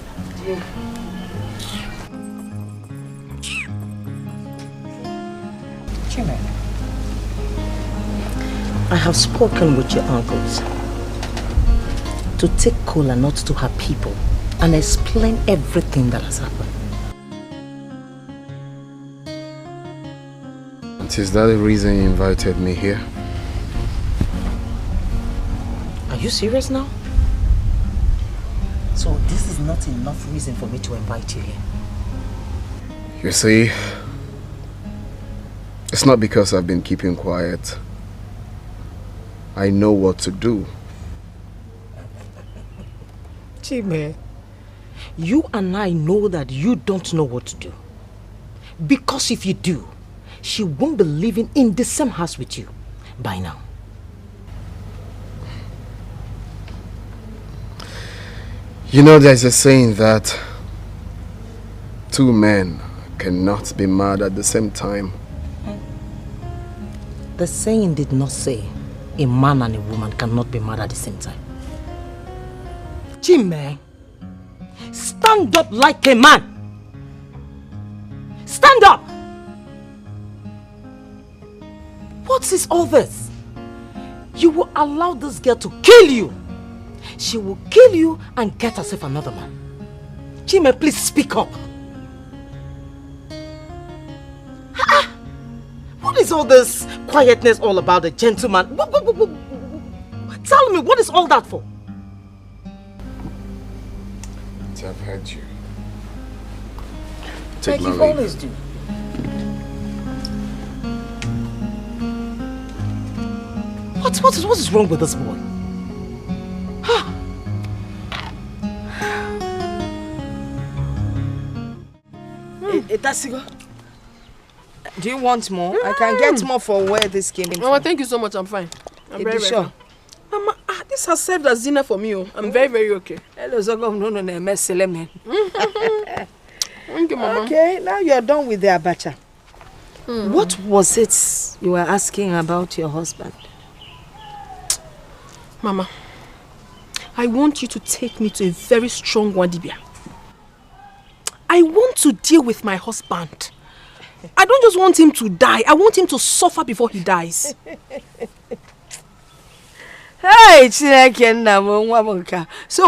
I: Chime, I have spoken with your uncles to take cola not to her people and explain everything that has happened.
A: And is that the reason you invited me here?
I: Are you serious now? So this is not enough reason for me to invite you here.
A: You see, it's not because I've been keeping quiet. I know what to do.
I: Chime, you and I know that you don't know what to do. Because if you do, she won't be living in the same house with you by now.
A: You know, there's a saying that two men cannot be mad at the same time.
I: The saying did not say a man and a woman cannot be mad at the same time. Chime, stand up like a man. Stand up! What is all this? You will allow this girl to kill you. She will kill you and get herself another man. Chime, please speak up. What is all this quietness all about, a gentleman? Tell me, what is all that for?
A: I've heard you.
I: Like you always do. What is wrong with this boy? Etiko, do you want more? I can get more for where this came from.
J: Mama, thank you so much. I'm fine. I'm very sure. Mama, this has served as dinner for me. I'm very, very okay.
I: Hello, Zogom. No, mess, man.
J: Thank you, Mama.
I: Okay, now you're done with the abacha. What was it you were asking about your husband?
J: Mama, I want you to take me to a very strong Wadibia. I want to deal with my husband. I don't just want him to die. I want him to suffer before he dies.
I: Hey, so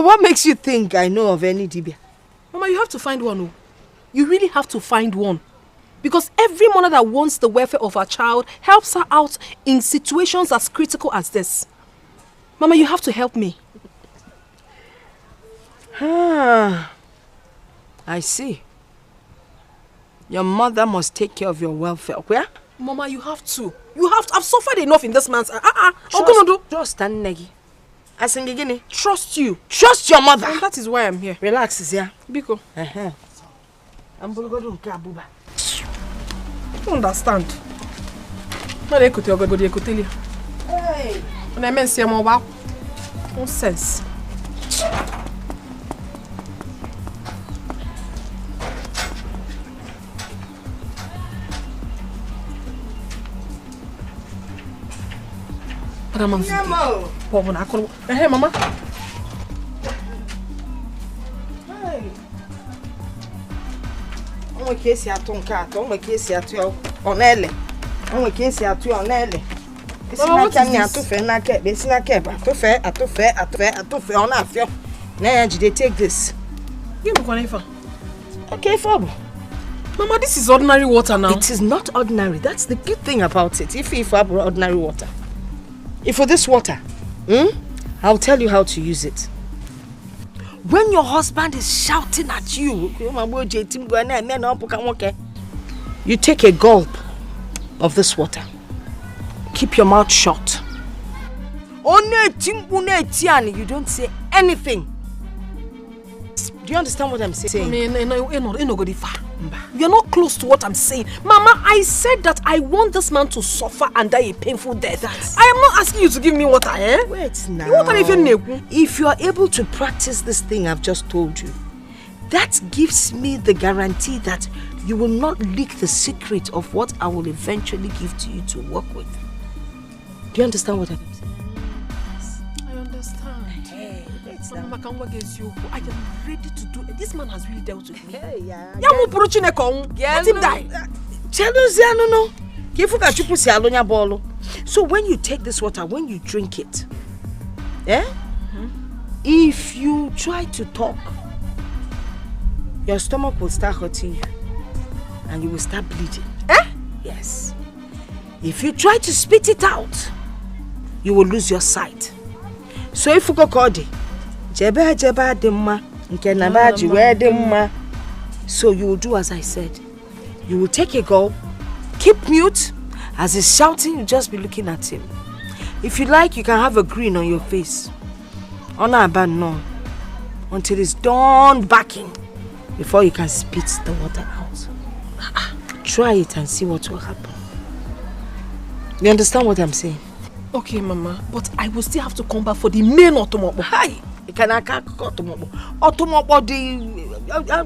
I: what makes you think I know of any Dibia?
J: Mama, you have to find one. You really have to find one. Because every mother that wants the welfare of her child helps her out in situations as critical as this. Mama, you have to help me.
I: I see. Your mother must take care of your welfare. Where?
J: Mama, you have to. You have to. I've suffered enough in this man's...
I: Trust and Negi.
J: Trust you.
I: Trust your mother.
J: And that is why I'm here.
I: Relax, Zia.
J: Biko.
I: I
J: don't understand. Hey. When I meant say more about no sense. Hey, Mama.
I: Hey. On case ya ton cat, on case ya tu on elle. On case ya tu on elle.
J: Mama, what is
I: this? On afio. Now they take this.
J: Give me one.
I: Okay, Fob.
J: Mama, this is ordinary water now.
I: It is not ordinary. That's the good thing about it. If ordinary water. If for this water, I'll tell you how to use it. When your husband is shouting at you, you take a gulp of this water. Keep your mouth shut. You don't say anything. Do you understand what I'm saying?
C: You're not close to what I'm saying. Mama, I said that I want this man to suffer and die a painful death. I am not asking you to give me water, eh?
I: Wait now.
C: Water
I: if you are able to practice this thing I've just told you, that gives me the guarantee that you will not leak the secret of what I will eventually give to you to work with. Do you understand what I'm saying?
C: I understand. Hey, Mama, I am ready to do it. This man has really dealt with me. Let him die.
I: So when you take this water, when you drink it, if you try to talk, your stomach will start hurting you and you will start bleeding. Yes. If you try to spit it out, you will lose your sight. So if you go kodi, so you will do as I said. You will take a gulp, keep mute. As he's shouting, you just be looking at him. If you like, you can have a grin on your face. No. Until it's done backing before you can spit the water out. Try it and see what will happen. You understand what I'm saying?
C: Okay, Mama, but I will still have to come back for the main automobo.
I: Hi! You can automobo. Automobo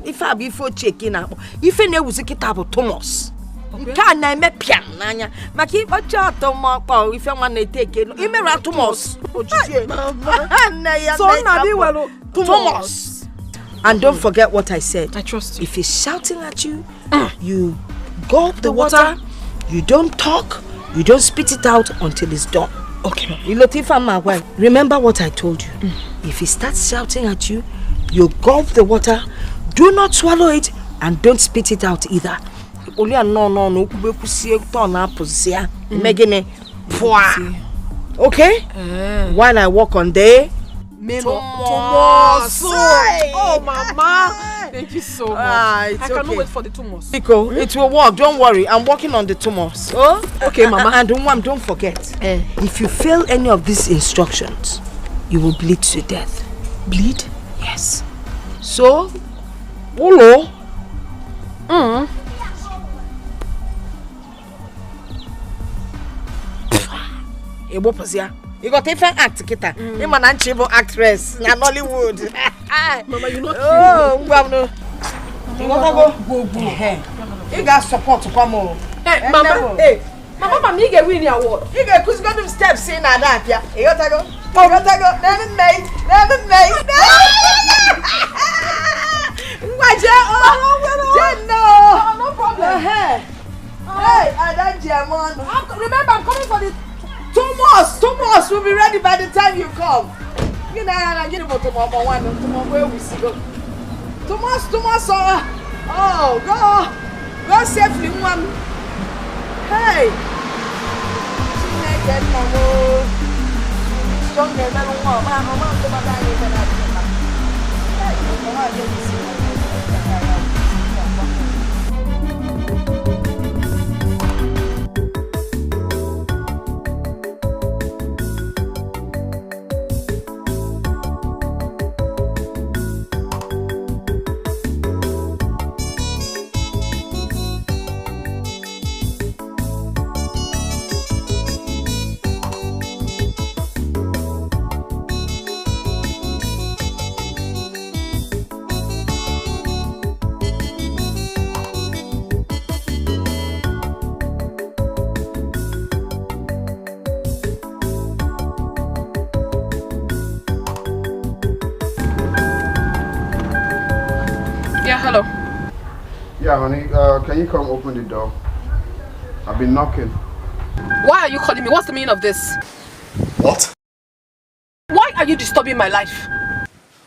I: if I be for checking out. If I was a kitab of Thomas. Can I make pian? Maki, but automobo if I want to take it. Imera Thomas. Thomas. And don't forget what I said.
C: I trust you.
I: If he's shouting at you, you gulp the water, you don't talk, you don't spit it out until it's done.
C: Okay,
I: Mama. Remember what I told you. If he starts shouting at you, you gulp the water, do not swallow it, and don't spit it out either. Okay? While I walk on there,
C: Thomas. Oh, Mama. Thank you so much. I cannot wait for the Thomas.
I: Nico, it will work. Don't worry. I'm working on the Thomas. Oh?
C: Okay, Mama.
I: And don't forget. If you fail any of these instructions, you will bleed to death.
C: Bleed?
I: Yes. So, Olo. You got different act, Kita. You man an actress in Nollywood.
C: Mama, you know.
I: Oh, well, you go. You got support to come on.
C: Hey, Mama. Hey, Mama, you get winning award.
I: You get who's got them steps in that. Yeah, you got to go. Never made. No problem. Hey, I don't German. Remember, I'm coming for the Thomas will be ready by the time you come. You know, I get about tomorrow where we see go. Thomas, oh, go safely, mom. Hey,
M: Hello.
A: Yeah, honey, can you come open the door? I've been knocking.
M: Why are you calling me? What's the meaning of this?
K: What?
M: Why are you disturbing my life?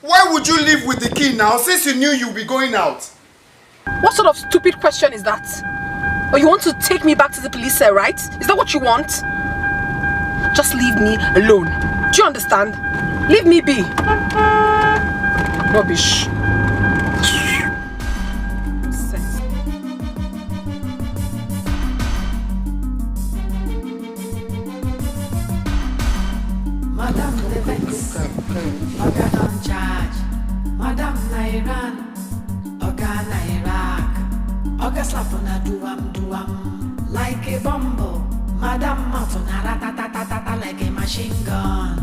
K: Why would you leave with the key now since you knew you'd be going out?
M: What sort of stupid question is that? Or you want to take me back to the police cell, right? Is that what you want? Just leave me alone. Do you understand? Leave me be. Rubbish.
D: Madam the vex, Oga don charge. Madam na Iran, Oga na Iraq. Oga slap on a do-am, like a bumble. Madam mouth on a rat-a-tat-tat-tat like a machine gun.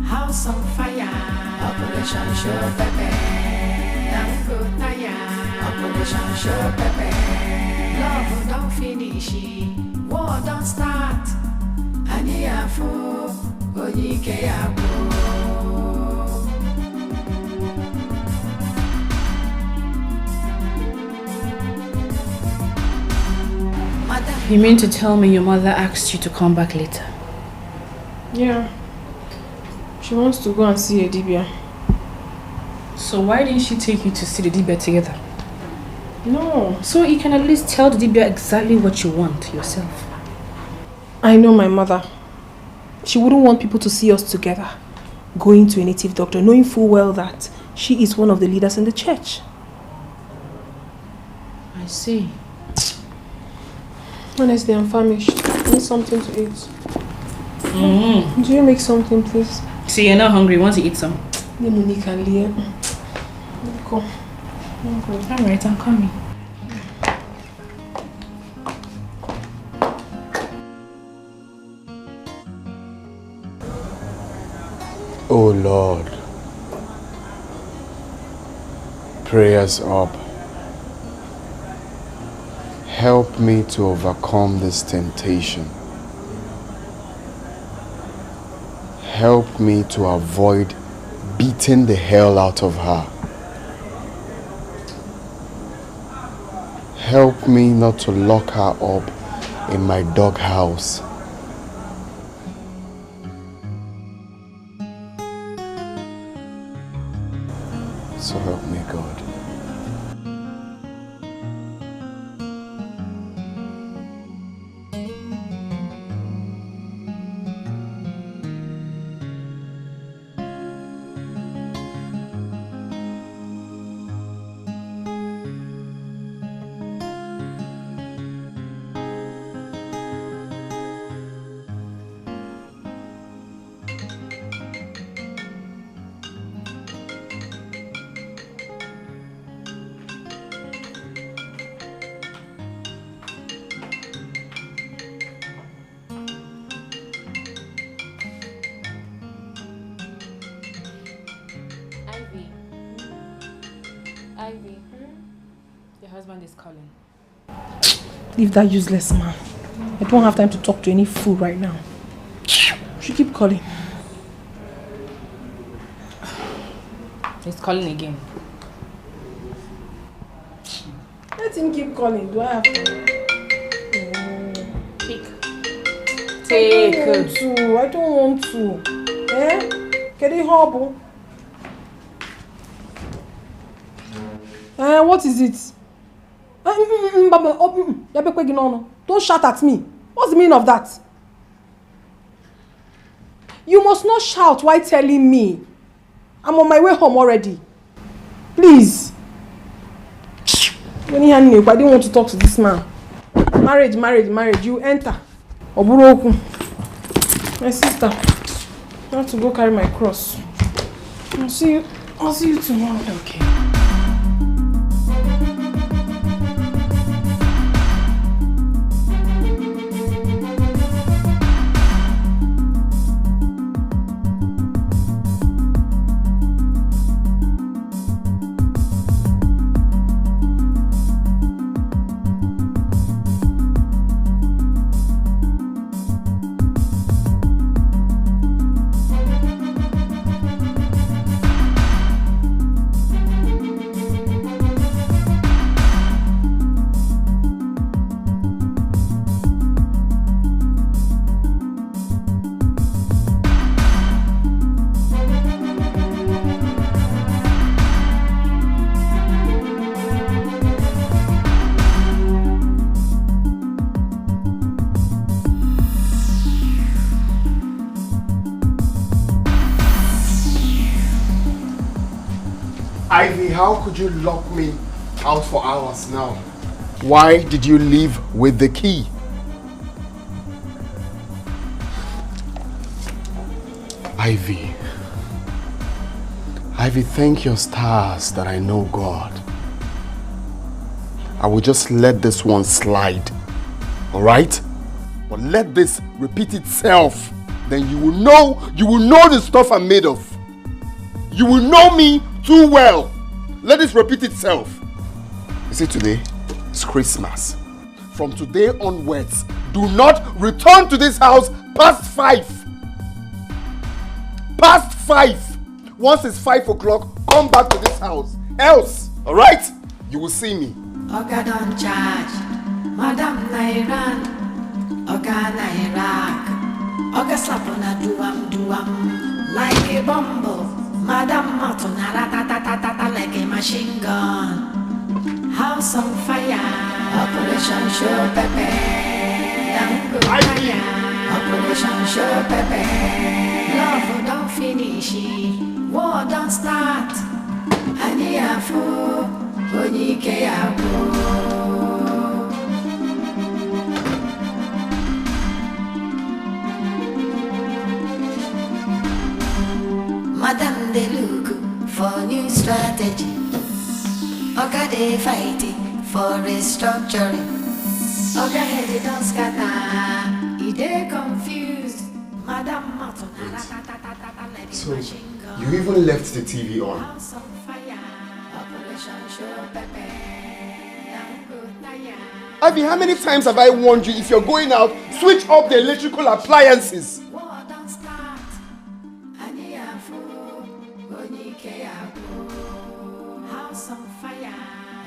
D: House on fire, Operation Show Pepe. Don't go tire, Operation Show Pepe. Love don't finish, war don't start. Ani afo, Onyike abo.
J: You mean to tell me your mother asked you to come back later?
B: Yeah. She wants to go and see a Dibia.
J: So why didn't she take you to see the Dibia together?
B: No.
J: So you can at least tell the Dibia exactly what you want yourself.
B: I know my mother. She wouldn't want people to see us together, going to a native doctor, knowing full well that she is one of the leaders in the church.
J: I see.
B: Honestly, I'm famished. I need something to eat. Do you make something, please?
J: See, you're not hungry. Want to eat some?
B: Monique and Leah. Go.
J: Alright, I'm coming.
A: Oh Lord, prayers up. Help me to overcome this temptation. Help me to avoid beating the hell out of her. Help me not to lock her up in my doghouse. So help me, God.
B: Leave that useless man. I don't have time to talk to any fool right now. She keep calling.
J: He's calling again.
B: Let him keep calling. Do I have to?
J: Pick.
B: I don't want to. Eh? Can you help? What is it? Don't shout at me. What's the meaning of that? You must not shout while telling me. I'm on my way home already. Please. I didn't want to talk to this man. Marriage. You enter. Oburoku. My sister. I have to go carry my cross. I'll see you tomorrow.
J: Okay.
A: Ivy, how could you lock me out for hours now? Why did you leave with the key? Ivy, thank your stars that I know God. I will just let this one slide. Alright? But let this repeat itself. Then you will know the stuff I'm made of. You will know me too well. Let this repeat itself. You see, today is Christmas. From today onwards, do not return to this house past 5. Past 5. Once it's 5 o'clock, come back to this house. Else, alright? You will see me.
D: Oga don't charge, Madam Nairan, Oga Nairak, Oga slap on a duam, like a bumble, Madam Matuna ratatatata like a machine gun. House on fire, Operation Show Pepe, Dango fire, Operation Show Pepe, love don't finish it, war don't start, Aniafu. Madam they look for new strategy. Oga they fighting for restructuring. Oga head don't scatter, he they confused. Madam Martin.
A: So you even left the TV on. Ivy, how many times have I warned you, if you're going out, switch off the electrical appliances?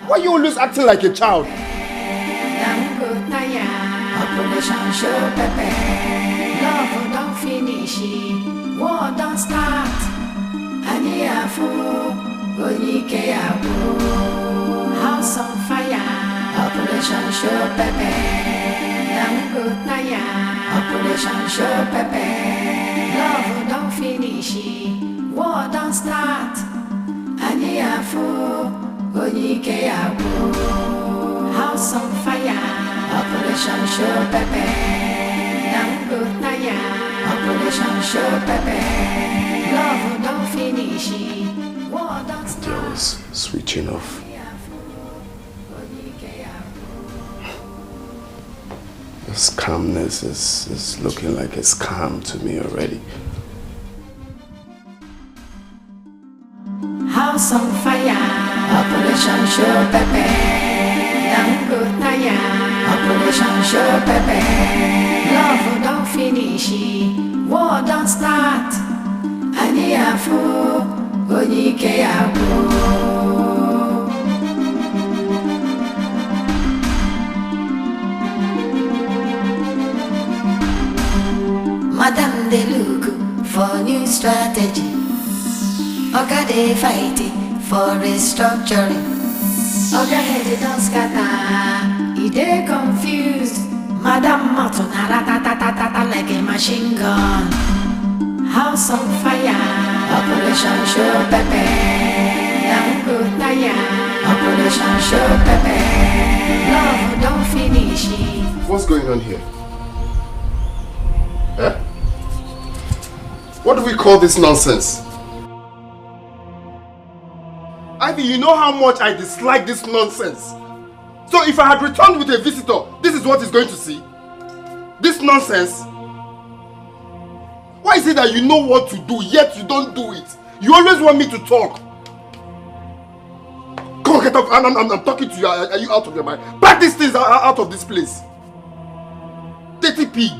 A: Why are you always acting like a child?
D: Operation Show Pepe, love don't finish it, war don't start. House on fire. Operation Show Pepe, Operation Show Pepe, love don't finish it, war don't start. House on fire. Operation Show Pepe, Operation Show Pepe, love don't finish it, war don't start.
A: There was switching off. This calmness is looking like a scam to me already.
D: House on fire, Operation Show Pepe, Operation Show Pepe, love don't finish it, war don't start. Madam they look for new strategy. Oga they fighting for restructuring. Oga head don't scatter, he they confused. Madam Matuna ratatatata like a machine gun. House on fire, Operation Show Pepe, Operation Show Pepe, love don't finish it.
A: What's going on here? Eh? What do we call this nonsense? Ivy, you know how much I dislike this nonsense. So if I had returned with a visitor, this is what he's going to see? This nonsense? Why is it that you know what to do, yet you don't do it? You always want me to talk. Come on, get up. I'm talking to you. Are you out of your mind? Pack these things out of this place. Dirty pig.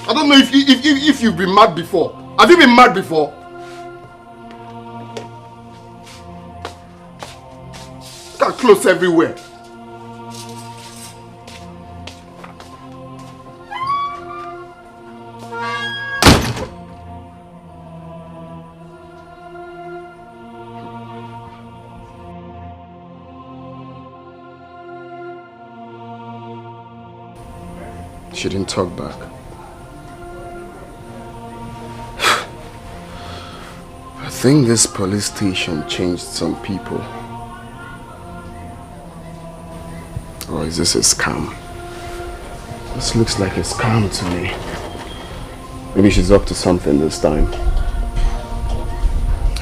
A: I don't know if you've been mad before. Have you been mad before? Got clothes everywhere. She didn't talk back. I think this police station changed some people. Or is this a scam? This looks like a scam to me. Maybe she's up to something this time.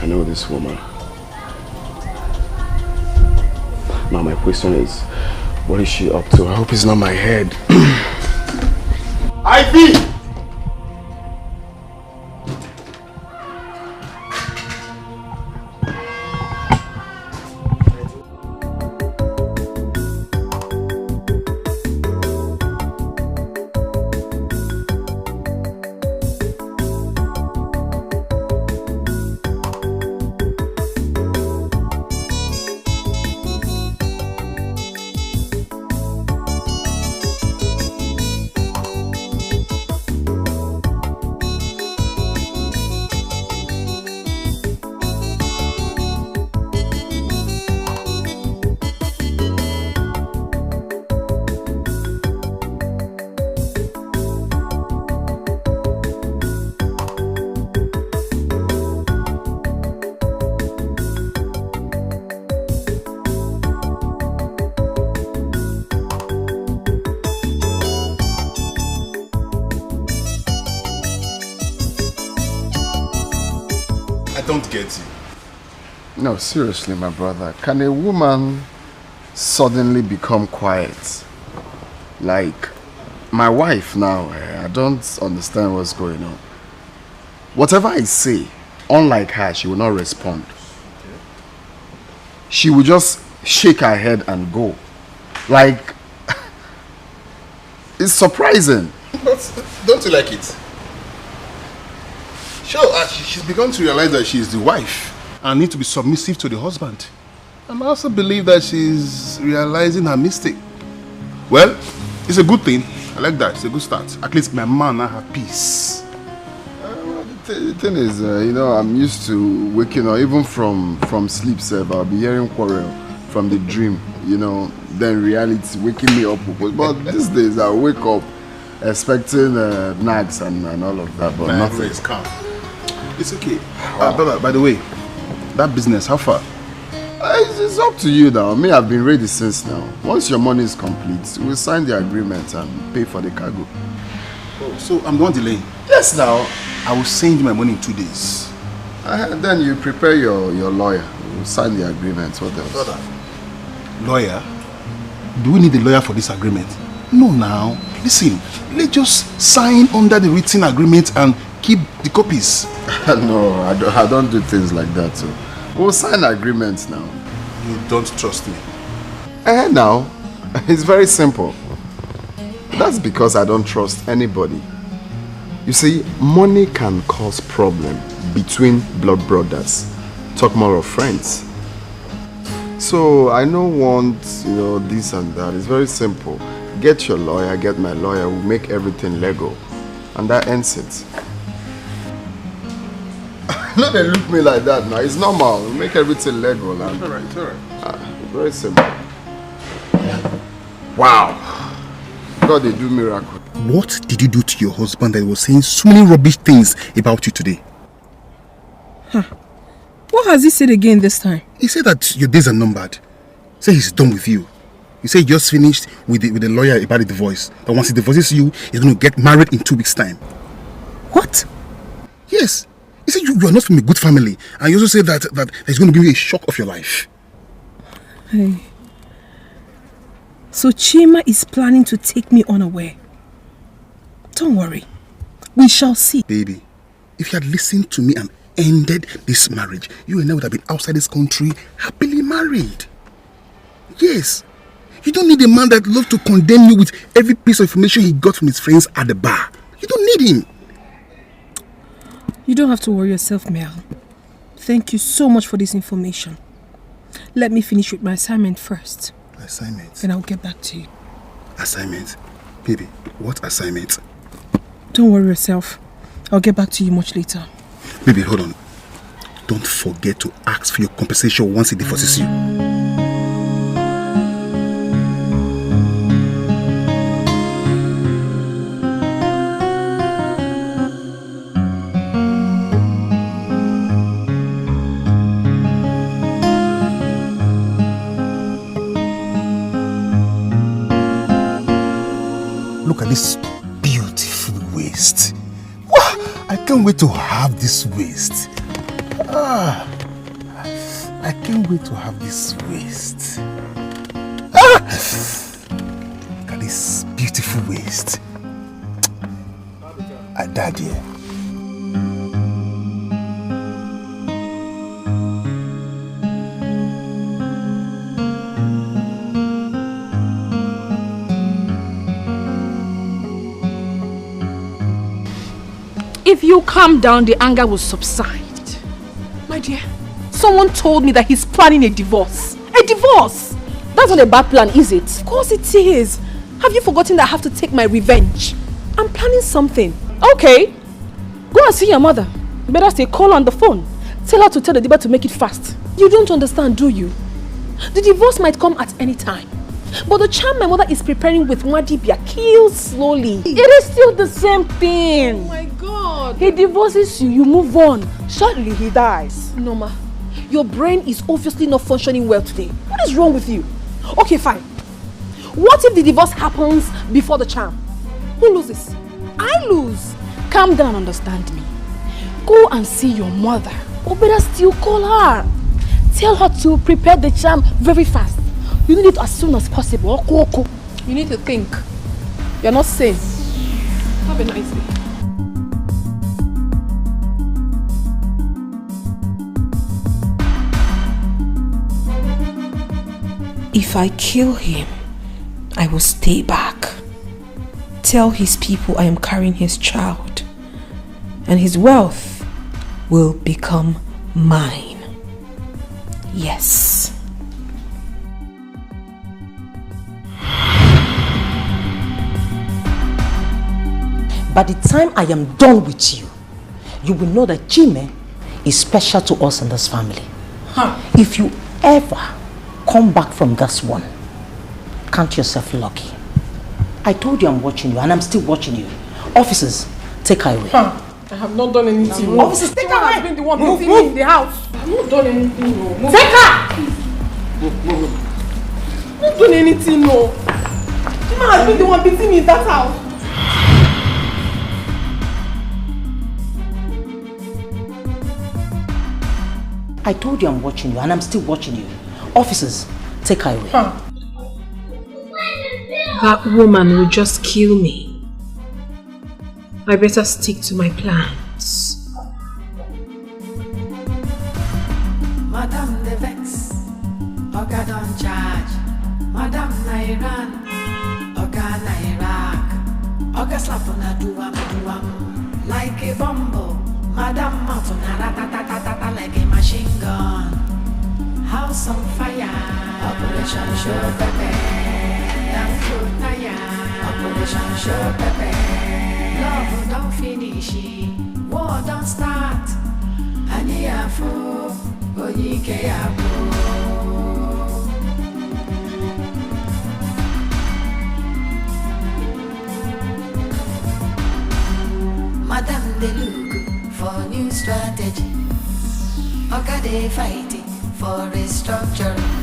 A: I know this woman. Now my question is, what is she up to? I hope it's not my head. Ivy!
E: Don't get you.
A: No, seriously, my brother. Can a woman suddenly become quiet? Like, my wife now, I don't understand what's going on. Whatever I say, unlike her, she will not respond. She will just shake her head and go. Like, it's surprising.
E: But don't you like it? Sure, she's begun to realize that she's the wife and need to be submissive to the husband. And I also believe that she's realizing her mistake. Well, it's a good thing. I like that. It's a good start. At least my man now have peace.
A: The thing is, you know, I'm used to waking up, even from sleep, sir. I'll be hearing quarrel from the dream, you know, then reality waking me up. But these days, I wake up expecting nags and all of that, but nothing.
E: Is calm. It's okay. Brother, by the way, that business, how far?
A: It's up to you now. Me, I've been ready since now. Once your money is complete, we'll sign the agreement and pay for the cargo.
E: Oh, so I'm the one delaying?
A: Yes, now.
E: I will send you my money in 2 days.
A: Then you prepare your lawyer. We'll sign the agreement. What else?
E: Brother, lawyer? Do we need a lawyer for this agreement? No, now. Listen, let's just sign under the written agreement and keep the copies.
A: No, I don't do things like that. So we'll sign agreements now.
E: You don't trust me?
A: Now, it's very simple. That's because I don't trust anybody. You see, money can cause problem between blood brothers. Talk more of friends. So I don't want, you know, this and that. It's very simple. Get your lawyer, get my lawyer. We'll make everything legal, and that ends it. No, they look me like that now. It's normal. We make everything legal. And,
E: it's all right.
A: Very simple. Wow. God, they do miracle.
E: What did you do to your husband that was saying so many rubbish things about you today?
M: Huh. What has he said again this time?
E: He said that your days are numbered. He said he's done with you. He said he just finished with the lawyer about the divorce. That once he divorces you, he's going to get married in 2 weeks' time.
M: What?
E: Yes. He said you are not from a good family. And he also said that he's going to give you a shock of your life.
M: Hey. So Chima is planning to take me unaware. Don't worry. We shall see.
E: Baby, if you had listened to me and ended this marriage, you and I would have been outside this country happily married. Yes. You don't need a man that loves to condemn you with every piece of information he got from his friends at the bar. You don't need him.
M: You don't have to worry yourself, Mel. Thank you so much for this information. Let me finish with my assignment first.
E: Assignment?
M: Then I'll get back to you.
E: Assignment? Baby, what assignment?
M: Don't worry yourself. I'll get back to you much later.
E: Baby, hold on. Don't forget to ask for your compensation once he divorces you. Look at this beautiful waist. Wow, I can't wait to have this waist. I can't wait to have this waist. Look at this beautiful waist. I died here.
C: If you calm down, the anger will subside. My dear, someone told me that he's planning a divorce. A divorce! That's not a bad plan, is it? Of course it is. Have you forgotten that I have to take my revenge? I'm planning something. Okay. Go and see your mother. You better stay, call her on the phone. Tell her to tell the Diba to make it fast. You don't understand, do you? The divorce might come at any time. But the charm my mother is preparing with Mwadibia kills slowly. It is still the same thing.
M: Oh my God.
C: He divorces you, you move on. Shortly he dies. Noma, your brain is obviously not functioning well today. What is wrong with you? Okay, fine. What if the divorce happens before the charm? Who loses? I lose. Calm down, understand me. Go and see your mother. Or better still, call her. Tell her to prepare the charm very fast. You need it as soon as possible.
M: You need to think. You're not sane. Have a nice day.
J: If I kill him, I will stay back. Tell his people I am carrying his child, and his wealth will become mine. Yes.
I: By the time I am done with you, you will know that Jime is special to us in this family. If you ever come back from this one, count yourself lucky. I told you I'm watching you, and I'm still watching you. Officers, take her away.
M: I have not done anything.
I: Officers, take her away.
M: Has been the one beating me in the house. I have not done anything. No.
I: Take her!
M: I have not done anything. No. Jima has been the one beating me in that house.
I: I told you I'm watching you, and I'm still watching you. Officers, take her away.
J: That woman will just kill me. I better stick to my plans.
D: Madam the vex, Oga don't charge. Madam Nairan, Oga Nairak, Oga slap on a duam, like a bumble. Madam Matuna ratatatata like a machine gun. House on fire, Operation Show Pepe. Operation Show Pepe. Love don't finish, war don't start. Aniafu, Dikeh Madam they look for new strategy. Oga they fighting for restructuring.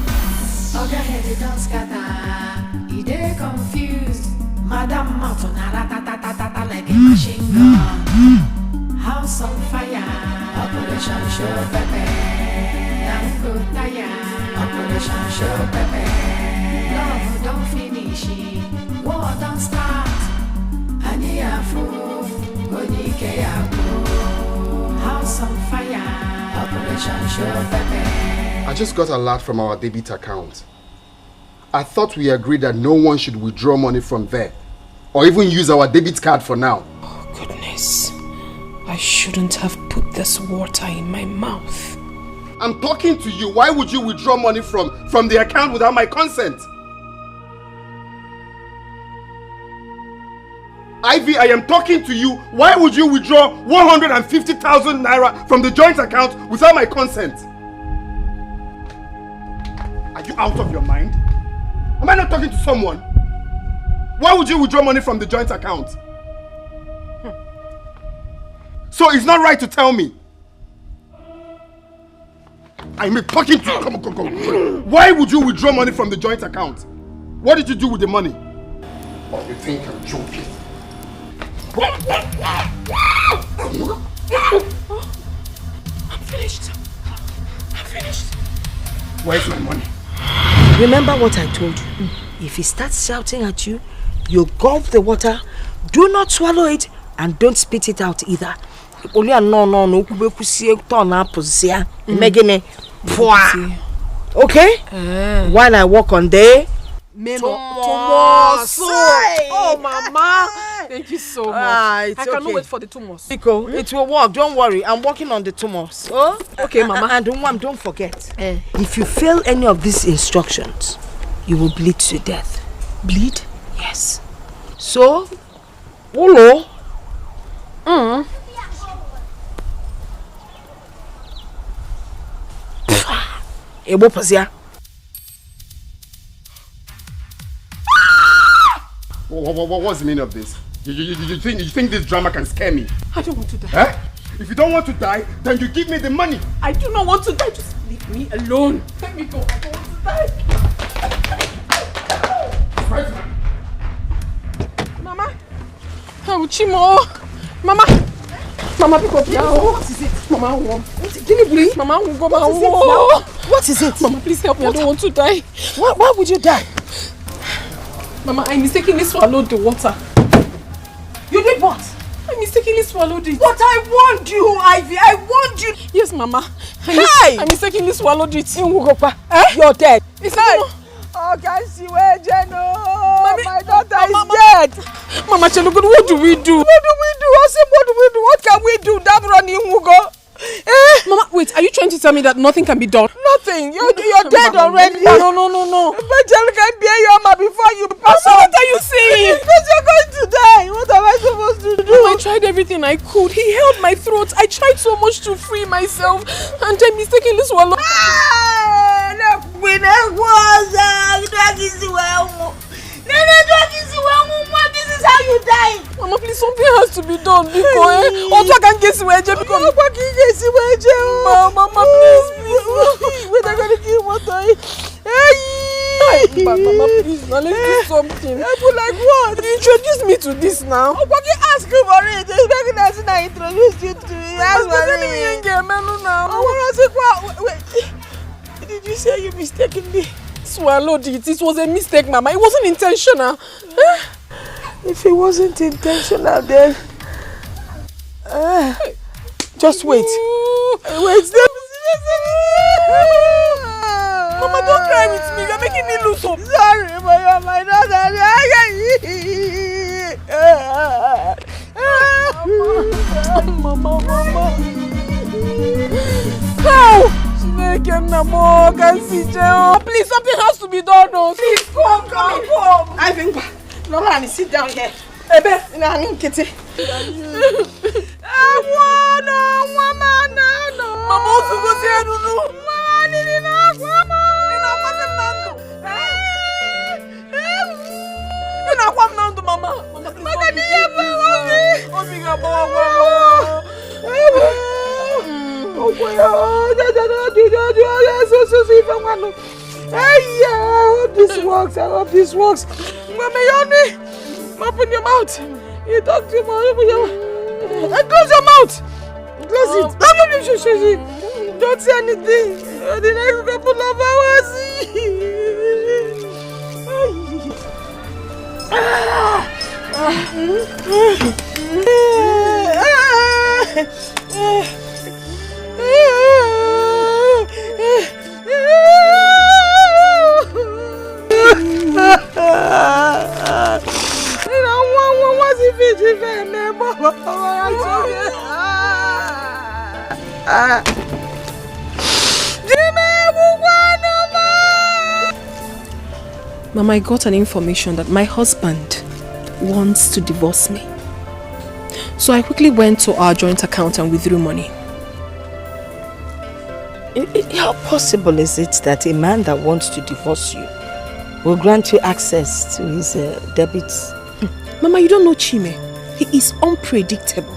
D: Oga head don't scatter, he they confused. Madam Matuna ratatatata like a machine gun. House on fire, Operation Show Pepe. Operation Show Pepe. Love don't finish, war don't start. Aniafu, Dikeh House on fire, Operation Show Pepe.
A: I just got a lot from our debit account. I thought we agreed that no one should withdraw money from there or even use our debit card for now.
J: Oh goodness, I shouldn't have put this water in my mouth.
A: I'm talking to you. Why would you withdraw money from the account without my consent? Ivy, I am talking to you. Why would you withdraw 150,000 naira from the joint account without my consent? Are you out of your mind? Am I not talking to someone? Why would you withdraw money from the joint account? So it's not right to tell me. I'm talking to you. Come on. Why would you withdraw money from the joint account? What did you do with the money?
K: What, you think I'm joking?
C: I'm finished.
K: Where's my money?
I: Remember what I told you. If he starts shouting at you, you gulp the water, do not swallow it, and don't spit it out either. Okay? While I work on the
C: Tumors. Oh, Mama. Thank you so much. I cannot wait for the tumors.
I: Etiko, it will work. Don't worry. I'm working on the tumors. Oh?
C: Okay, Mama.
I: And don't forget. If you fail any of these instructions, you will bleed to death.
C: Bleed?
I: Yes. So, Olo. Ebo Pazia.
K: What's the meaning of this? You think this drama can scare me?
C: I don't want to die.
K: If you don't want to die, then you give me the money.
C: I do not want to die. Just leave me alone. Let me go. I don't want to die. Mama. Oh, Chimo. Mama. Mama, pick up now. What is it? Mama, Mama,
I: What is it?
C: Mama, please help me. I don't want to die.
I: Why would you die?
C: Mama, I mistakenly swallowed the water.
I: You did what?
C: I mistakenly swallowed it.
I: But I warned you, Ivy. I warned you.
C: Yes, Mama. I mistakenly swallowed it.
I: You're dead.
C: It's not.
I: Oh, can't see where Jeno. My daughter is dead.
C: Mama Chelugo, what do we do?
I: What do we do? I said, what do we do? What can we do? That running Hugo.
C: Mama, wait, are you trying to tell me that nothing can be done?
I: Nothing. You're dead already.
C: No.
I: Angel can bear your mama before you pass on.
C: What are you saying?
I: Because you're going to die. What am I supposed to do?
C: Mama, I tried everything I could. He held my throat. I tried so much to free myself, and I mistakenly swallowed.
I: This is how you die.
C: Mama, please, something has to be done because also I can't get away. Mama, please.
I: We're not going to kill what
C: Mama, please, now let's do something.
I: Like what?
C: Introduce me to this now.
I: Ask you for it. It's begging us to introduce you to it. Ask for it. Wait. Did you say you mistakenly
C: swallowed it? It was a mistake, Mama. It wasn't intentional.
I: If it wasn't intentional, then just wait.
C: Mama, don't cry with me. You're making me lose hope.
I: Sorry, but you're my daughter.
C: Mama. How? Please, something has to be done.
I: Please, come. I think. Nolani, sit down here.
C: Ebe,
I: Nani, Kitty.
C: Mama, also go say Nunu. Mama.
I: I hope this works. Mama, Yoni, open your mouth. You talk too much. Open your mouth. Close your mouth. Close it. Don't say anything. The next couple of hours.
C: Mama, I got an information that my husband wants to divorce me. So I quickly went to our joint account and withdrew money.
I: How possible is it that a man that wants to divorce you will grant you access to his debits?
C: Mama, you don't know Chime. He is unpredictable.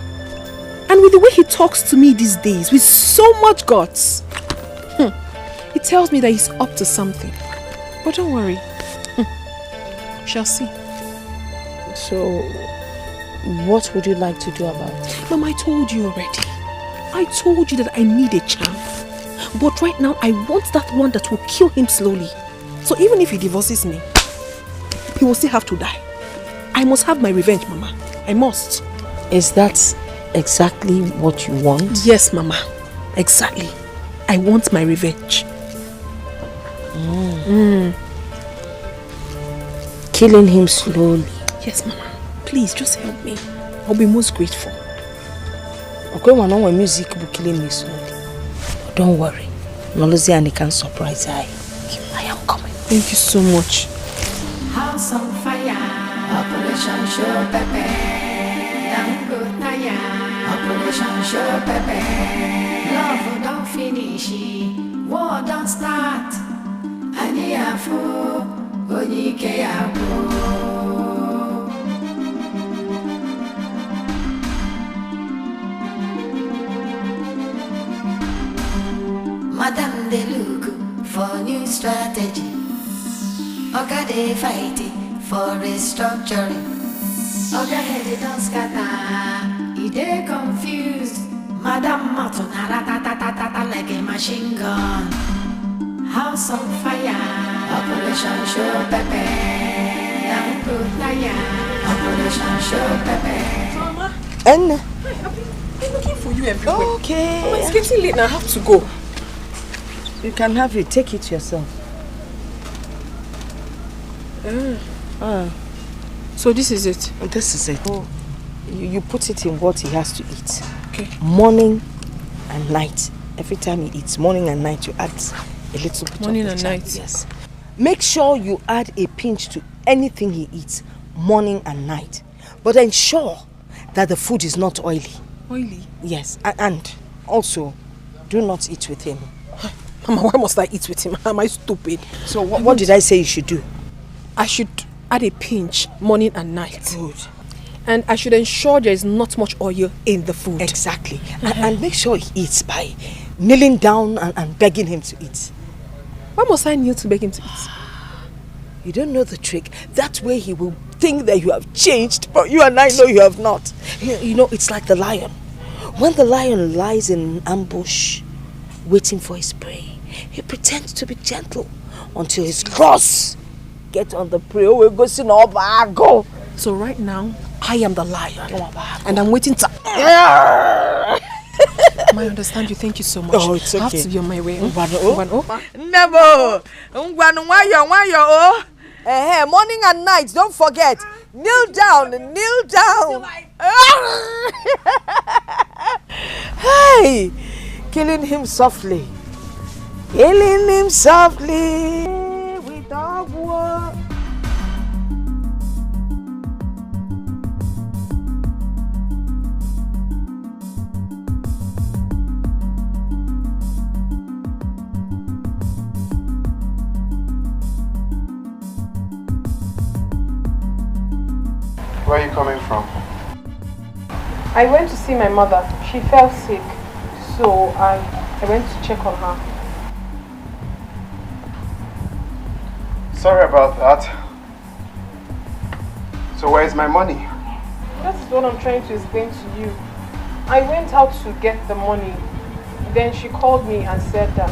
C: And with the way he talks to me these days, with so much guts, it tells me that he's up to something. But don't worry. Shall see.
J: So, what would you like to do about it?
B: Mama, I told you already. I told you that I need a champ. But right now, I want that one that will kill him slowly. So even if he divorces me, he will still have to die. I must have my revenge, Mama. I must.
I: Is that exactly what you want?
B: Yes, Mama. Exactly. I want my revenge.
I: Killing him slowly.
B: Yes, Mama. Please, just help me. I'll be most grateful.
I: Okay, when music will killing me slowly. But don't worry. Nolozi and can surprise I am coming.
B: Thank you so much.
D: House on fire, Operation Show Pepe. Good Naya, Operation Show Pepe. Love don't finish, war don't start. Anyafu, Onike Abu. Madam they look for new strategy. Oga they fighting for restructuring. Oga head don't scatter, he they confused. Madam Matuna ratatatata like a machine gun. House on fire, Operation Show Pepe. Good Naya, Operation Show Pepe.
B: Mama.
I: And
B: Hi, I've been looking for you everywhere.
I: Okay.
B: Mama, it's getting late now. I have to go.
I: You can have it. Take it yourself.
B: So this is it?
I: This is it. Oh, you put it in what he has to eat.
B: Okay.
I: Morning and night. Every time he eats, morning and night, you add a little bit
B: morning
I: of
B: and
I: child.
B: night.
I: Yes. Make sure you add a pinch to anything he eats, morning and night. But ensure that the food is not oily.
B: Oily?
I: Yes. And also, do not eat with him.
B: Mama, why must I eat with him? Am I stupid?
I: So what did I say you should do?
B: I should add a pinch morning and night.
I: Good.
B: And I should ensure there is not much oil in the food.
I: Exactly. And make sure he eats by kneeling down and begging him to eat.
B: Why must I kneel to beg him to eat?
I: You don't know the trick. That way he will think that you have changed, but you and I know you have not. You know, it's like the lion. When the lion lies in ambush, waiting for his prey, he pretends to be gentle until his claws get on the prey. Go.
B: So right now, I am the lion. And I'm waiting to... I understand you. Thank you so much.
I: Oh, it's okay.
B: I have to be on my way.
I: Never. Morning and night, don't forget. Kneel down, kneel down. Hey, killing him softly. Killing him softly without war.
F: Where are you coming from?
B: I went to see my mother. She fell sick. So I went to check on her.
F: Sorry about that. So where's my money?
B: That's what I'm trying to explain to you. I went out to get the money. Then she called me and said that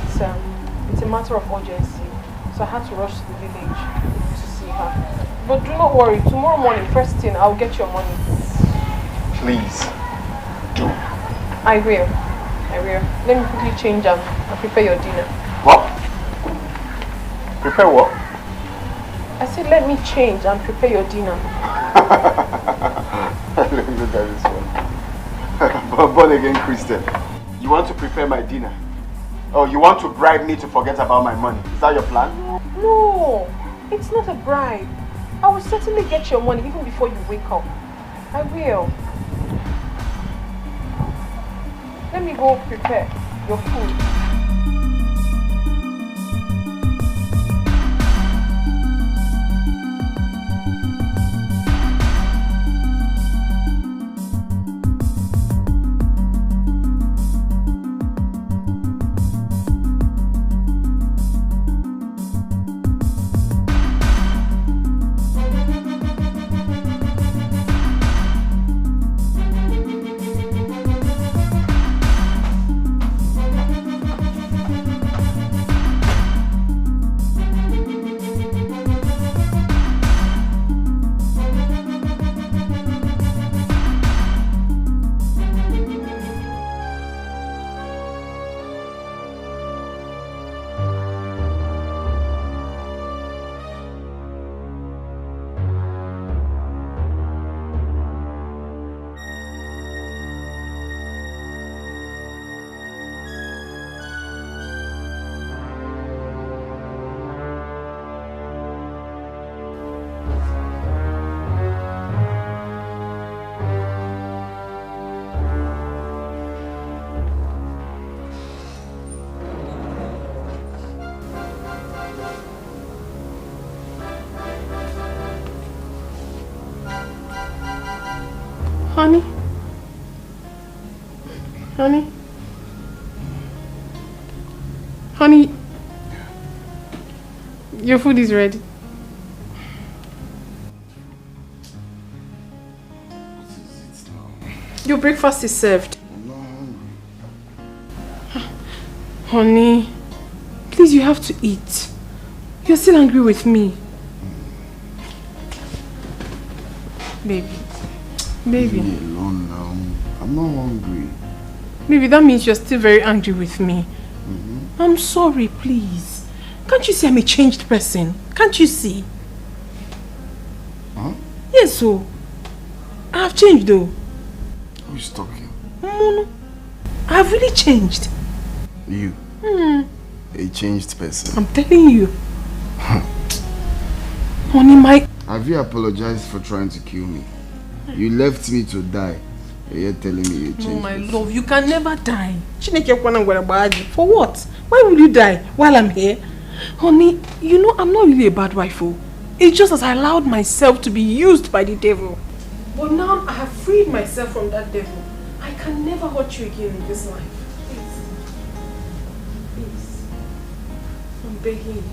B: it's a matter of urgency. So I had to rush to the village to see her. But do not worry. Tomorrow morning, first thing, I'll get your money.
F: Please, do.
B: I will. I will. Let me quickly change and prepare your dinner.
F: What? Prepare what?
B: I said let me change and prepare your dinner.
F: Look at this one. Born again Christian. You want to prepare my dinner? Oh, you want to bribe me to forget about my money? Is that your plan?
B: No, it's not a bribe. I will certainly get your money even before you wake up. I will. Let me go prepare your food.
M: Honey? Honey? Honey? Your food is ready. Your breakfast is served.
A: I'm not hungry.
M: Honey, please, you have to eat. You're still angry with me. Baby. Baby.
A: Leave me alone now. I'm not hungry.
M: Baby, that means you're still very angry with me. I'm sorry, please. Can't you see I'm a changed person? Can't you see?
A: Huh?
M: Yes, so. I have changed though.
A: Who's talking?
M: No. I have really changed.
A: You? A changed person.
M: I'm telling you. Honey, my...
A: Have you apologized for trying to kill me? You left me to die. You're telling me you changed.
M: No, my love, you can never die. For what? Why would you die while I'm here? Honey, you know I'm not really a bad wife. It's just as I allowed myself to be used by the devil. But now I have freed myself from that devil. I can never hurt you again in this life. Please. Please. I'm begging you.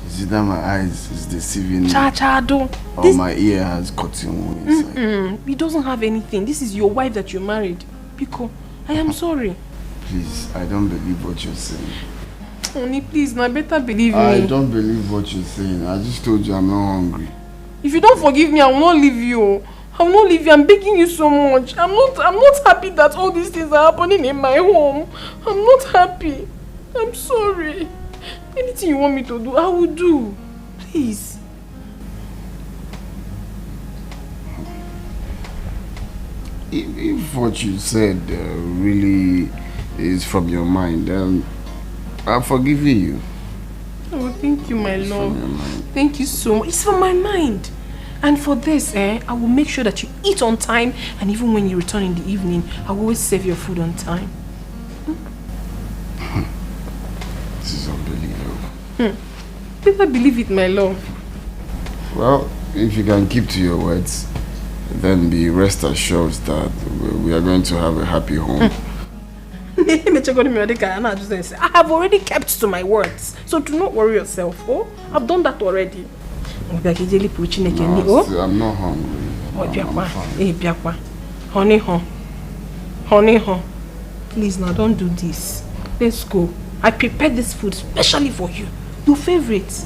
A: Is it that my eyes is deceiving me?
M: Don't.
A: Or my ear has cotton wool inside?
M: He doesn't have anything. This is your wife that you married. Pico, I am sorry.
A: Please, I don't believe what you're saying.
M: Honey, please, now better believe me.
A: I don't believe what you're saying. I just told you I'm not hungry.
M: If you don't forgive me, I will not leave you. I will not leave you. I'm begging you so much. I'm not happy that all these things are happening in my home. I'm not happy. I'm sorry. Anything you want me to do, I will do. Please.
A: If what you said really is from your mind, then I'll forgive you.
M: Oh, thank you, my love. Thank you so much. It's from my mind. And for this, I will make sure that you eat on time, and even when you return in the evening, I will always serve your food on time.
A: This is unbelievable.
M: Better believe it, my love.
A: Well, if you can keep to your words, then be rest assured that we are going to have a happy home.
M: I have already kept to my words, so do not worry yourself. Oh, I've done that already.
A: No, I'm not hungry. I'm fine.
M: Honey, please now don't do this. Let's go. I prepared this food specially for you. Your favorite.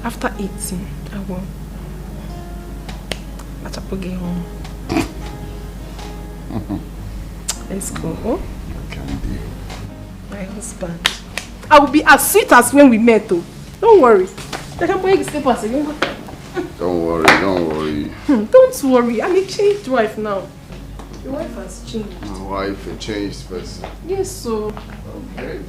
M: After eating, I will. Let's go. Oh?
A: Can be.
M: My husband. I will be as sweet as when we met, though. Don't worry.
A: Don't worry.
M: Don't worry. I'm a changed wife now. Your wife has changed.
A: My wife, a changed person.
M: Yes, so.
A: Okay.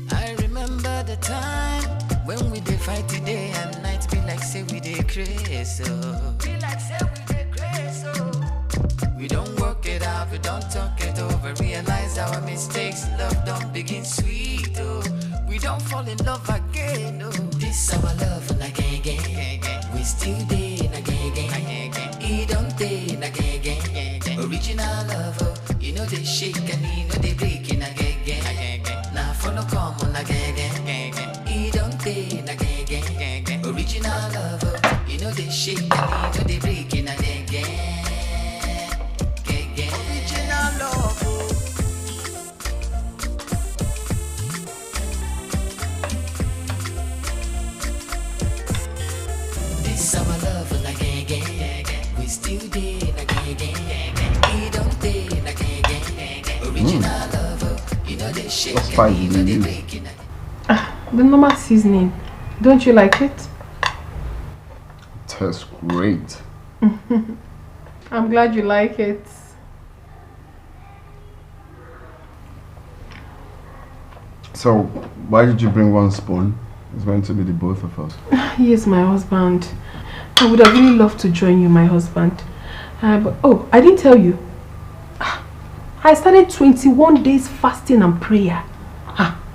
D: I remember the time when we did fight today and night be like say we did crazy. Be like say we did crazy. We don't work it out, we don't talk it over, realize our mistakes, love don't begin sweet, oh. We don't fall in love again, oh. This our love and again, we still did again, it don't did again, original love, oh. You know they shake and you know they break in again, now follow come on again, it don't did again, original love, oh. You know they shake and you know they break in again.
A: What spice do you use?
M: The normal seasoning. Don't you like it?
A: Tastes great.
M: I'm glad you like it.
A: So, why did you bring one spoon? It's going to be the both of us.
M: He is my husband. I would have really loved to join you, my husband. But oh, I didn't tell you. I started 21 days fasting and prayer.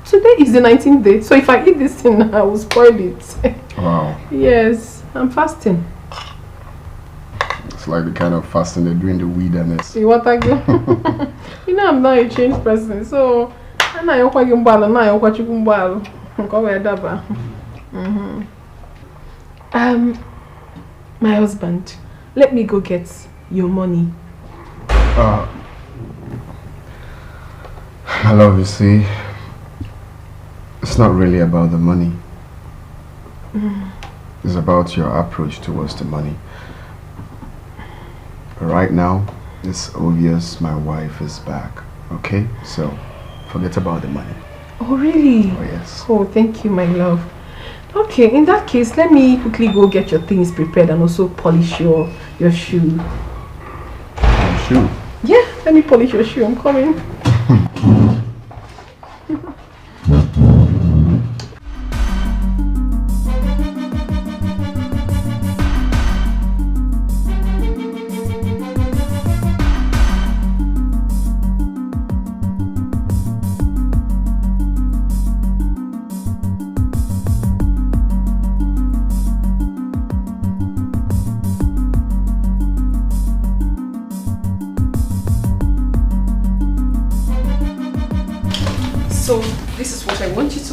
M: Today is the 19th day, so if I eat this thing now, I will spoil it.
A: Wow.
M: Yes, I'm fasting.
A: It's like the kind of fasting they do in the wilderness.
M: You want to go? You know I'm not a changed person, so I'm not going my husband, let me go get your money.
A: My love, you see, it's not really about the money. It's about your approach towards the money. Right now, it's obvious my wife is back, okay? So, forget about the money.
M: Oh, really?
A: Oh, yes.
M: Oh, thank you, my love. Okay, in that case, let me quickly go get your things prepared and also polish your shoe.
A: Your shoe?
M: Yeah, let me polish your shoe. I'm coming.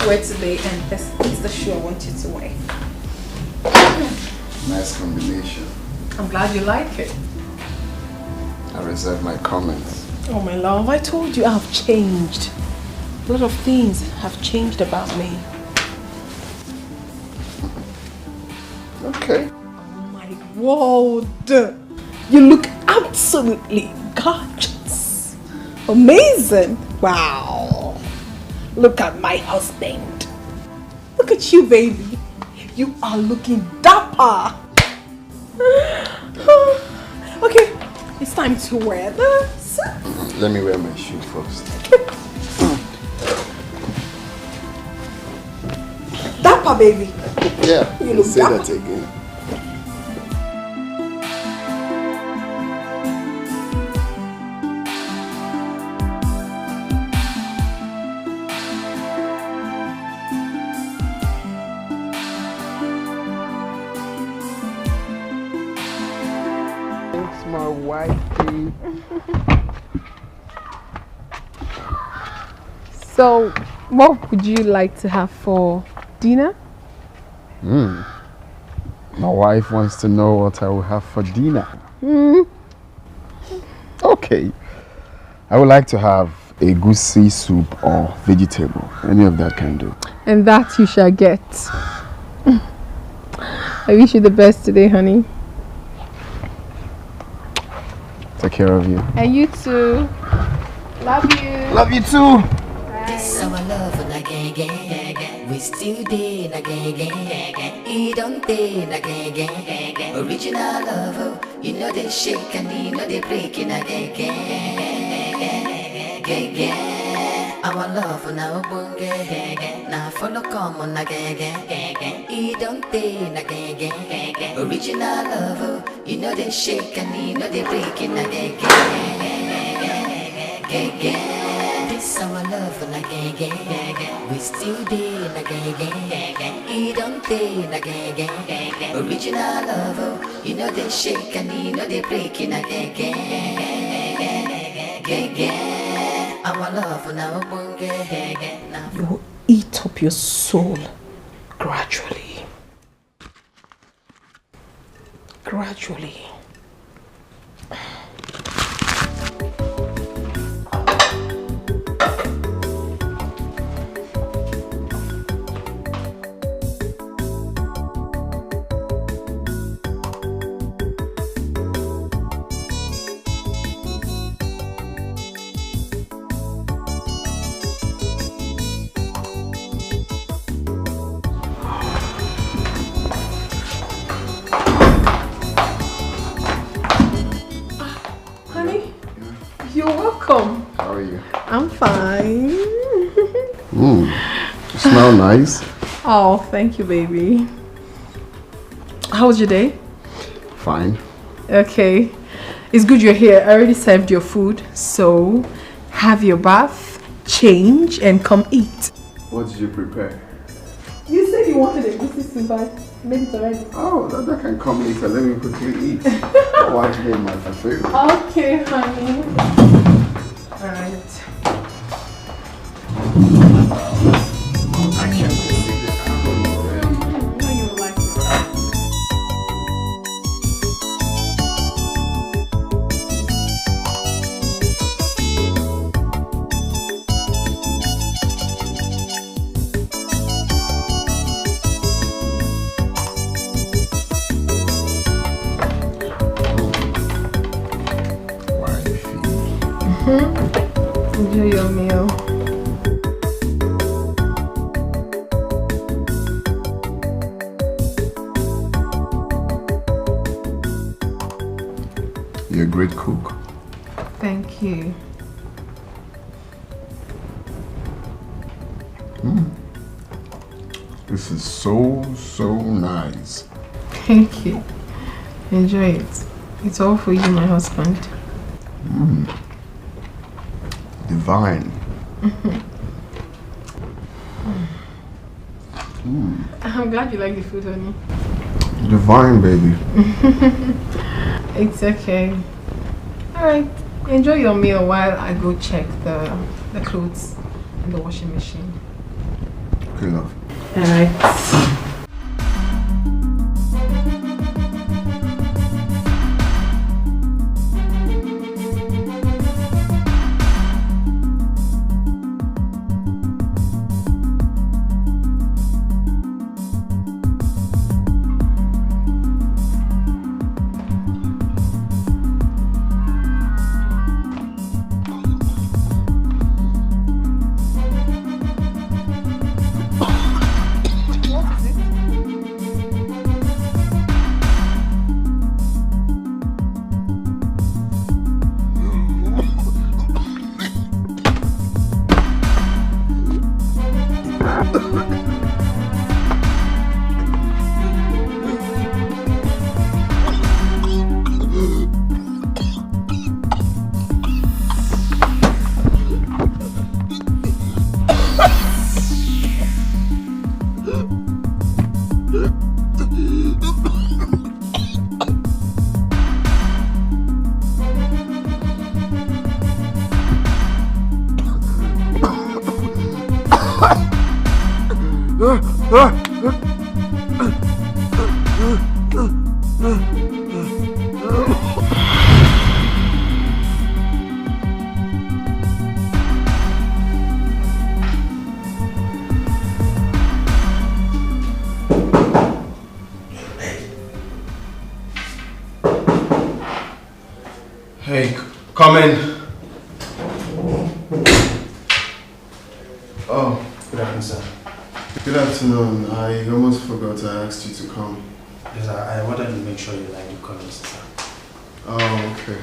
M: Today, and this is the shoe I want you to wear.
A: Nice combination.
M: I'm glad you like it.
A: I reserve my comments.
M: Oh my love, I told you I've changed. A lot of things have changed about me.
A: Okay.
M: Oh my word. You look absolutely gorgeous. Amazing. Wow. Look at my husband. Look at you, baby. You are looking dapper. Okay, it's time to wear this.
A: Let me wear my shoe first.
M: Dapper, baby.
A: Yeah,
M: you look
A: say
M: dapper.
A: That again.
M: So, what would you like to have for dinner?
A: My wife wants to know what I will have for dinner. Okay. I would like to have a goosey soup or vegetable. Any of that can do.
M: And that you shall get. I wish you the best today, honey.
A: Take care of you.
M: And you too. Love you.
A: Love you too.
D: This our love on a gang. We still did a gang. He don't did a gang. Original love, you know they shake and you know they break in a gang. Our love on a bunge. Now follow come on a gang. He don't did a gang. Original love, you know they shake and you know they break in a gang. This our love on a gang. We still did a gang. He don't did a gang. Original love, you know they shake and you know they break in a gang. Our love on our bunge.
I: You will eat up your soul gradually. Gradually.
M: I'm fine.
A: You smell nice.
M: Oh, thank you, baby. How was your day?
A: Fine.
M: Okay. It's good you're here. I already served your food, so have your bath, change, and come eat.
A: What did you prepare?
M: You said you wanted a goosey soup. I made it already.
A: Oh, that can come later. Let me quickly eat. My wife made my favorite.
M: Okay, honey. Alright.
A: I can't believe it.
M: Enjoy your meal.
A: You're a great cook.
M: Thank you.
A: This is so nice.
M: Thank you. Enjoy it. It's all for you, my husband.
A: Divine.
M: I'm glad you like the food, honey.
A: Divine, baby.
M: It's okay. Alright. Enjoy your meal while I go check the clothes in the washing machine.
A: Okay, love.
M: Alright.
A: Hey, come in. Oh,
L: Good afternoon, sir.
A: good afternoon. I almost forgot I asked you to come.
L: Yes, I wanted to make sure you like the colors, sir.
A: Oh, okay.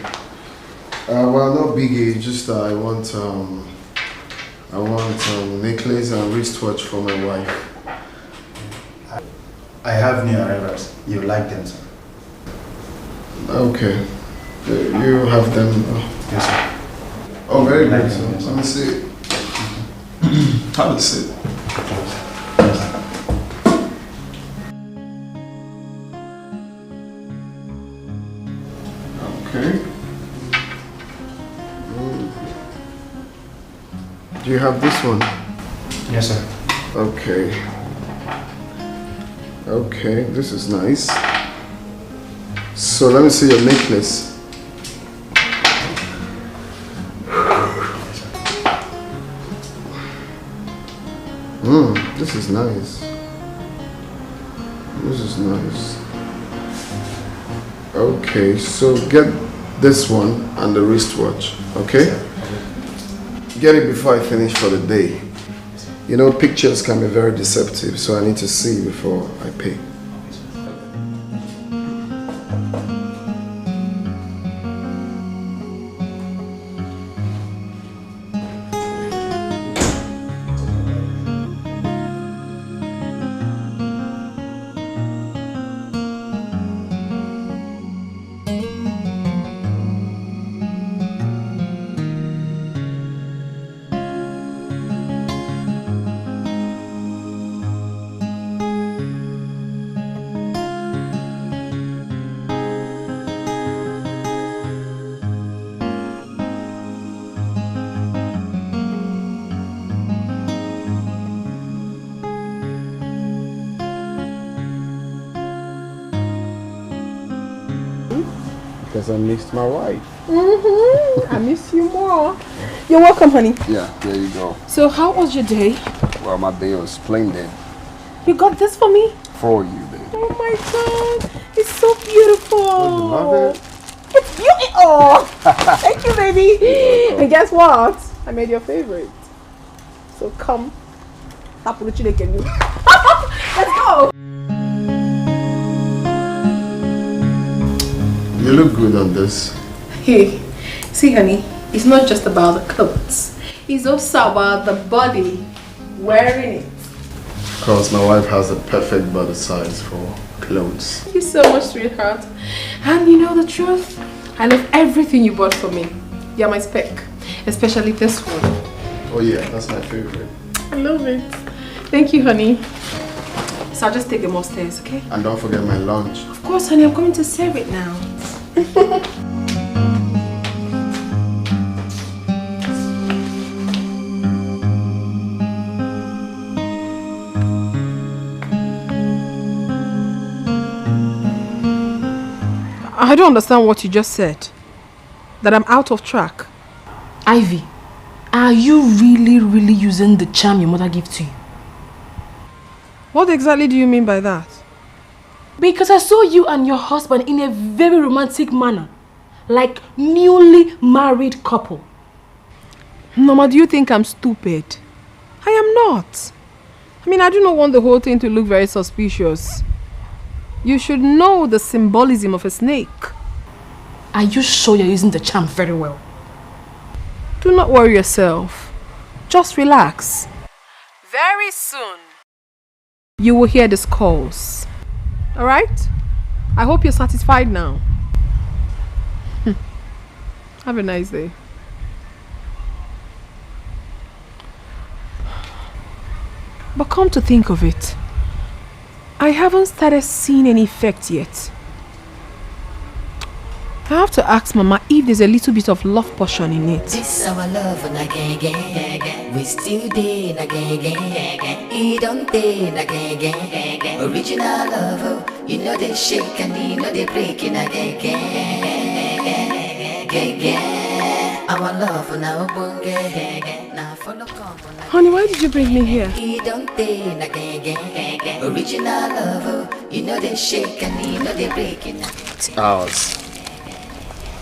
A: Well, no biggie. Just I want necklace and wristwatch for my wife.
L: I have new arrivals. You like them, sir?
A: Okay. You have them.
L: Yes, sir.
A: Oh, very
L: Like
A: good.
L: them, yes, sir.
A: Let me see. Have a sit.
L: Yes, sir.
A: Okay. Do you have this one?
L: Yes, sir.
A: Okay. Okay, this is nice. So let me see your necklace. This is nice. This is nice. Okay, so get this one and the wristwatch, okay? Get it before I finish for the day. You know, pictures can be very deceptive, so I need to see before I pay. because I missed my wife.
M: I miss you more. You're welcome, honey.
A: Yeah, there you go.
M: So how was your day?
A: Well, my day was splendid.
M: You got this for me?
A: For you, baby.
M: Oh my god, it's so beautiful.
A: Oh, you love it?
M: It's beautiful. Oh, thank you, baby. And guess what? I made your favorite. So come. Let's go.
A: You look good on this.
M: Hey, see, honey, it's not just about the clothes. It's also about the body wearing it.
A: Because my wife has the perfect body size for clothes.
M: Thank you so much, sweetheart. And you know the truth? I love everything you bought for me. You're my spec. Especially this one.
A: Oh yeah, that's my favorite.
M: I love it. Thank you, honey. So I'll just take them upstairs, okay?
A: And don't forget my lunch.
M: Of course, honey, I'm going to serve it now. I don't understand what you just said. That I'm out of track.
J: Ivy, are you really using the charm your mother gave to you?
M: What exactly do you mean by that?
J: Because I saw you and your husband in a very romantic manner. Like newly married couple.
M: Mama, do you think I'm stupid? I am not. I mean, I do not want the whole thing to look very suspicious. You should know the symbolism of a snake.
J: Are you sure you're using the charm very well?
M: Do not worry yourself. Just relax. Very soon, you will hear the calls. Alright? I hope you're satisfied now. Have a nice day. But come to think of it, I haven't started seeing any effect yet. I have to ask Mama if there's a little bit of love portion in it.
D: This our love and again, we still did again. He don't did again. Original love, you know they shake and you know they breaking again. Our love now bunge. Now follow come.
M: Honey, why did you bring me here?
D: He don't did again. Original love, you know they shake and you know they breaking again.
A: It's ours.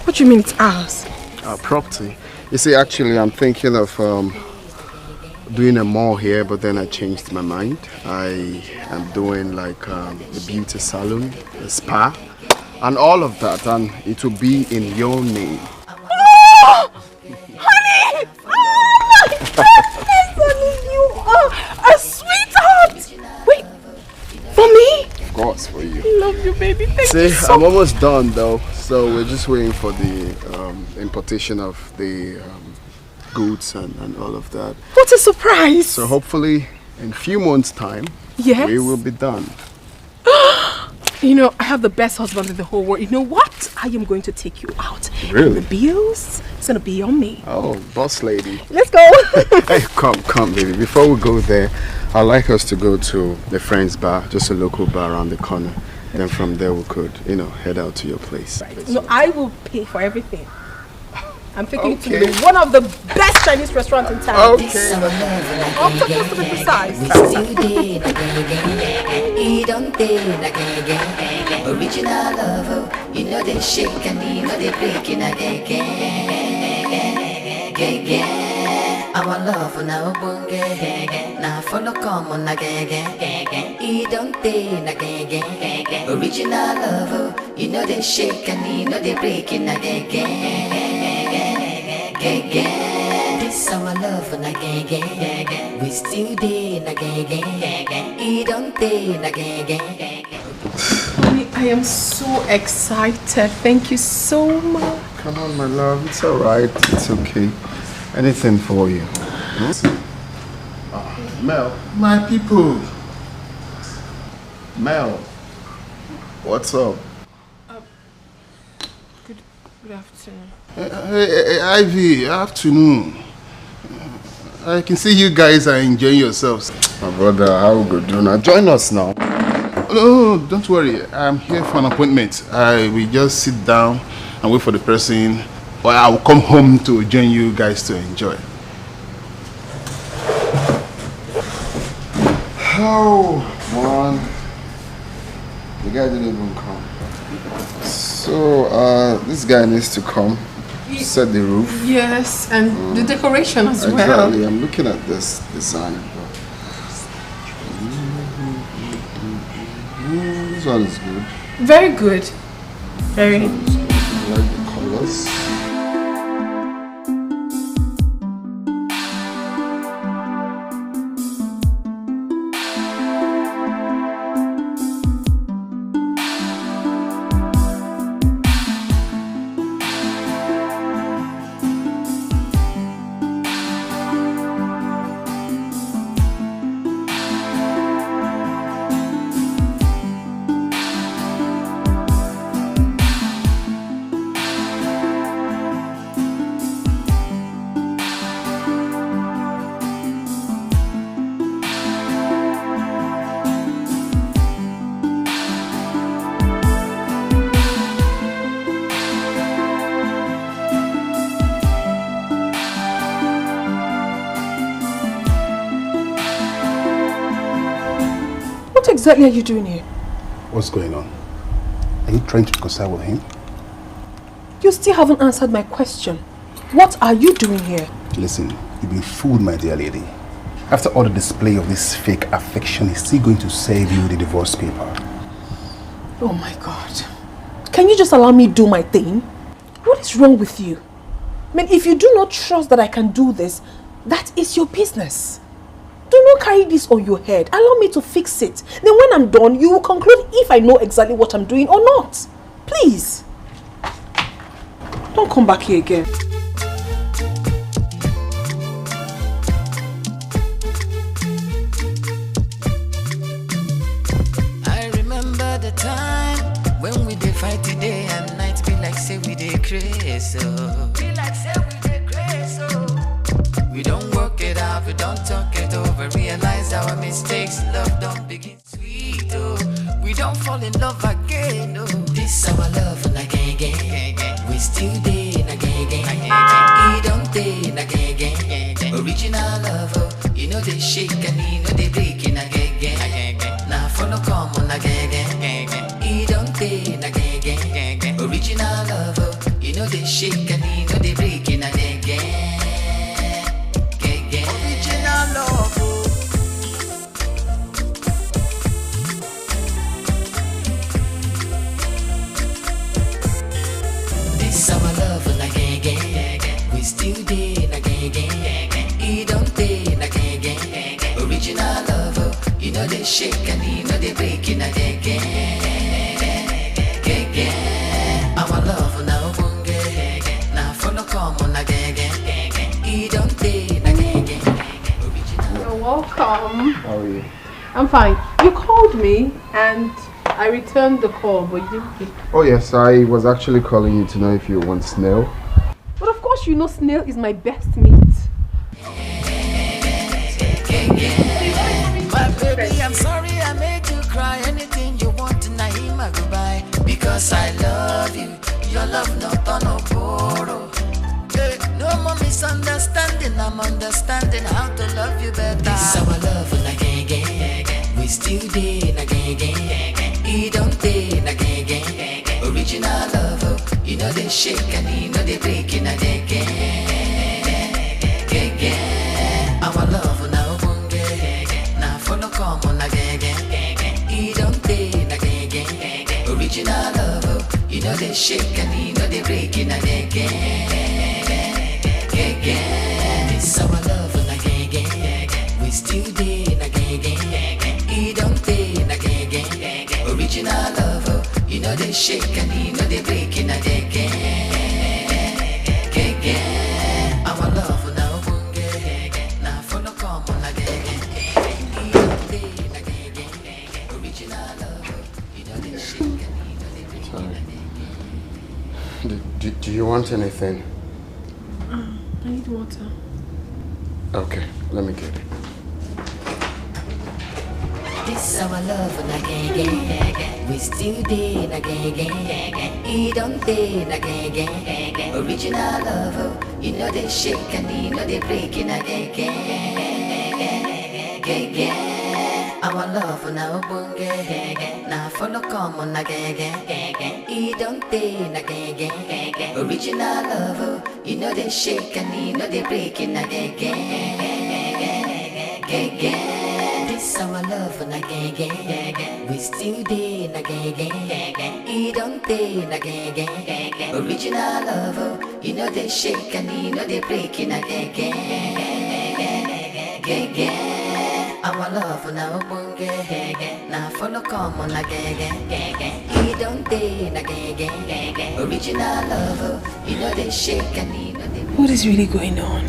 M: What do you mean it's ours?
A: Our property. You see, actually, I'm thinking of doing a mall here, but then I changed my mind. I am doing like a beauty salon, a spa, and all of that, and it will be in your name.
M: Oh! Honey! Oh my goodness, honey, you are a sweetheart! Wait, for me?
A: Of course, for you.
M: I love you, baby. Thank
A: See,
M: you so
A: I'm almost done though, so we're just waiting for the importation of the goods and all of that.
M: What a surprise!
A: So hopefully, in a few months' time,
M: yes,
A: we will be done.
M: You know, I have the best husband in the whole world. You know what? I am going to take you out.
A: Really?
M: And the bills, it's going to be on me.
A: Oh, boss lady.
M: Let's go.
A: Hey, come, baby. Before we go there, I'd like us to go to the Friends Bar, just a local bar around the corner. Then from there we could, head out to your place.
M: Right. No, I will pay for everything. I'm taking you to one of the best Chinese restaurants in town.
A: Okay.
M: Octopus to be precise.
D: Original love, you know they shake and you know they breaking again. Our love now bunge, now follow come on again. He don't again. Original love, you know they shake and you know they breaking again. This our love and again, we still did again. He don't again.
M: Honey, I am so excited. Thank you so much.
A: Come on, my love. It's alright. It's okay. Anything for you. Mel. My people. Mel. What's up?
M: Good afternoon.
E: Hey, Ivy, afternoon. I can see you guys are enjoying yourselves.
A: My brother, how we go do now? Join us now.
E: No, don't worry. I'm here for an appointment. We just sit down and wait for the person, or I will come home to join you guys to enjoy.
A: Oh, man. The guy didn't even come. So, this guy needs to come. Set the roof.
M: Yes, and the decoration as well.
A: Exactly. I'm looking at this design. This one is good.
M: Very good. Very.
A: I like the colors.
M: What exactly are you doing here?
E: What's going on? Are you trying to reconcile with him?
M: You still haven't answered my question. What are you doing here?
E: Listen, you've been fooled, my dear lady. After all the display of this fake affection, he's still going to save you the divorce paper.
M: Oh my God. Can you just allow me do my thing? What is wrong with you? I mean, if you do not trust that I can do this, that is your business. Do not carry this on your head. Allow me to fix it. Then when I'm done, you will conclude if I know exactly what I'm doing or not. Please. Don't come back here again.
D: I remember the time when we did fight today and night be like say we did crazy. Be like say we did crazy. We don't work it out, we don't talk it over. Realize our mistakes, love don't begin sweet. Oh, we don't fall in love again. Oh, this our love and again. We still did again. He don't did again. Original love, oh, you know they shake and you know they breaking again. Now follow come on again. He don't did again. Original love, oh, you know they shake and you know they breaking again. Original love, oh. This our love and again. We still did again. He don't did again. Original love, oh, you know they shake and you know they breaking again. Our love now bunge. Now follow come on again. He don't did again.
M: You're welcome.
A: How are you?
M: I'm fine. You called me and I returned the call, but you didn't pick.
A: Oh yes, I was actually calling you to know if you want snail.
M: But of course you know snail is my best meat.
D: My baby, I'm sorry I made you cry. Anything you want tonight, my goodbye. Because I love you. Your love not on a borrow. Hey, no more misunderstanding. I'm understanding how to love you better. This our love again. We still did again. He don't did again. Original love, oh, you know they shake and you know they breaking again. Our love now bunge. Now follow come on again. He don't did again. Original love, oh, you know they shake and you know they breaking again. This our love again. We still did again. He don't did again. Original love, oh, you know they shake and you know they breaking again. Our love now bunge. Now follow come on again. He don't did again. Original love, oh, you know they shake and you know they breaking again.
A: Do you want anything?
M: I need water.
A: Okay, let me get it.
D: This our love again. We We still day na gang. He don't day na gang. Original love, you know they shake and you know they break in a gang. Our love now bunge. Now follow come on a gang. He don't day na gang. Original love, you know they shake and you know they break in a gang. This our love na gang. We still day na gang. He don't day na gang. Original love, you know they shake and you know they break in a gang. Our love now bunge. Now follow come on a gang. He don't day na gang. Original love, you know they shake and you know they.
M: What is really going on?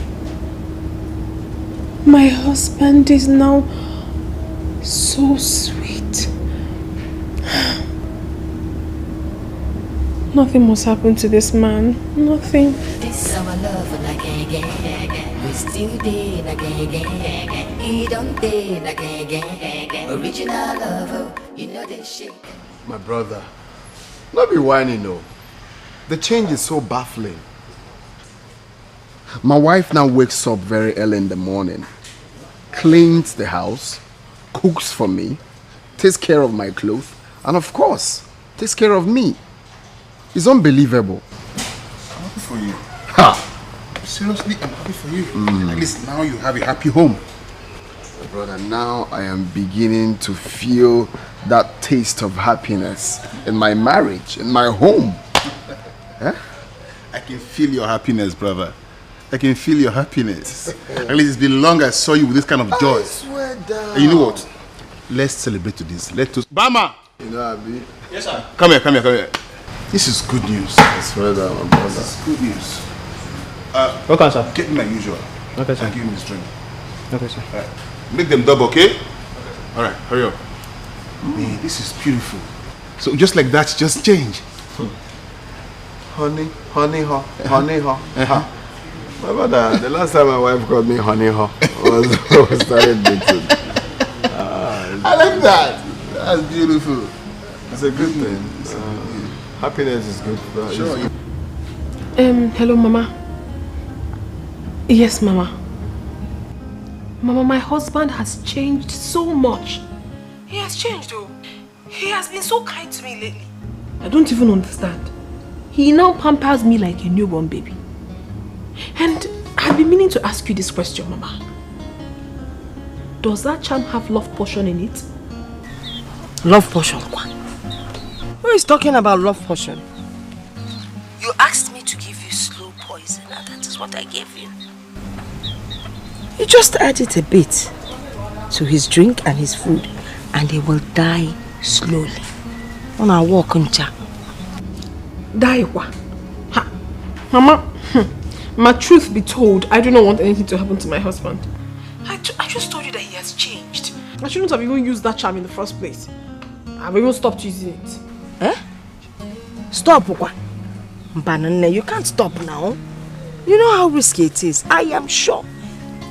M: My husband is now so sweet. Nothing must happen to this man. Nothing.
D: This our love na gang. We still day na gang. He don't day na gang. Original love, you know they shake.
A: My brother, not be whining, no. The change is so baffling. My wife now wakes up very early in the morning, cleans the house, cooks for me, takes care of my clothes, and of course, takes care of me. It's unbelievable.
E: I'm happy for you.
A: Ha!
E: Seriously, I'm happy for you. At least now you have a happy home.
A: My brother, now I am beginning to feel that taste of happiness in my marriage, in my home.
E: I can feel your happiness, brother. I can feel your happiness. At least it's been long I saw you with this kind of joy.
A: I swear down.
E: And you know what? Let's celebrate this. Let's Bama!
A: You know, Abi?
E: Yes, sir. Come here. This is good news.
A: I swear down, my brother.
E: This is good news.
L: Okay, sir.
E: Get me my usual.
L: Okay, sir.
E: And give me this drink.
L: Okay, sir.
E: Right. Make them double, okay? Alright, hurry up. Man, this is beautiful. So just like that, just change.
A: Honey, ha. My brother, the last time my wife called me honey, ha, was when we started dating.
E: I like that. That's beautiful.
A: It's a good thing. Happiness is good.
E: Sure.
M: Hello, Mama. Yes, Mama. Mama, my husband has changed so much. He has changed, though. He has been so kind to me lately. I don't even understand. He now pampers me like a newborn baby. And I've been meaning to ask you this question, Mama. Does that charm have love potion in it?
I: Love potion? Who is talking about love potion? You asked me to give you slow poison, and that is what I gave you. You just add it a bit to his drink and his food, and he will die slowly. On our walk on cha.
M: Die what? Ha. Mama, my truth be told, I do not want anything to happen to my husband. I just told you that he has changed. I shouldn't have even used that charm in the first place. I've even stopped using it.
I: Eh? Stop, Ukwa. Banana, you can't stop now. You know how risky it is. I am sure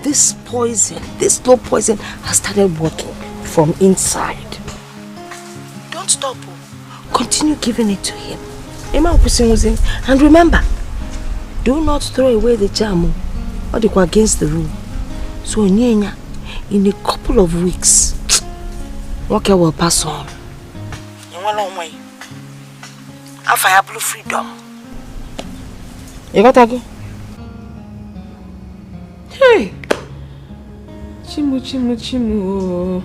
I: this poison, this slow poison has started working from inside. Don't stop. Continue giving it to him. And remember, do not throw away the jam or the against the rule. So in a couple of weeks, Walker will pass on. In one long way. After I have blue freedom. You got to go?
M: Hey! Chimu.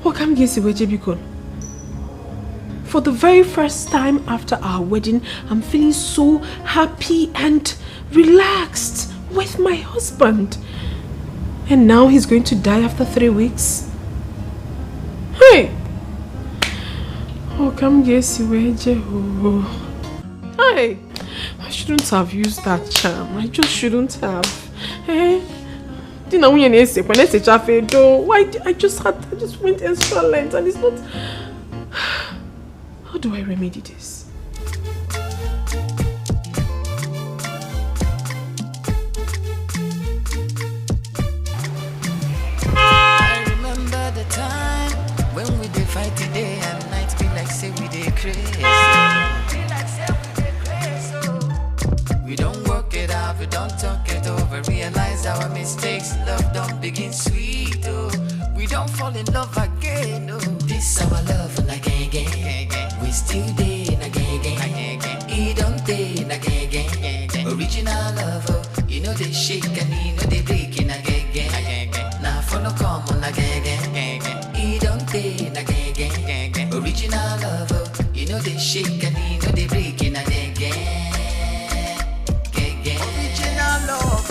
M: What can you say with Jebikon? For the very first time after our wedding, I'm feeling so happy and relaxed with my husband. And now he's going to die after 3 weeks. Hey! Oh, come guess you. Hey! I shouldn't have used that charm. I just shouldn't have. Hey! Why I just went extra length and it's not. How do I remedy this?
D: I remember the time when we did fight day and night. they shake and you know they break in again. Now for no common again. He don't take again. Original love, you know they shake and you know they break in again. Original love.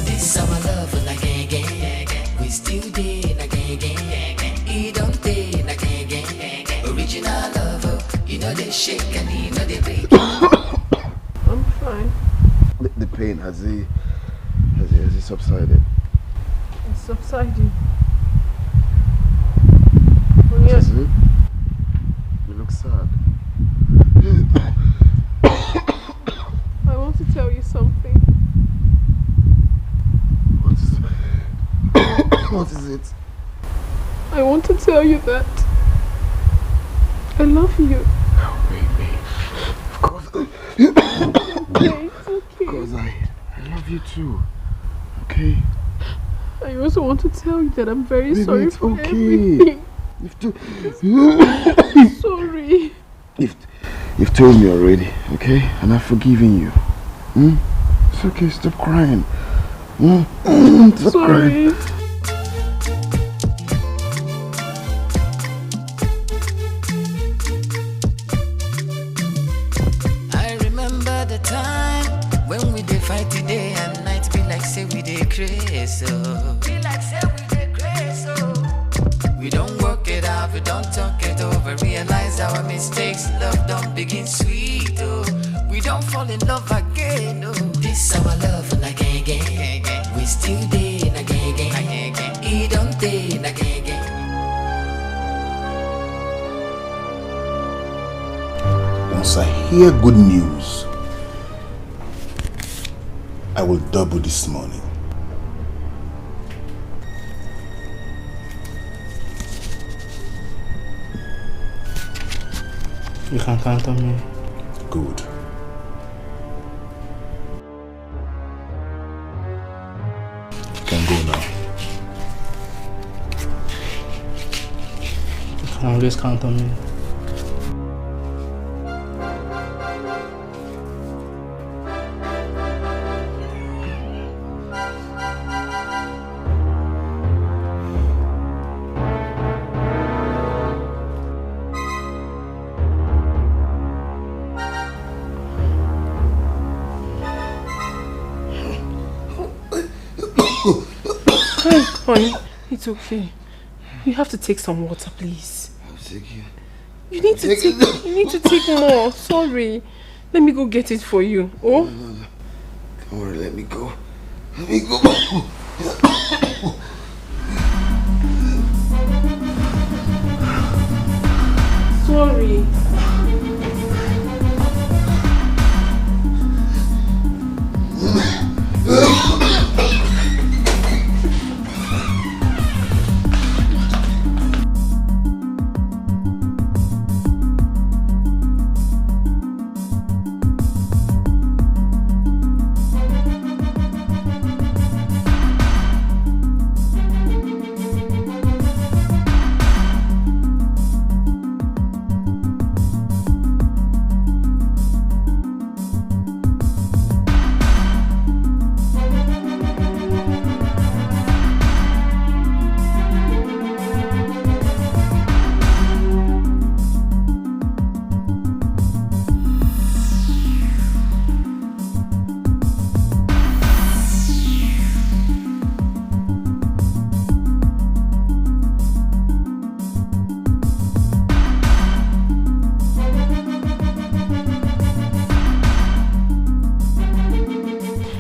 D: This our love again. We still there again. He don't take again. Original love, you know they shake and you know they break.
M: I'm fine.
A: The pain, has it subsided?
M: It's subsiding.
A: Is it? You look sad.
M: I want to tell you something.
A: What is it?
M: I want to tell you that I love you.
A: Oh, baby. Of course.
M: Okay, it's okay.
A: Because I love you too. Okay?
M: I also want to tell you that I'm very
A: Baby,
M: sorry
A: it's
M: for
A: okay.
M: everything. Sorry.
A: You've told me already, okay? And I've forgiven you. It's okay, stop crying. Stop
M: Sorry.
A: crying.
D: I remember the time when we did fight today and night, be like say we did crazy. Be like say we did crazy. We don't work it out, we don't talk it over, realize our mistakes, love don't begin sweet, oh. We don't fall in love again, oh. This our love again. We still there again. He don't take again.
E: Once I hear good news, I will double this morning.
L: You can count on me.
E: Good. You can go now.
L: You can always count on me.
M: Honey, it's okay. You have to take some water, please.
A: I'll take it.
M: You need to take more. Sorry. Let me go get it for you. Oh?
A: No. Don't worry, let me go. Let me go.
M: Sorry.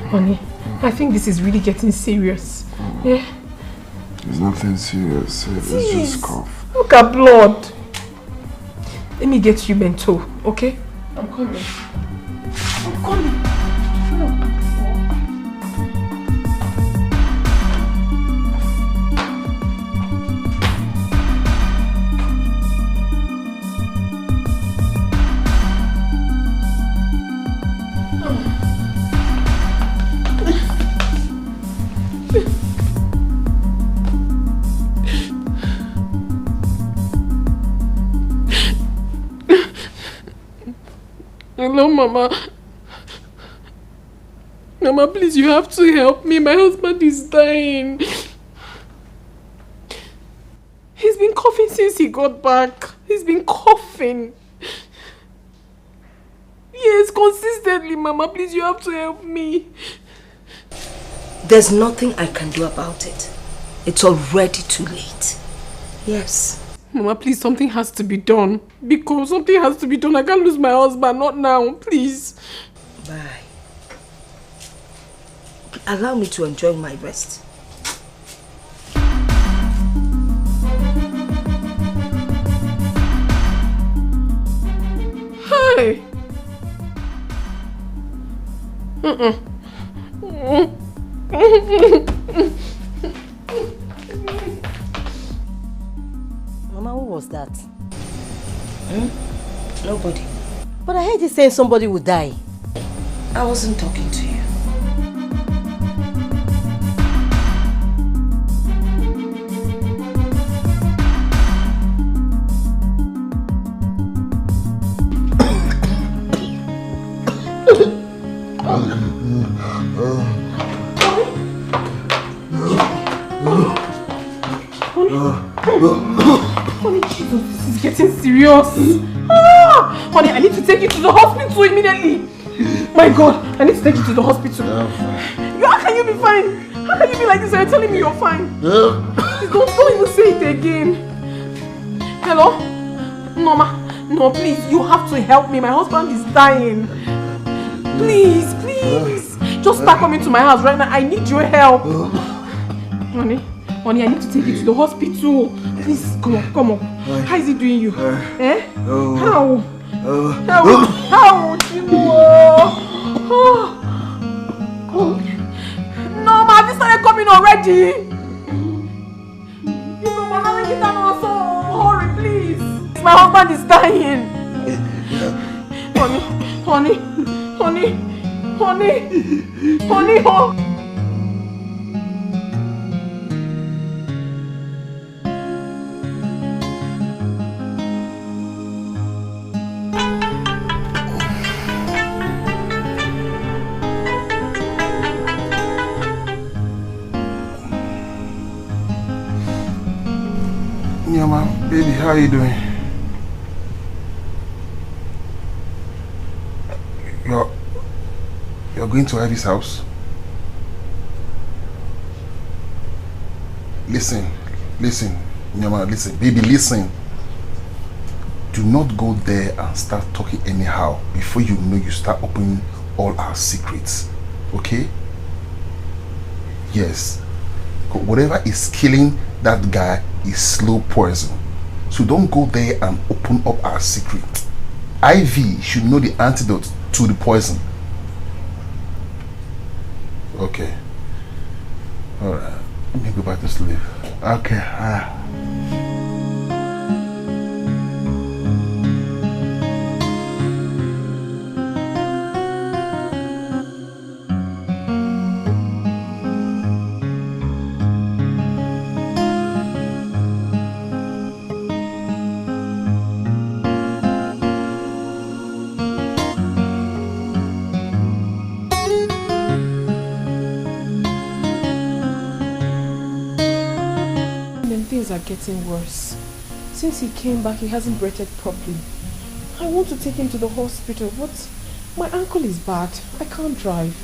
M: Honey, I think this is really getting serious. Yeah?
A: There's nothing serious. It's just cough.
M: Look at blood. Let me get you bento, okay? I'm coming. I'm coming. Hello, Mama. Mama, please, you have to help me. My husband is dying. He's been coughing since he got back. He's been coughing. Yes, consistently, Mama. Please, you have to help me.
I: There's nothing I can do about it. It's already too late. Yes.
M: Mama, please, something has to be done. Because something has to be done. I can't lose my husband, not now. Please.
I: Bye. Allow me to enjoy my rest.
M: Hi.
I: Mama, who was that? Nobody. But I heard you saying somebody would die. I wasn't talking to you.
M: Honey, Jesus, this is getting serious. Honey, I need to take you to the hospital immediately. My God, I need to take you to the hospital. How can you be fine? How can you be like this and you're telling me you're fine? Please don't even say it again. Hello? No, no, please, you have to help me. My husband is dying. Please, please. Just start coming to my house right now. I need your help. Honey, I need to take you to the hospital. Please, come on. How is he doing you? Eh? How? How? No, ma, this started coming already. You know, ma, get down also. Hurry, please. My husband is dying. Honey.
E: Nyama, baby, how are you doing? You're going to Ivy's house? Listen, Nyama, listen, baby, listen. Do not go there and start talking anyhow before you know you start opening all our secrets, okay? Yes. Whatever is killing that guy is slow poison. So don't go there and open up our secret. Ivy should know the antidote to the poison. Okay. Alright. Let me go back to sleep. Okay.
M: Things are getting worse. Since he came back, he hasn't breathed properly. I want to take him to the hospital, but my ankle is bad. I can't drive.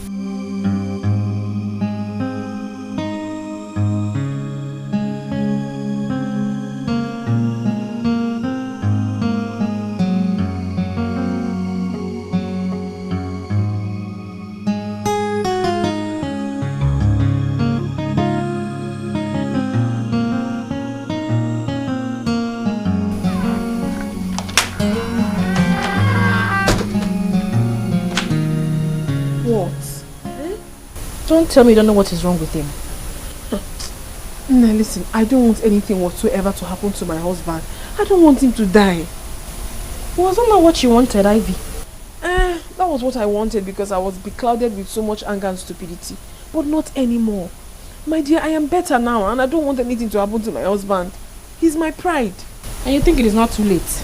J: Don't tell me you don't know what is wrong with him.
M: No, listen, I don't want anything whatsoever to happen to my husband. I don't want him to die.
J: Wasn't that what you wanted, Ivy?
M: That was what I wanted because I was beclouded with so much anger and stupidity. But not anymore. My dear, I am better now and I don't want anything to happen to my husband. He's my pride.
J: And you think it is not too late?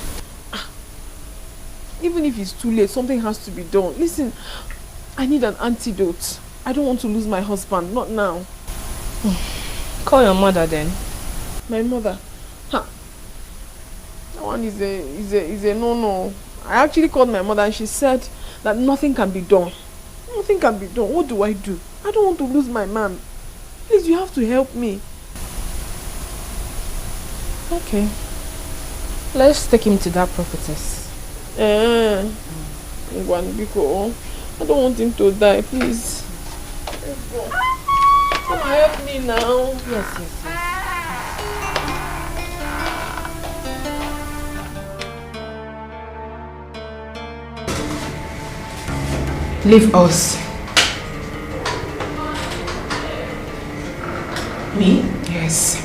M: Even if it's too late, something has to be done. Listen, I need an antidote. I don't want to lose my husband, not now.
J: Call your mother then.
M: My mother? That one is a no-no. I actually called my mother and she said that nothing can be done. Nothing can be done. What do? I don't want to lose my man. Please, you have to help me.
J: Okay. Let's take him to that prophetess.
M: I don't want him to die, please. Come and help me now.
J: Yes.
C: Leave us. Me? Yes.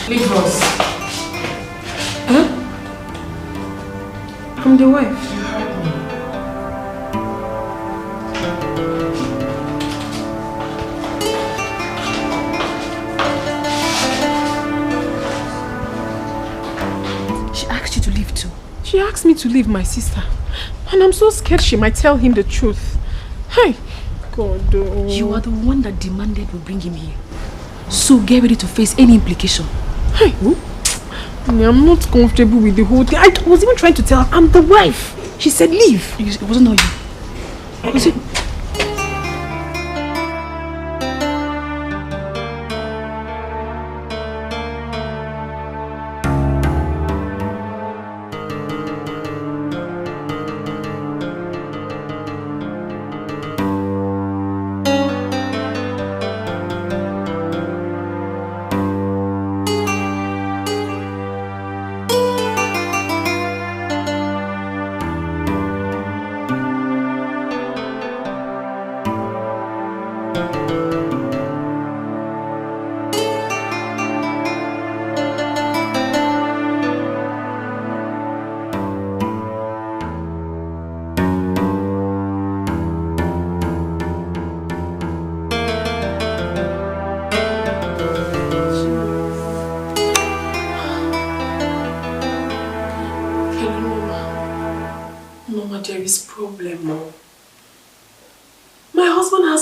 C: Leave us.
M: Huh? I'm the wife.
C: You heard me.
M: She asked you to leave too. She asked me to leave my sister. And I'm so scared she might tell him the truth. Hey, God. Oh.
C: You are the one that demanded we bring him here. So get ready to face any implication.
M: Hey, I'm not comfortable with the whole thing. I was even trying to tell her I'm the wife. She said leave.
C: It wasn't all you. Was it?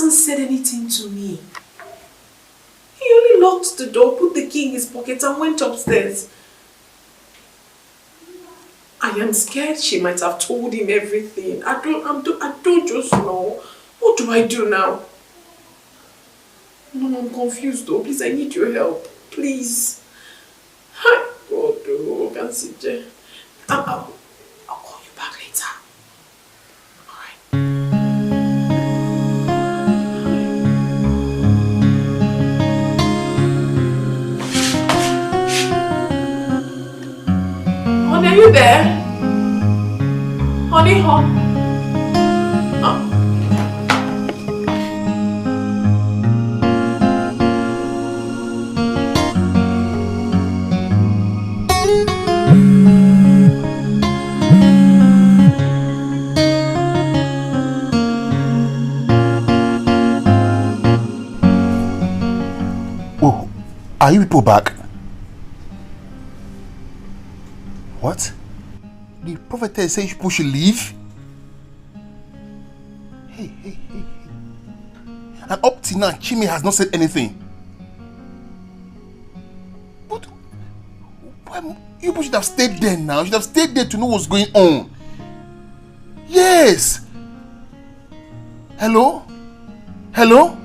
C: Said anything to me. He only locked the door, put the key in his pocket and went upstairs. I am scared she might have told him everything. I don't just know. What do I do now? No, I'm confused though. Please, I need your help. Please. Hi, God, oh, I can't sit there. I'll call you back later.
M: Are you there? Honey,
E: Oh, are you people back? What? The prophetess says people should leave? Hey. And up till now, Chime has not said anything. But you people should have stayed there now. You should have stayed there to know what's going on. Yes. Hello? Hello?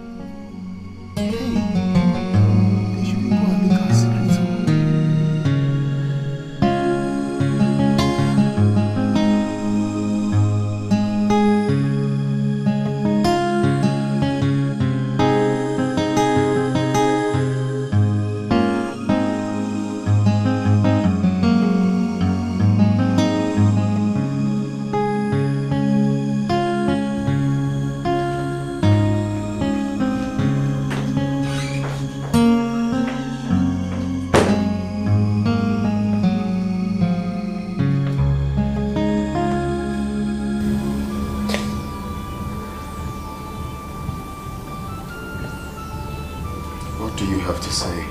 A: have to say?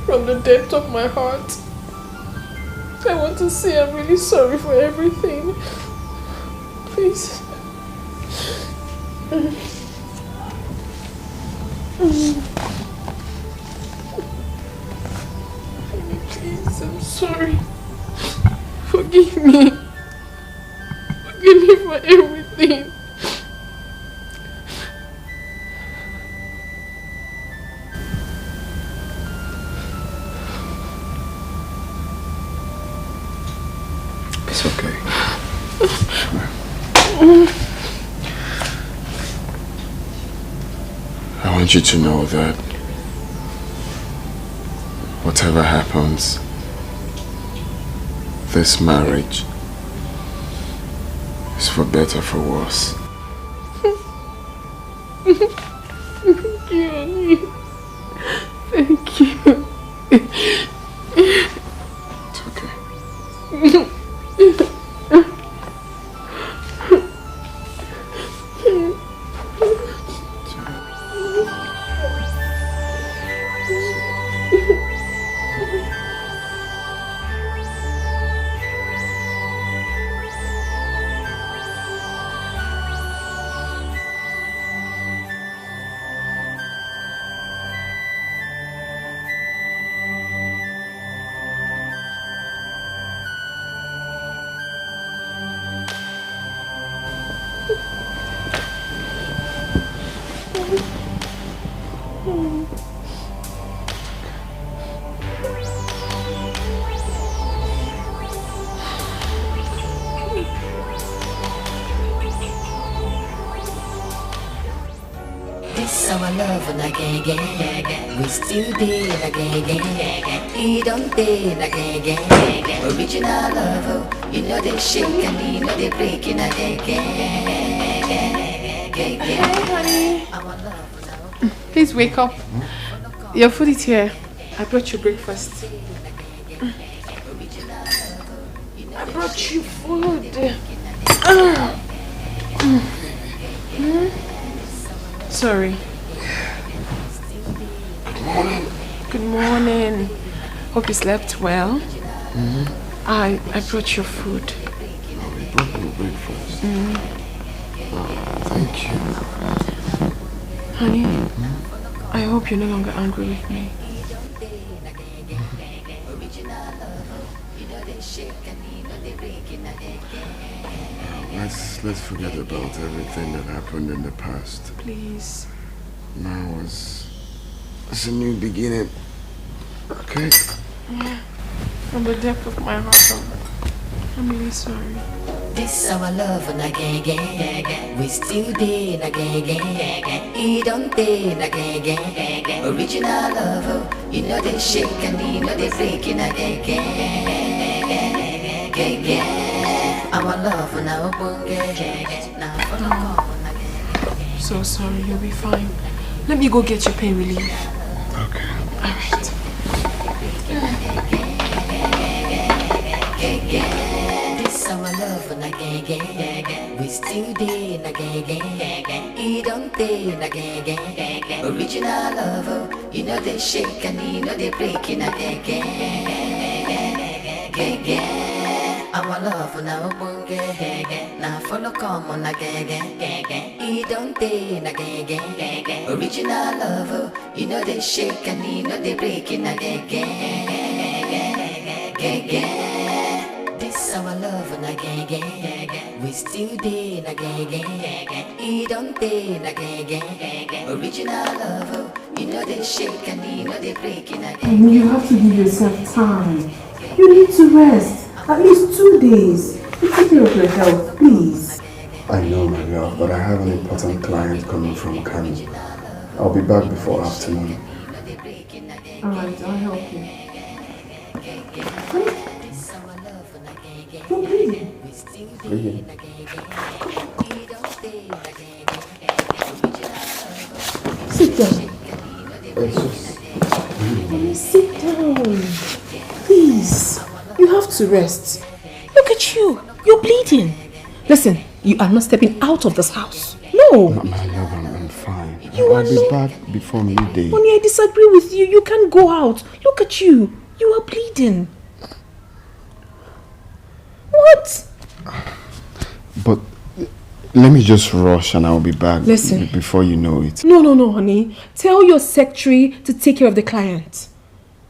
J: From the depth of my heart, I want to say I'm really sorry for everything. Please. Please, I'm sorry. Forgive me. Forgive me for everything.
A: It's okay. I want you to know that whatever happens, this marriage is for better, for worse.
J: Thank you, honey. Thank you.
A: It's okay.
D: Our love and again, we still did again. He don't did again. Original love, you know they shake and you know they breaking again.
M: Hey, honey. Please wake up. Your food is here. I brought you breakfast. I brought you food. Sorry. Good morning. Hope you slept well. I brought your food.
A: Oh, we brought you breakfast. Thank you.
M: Honey, I hope you're no longer angry with me.
A: Let's forget about everything that happened in the past.
M: Please.
A: Now it's a new beginning. Okay?
M: Yeah. From the depth of my heart, I'm really sorry.
D: This our love and again, we still did again. He don't did again. Original love, you know they shake and you know they breaking again. Our love and our
M: So sorry, you'll be fine. Let me go get your pain relief.
A: Okay.
M: Alright.
D: This our love and again, we still did again. He don't did again. Original love, you know they shake and you know they breaking again. Our love and our bunge, now follow come on again. He don't did again. Original love, you know they shake and you know they breaking again. This our love and again, we still did again. He don't did again. Original love, you know they shake and you know they breaking again.
C: You have to give yourself time. You need to rest. At least 2 days. Take care of your health, please.
A: I know, my love, but I have an important client coming from Kano. I'll be back before afternoon.
C: Alright, I'll help you. You're breathing.
A: Breathing.
C: Sit down. Sit down. Please. You have to rest. Look at you. You're bleeding. Listen, you are not stepping out of this house. No.
B: No.
A: My love, I'm fine.
B: You
A: I'll be back before midday.
B: Honey, I disagree with you. You can't go out. Look at you. You are bleeding. What?
A: But let me just rush and I'll be back.
B: Listen.
A: Before you know it.
B: No, honey. Tell your secretary to take care of the client.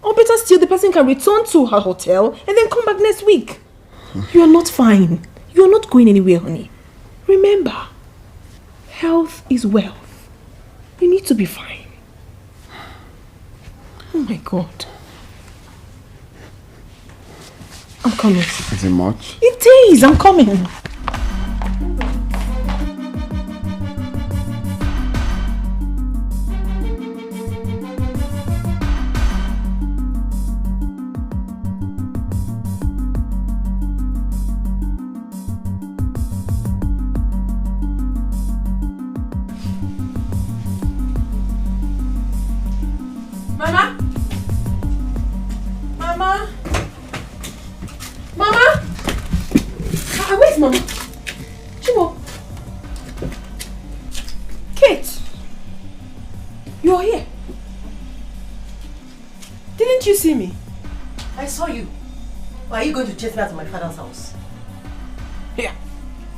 B: Or better still, the person can return to her hotel and then come back next week. You are not fine. You are not going anywhere, honey. Remember, health is wealth. You need to be fine. Oh my God. I'm coming.
A: Is it much?
B: It is. I'm coming.
I: Chase me out of my father's house.
B: Here.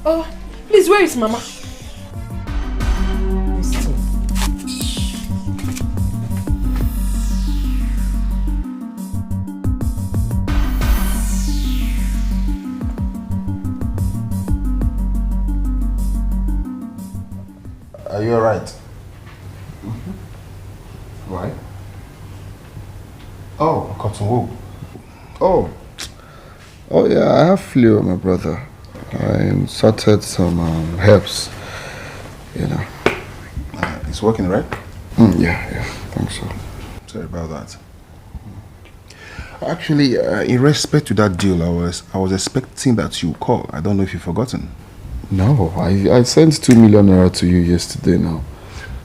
B: Oh, please, where is Mama?
H: Are you alright?
A: Why?
H: Oh, cotton wool.
A: Oh yeah, I have flu, my brother. I inserted some herbs, you know.
H: It's working, right?
A: Yeah, I think so.
H: Sorry about that. Actually, in respect to that deal, I was expecting that you call. I don't know if you've forgotten.
A: No, I sent 2 million naira to you yesterday now.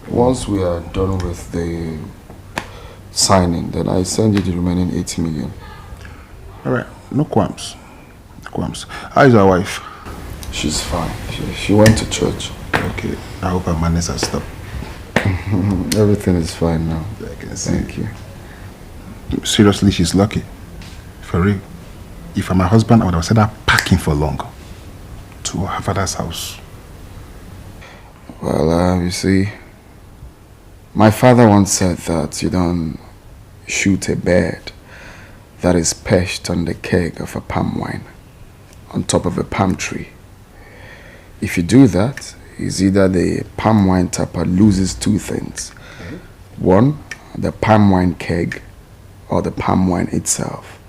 A: Once we are done with the signing, then I send you the remaining 8 million.
H: Alright, no qualms. How is our wife?
A: She's fine. She went to church.
H: Okay, I hope her manners are stopped.
A: Everything is fine now.
H: I can see.
A: Thank you.
H: Seriously, she's lucky. For real. If I'm her husband, I would have said her packing for long to her father's house.
A: Well, you see, my father once said that you don't shoot a bird that is perched on the keg of a palm wine on top of a palm tree. If you do that, it's either the palm wine tapper loses 2 things. Okay. One, the palm wine keg, or the palm wine itself.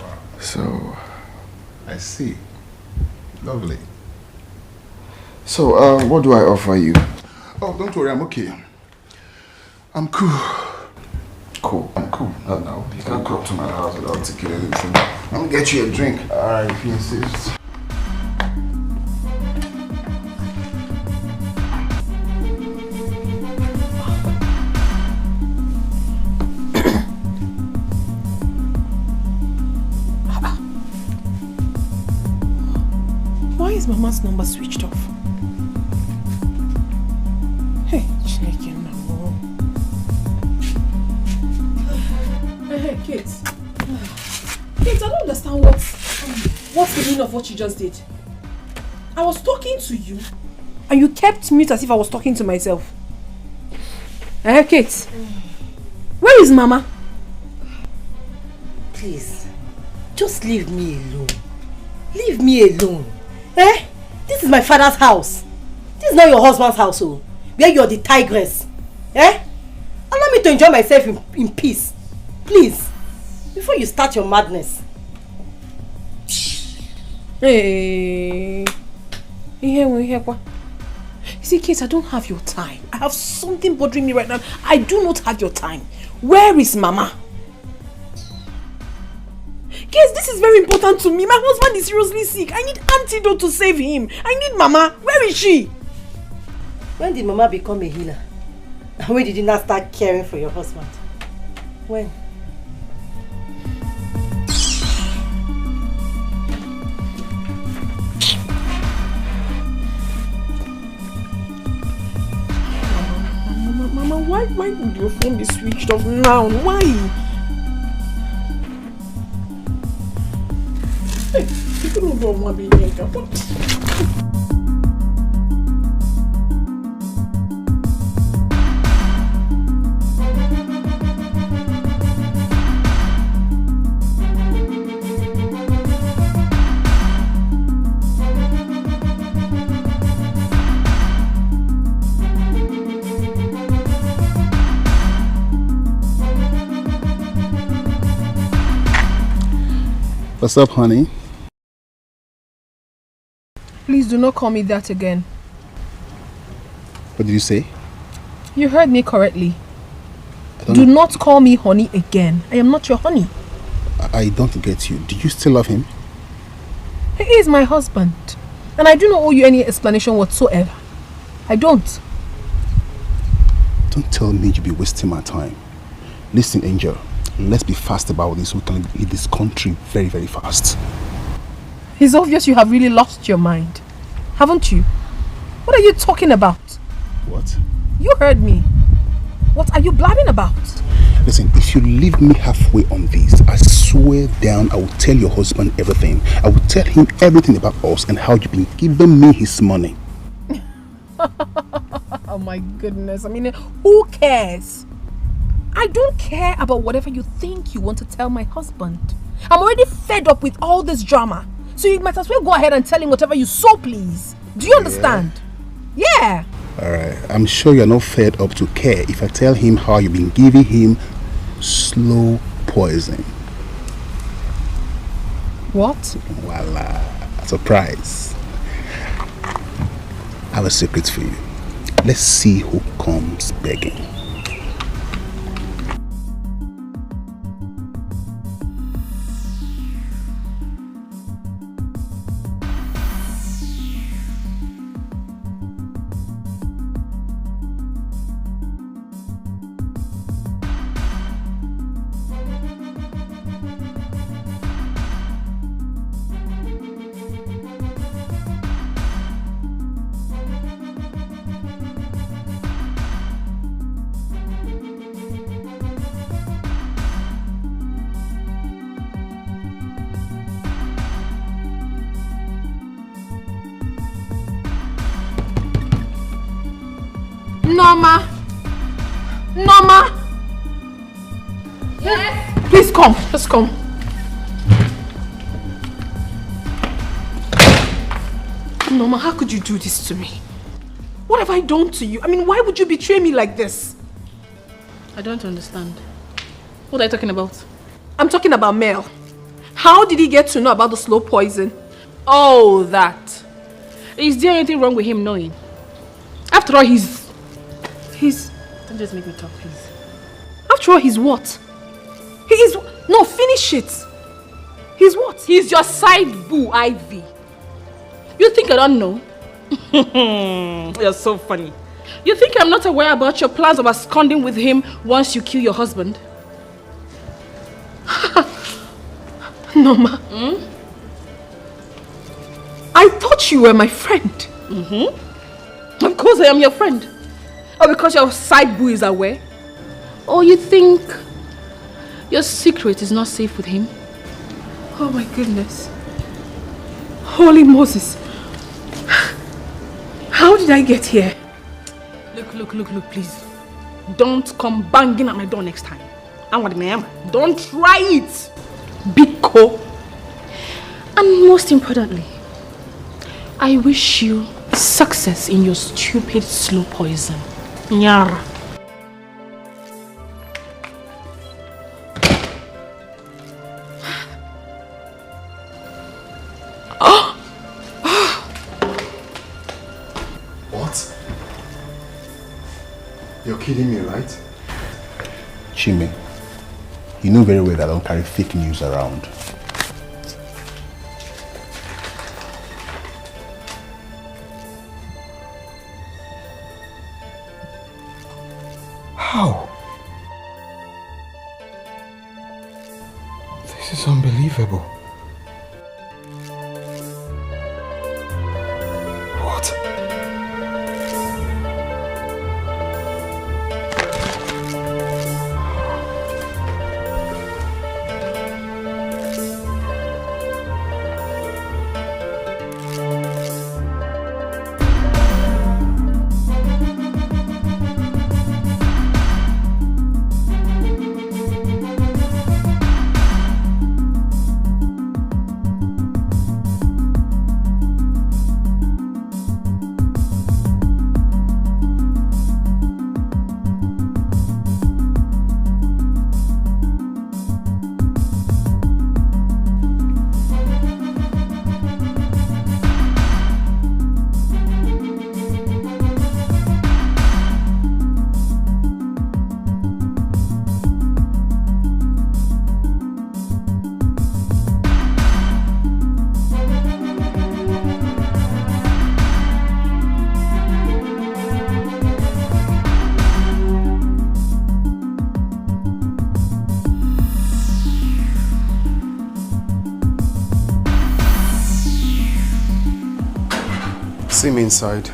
H: Wow.
A: So...
H: I see. Lovely.
A: So, what do I offer you?
H: Oh, don't worry, I'm okay. I'm cool.
A: Cool. I'm cool. No, you can't come to my house without taking anything. I'm gonna get you a drink. Alright, if you insist.
B: Why is Mama's number switched off? Hey, checking my mom. Hey, Kate. Kate, I don't understand what's the meaning of what you just did. I was talking to you, and you kept mute as if I was talking to myself. Hey, Kate. Where is Mama?
I: Please, just leave me alone. Leave me alone. Eh? This is my father's house. This is not your husband's house, where you're the tigress. Eh? Allow me to enjoy myself in peace. Please, before you start your madness.
B: Hey. You see, Kate, I don't have your time. I have something bothering me right now. I do not have your time. Where is Mama? Kate, this is very important to me. My husband is seriously sick. I need antidote to save him. I need Mama. Where is she?
I: When did Mama become a healer? And when did you not start caring for your husband? When?
M: Why would your phone be switched off now? Why? Hey, you don't want to be here.
E: What's up, honey?
M: Please do not call me that again.
E: What did you say?
M: You heard me correctly. Do not call me honey again. I am not your honey.
E: I don't get you. Do you still love him?
M: He is my husband. And I do not owe you any explanation whatsoever. I don't.
E: Don't tell me you'll be wasting my time. Listen, Angel. Let's be fast about this. We can leave this country very, very fast.
M: It's obvious you have really lost your mind. Haven't you? What are you talking about?
E: What?
M: You heard me. What are you blabbing about?
E: Listen, if you leave me halfway on this, I swear down I will tell your husband everything. I will tell him everything about us and how you've been giving me his money.
M: Oh my goodness. I mean, who cares? I don't care about whatever you think you want to tell my husband. I'm already fed up with all this drama. So you might as well go ahead and tell him whatever you so please. Do you understand? Yeah.
E: Alright, I'm sure you're not fed up to care if I tell him how you've been giving him slow poison.
M: What?
E: Voila. Surprise. I have a secret for you. Let's see who comes begging.
M: Norma! Yes? Please come. Just come. Norma, how could you do this to me? What have I done to you? I mean, why would you betray me like this?
J: I don't understand. What are you talking about?
M: I'm talking about Mel. How did he get to know about the slow poison?
J: Oh, that. Is there anything wrong with him knowing?
M: After all, he's...
J: Don't just make me talk, please.
M: After all, he's what? He is... No, finish it. He's what?
J: He's your side boo, Ivy. You think I don't know? You're so funny. You think I'm not aware about your plans of absconding with him once you kill your husband?
M: Norma. I thought you were my friend.
J: Of course I am your friend. Or because your side boo is aware? Or you think your secret is not safe with him?
M: Oh my goodness. Holy Moses. How did I get here?
J: Look, please. Don't come banging at my door next time. Don't try it. Biko. And most importantly, I wish you success in your stupid slow poison. Nyara.
A: What? You're kidding me, right?
E: Chime, you know very well that I don't carry fake news around.
A: How? This is unbelievable. What? See me inside.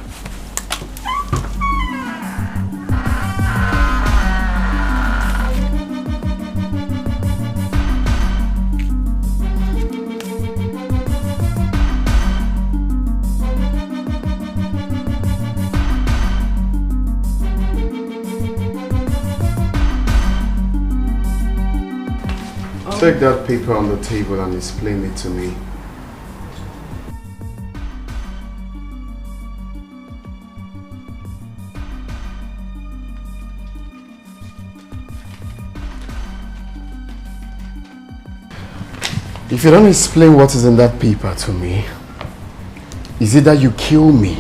A: Take that paper on the table and explain it to me. If you don't explain what is in that paper to me, is it that you kill me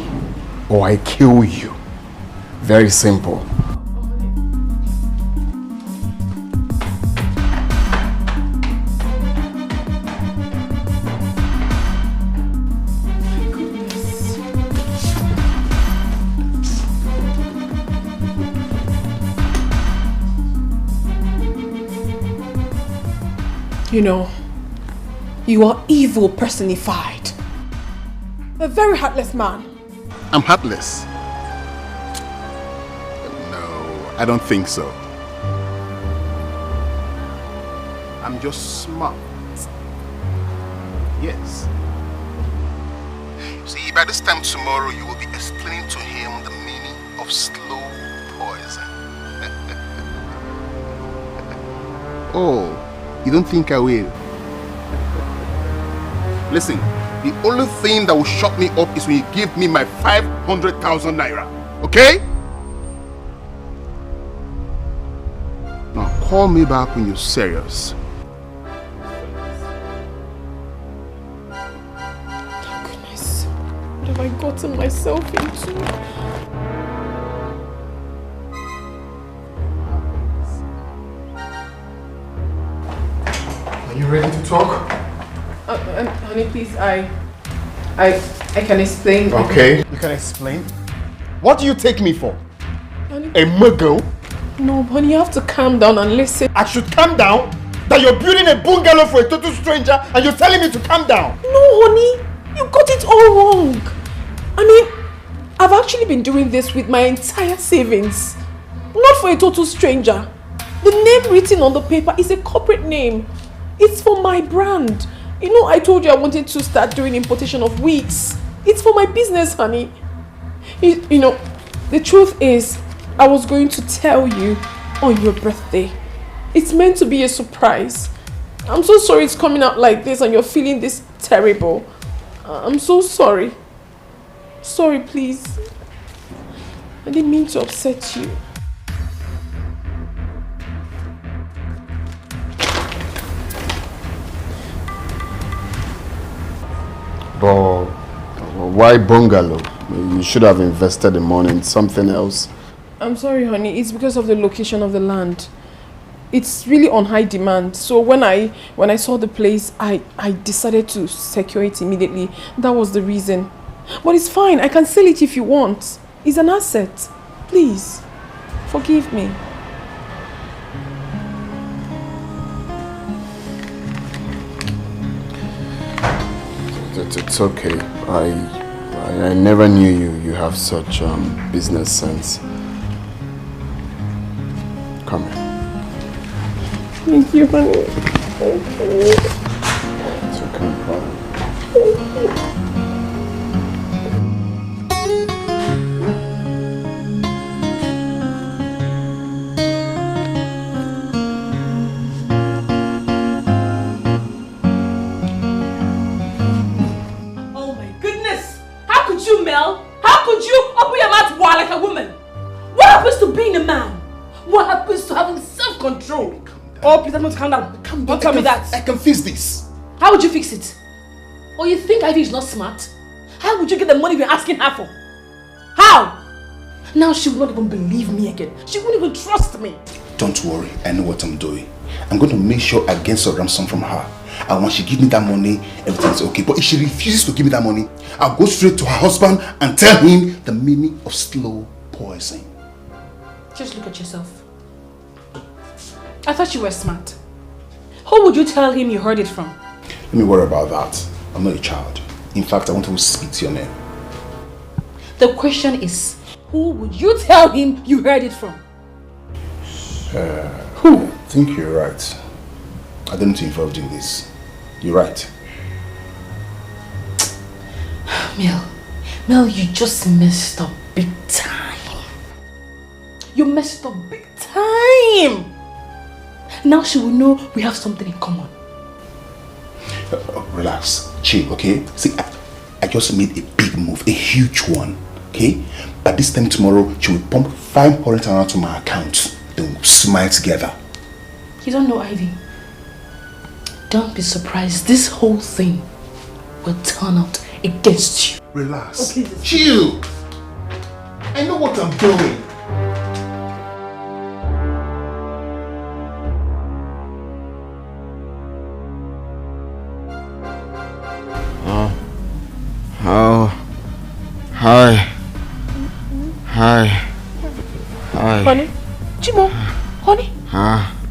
A: or I kill you? Very simple.
M: You know, you are evil personified. A very heartless man.
E: I'm heartless. No, I don't think so. I'm just smart. Yes. See, by this time tomorrow, you will be explaining to him the meaning of slow poison. Oh, you don't think I will? Listen, the only thing that will shut me up is when you give me my 500,000 naira. Okay? Now call me back when you're serious.
M: Oh goodness, what have I gotten myself into?
A: Are you ready to talk?
M: Honey, please, I can explain.
A: Okay, you can explain. What do you take me for?
M: Honey,
A: a muggle?
M: No, honey, you have to calm down and listen.
A: I should calm down? That you're building a bungalow for a total stranger and you're telling me to calm down?
M: No, honey, you got it all wrong. I mean, I've actually been doing this with my entire savings. Not for a total stranger. The name written on the paper is a corporate name. It's for my brand. You know, I told you I wanted to start doing importation of wigs. It's for my business, honey. You know, the truth is, I was going to tell you on your birthday. It's meant to be a surprise. I'm so sorry it's coming out like this and you're feeling this terrible. I'm so sorry. Sorry, please. I didn't mean to upset you.
A: But why bungalow? You should have invested the money in something else.
M: I'm sorry, honey. It's because of the location of the land. It's really on high demand. So when I saw the place, I decided to secure it immediately. That was the reason. But it's fine. I can sell it if you want. It's an asset. Please, forgive me.
A: It's okay. I never knew you have such business sense. Come here.
M: Thank you, honey. Thank you.
A: It's okay, no problem.
C: How could you open your mouth wild like a woman? What happens to being a man? What happens to having self-control? Oh, please, I'm not calm down. Don't tell me that.
E: I can fix this.
C: How would you fix it? Or you think Ivy is not smart? How would you get the money we're asking her for? How? Now she will not even believe me again. She won't even trust me.
E: Don't worry, I know what I'm doing. I'm going to make sure I get some ransom from her. And when she gives me that money, everything's okay. But if she refuses to give me that money, I'll go straight to her husband and tell him the meaning of slow poison.
C: Just look at yourself. I thought you were smart. Who would you tell him you heard it from?
E: Let me worry about that. I'm not a child. In fact, I want to speak to your name.
J: The question is, who would you tell him you heard it from?
E: I think you're right. I didn't involved in this. You're right.
J: Mel, you just messed up big time. You messed up big time. Now she will know we have something in common.
E: Relax, chill, okay? See, I just made a big move, a huge one, okay? But this time tomorrow, she will pump 500,000 to my account. Then we'll smile together.
J: You don't know, Ivy. Don't be surprised. This whole thing will turn out against you.
E: Relax. Okay. Chill. I know what I'm doing.
M: Hi. Honey? Chimo? Honey?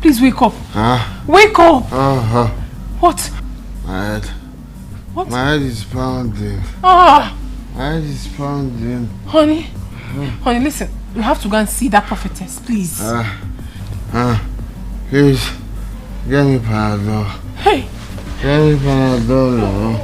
M: Please wake up. Wake up! What?
A: My head.
M: What?
A: My head is pounding. My head is pounding.
M: Honey? Honey, listen. You have to go and see that prophetess, please.
A: Please. Get me Panadol.
M: Hey!
A: Get me Panadol.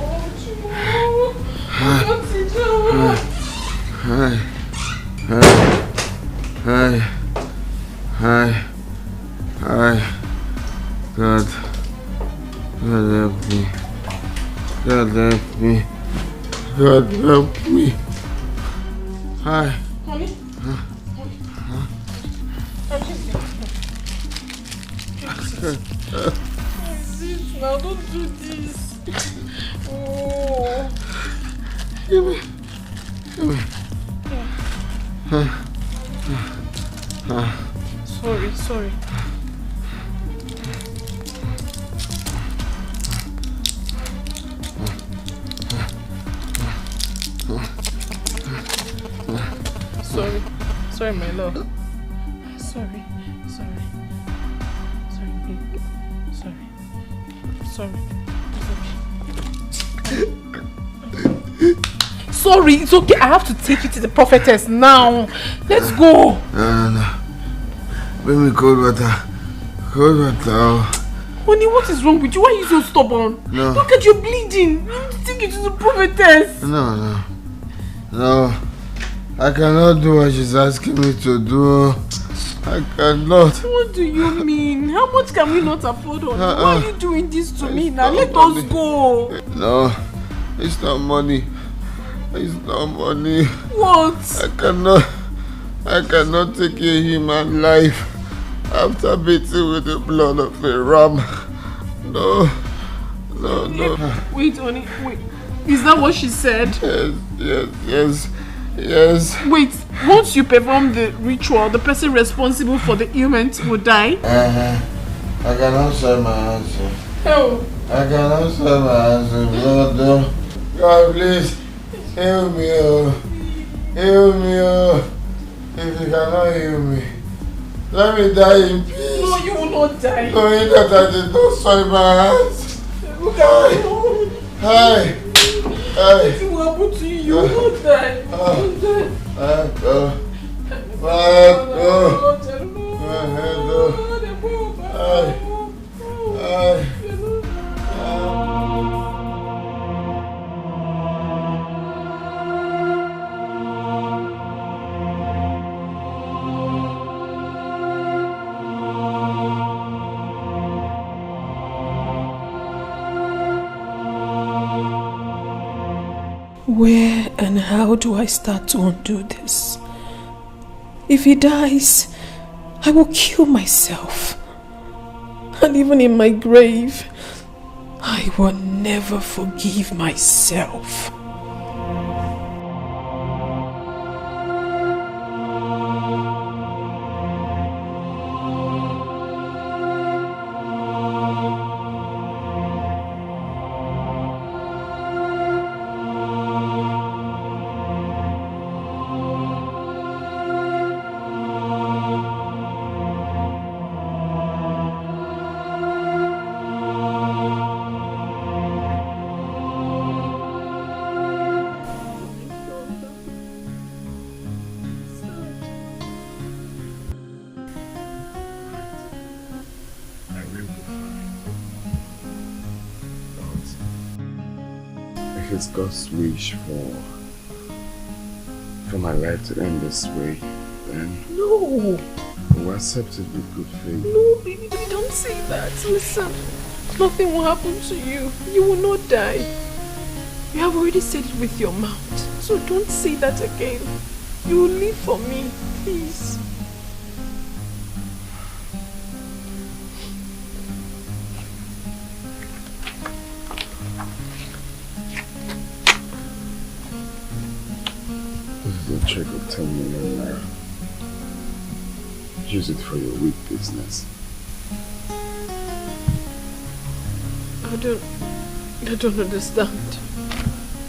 A: God help me. God help me. God help me. Hi.
M: Honey? Now don't do this. Oh.
A: Give me.
M: Sorry.
A: Sorry.
M: Sorry, my love. Sorry, babe. Sorry. Sorry, it's okay. I have to take you to the prophetess now. Let's go.
A: No. Bring me cold water.
M: Honey, what is wrong with you? Why are you so stubborn?
A: No.
M: Look at you bleeding. You need to take you to the prophetess.
A: No. I cannot do what she's asking me to do. I cannot.
M: What do you mean? How much can we not afford? Why are you doing this to me now? Let us go.
A: No, it's not money.
M: What?
A: I cannot take a human life after beating with the blood of a ram. No.
M: Wait, honey, wait. Is that what she said?
A: Yes.
M: Wait, once you perform the ritual, the person responsible for the ailment will die?
A: I cannot save my husband.
M: Hell.
A: I cannot save my husband. God, please, heal me. If you cannot heal me, let me die in peace.
M: No, you will not die.
A: Knowing that I did not soil my hands.
M: Look at you.
A: Hi.
M: Nothing will happen to you. You will not die. Where and how do I start to undo this? If he dies, I will kill myself. And even in my grave, I will never forgive myself.
A: if it's God's wish for my life to end this way, then
M: No.
A: we'll accept it with good faith.
M: No, baby, don't say that. Listen, nothing will happen to you. You will not die. You have already said it with your mouth. So don't say that again. You will live for me, please.
A: This is a check of 10 million naira. Use it for your weak business.
M: I don't understand.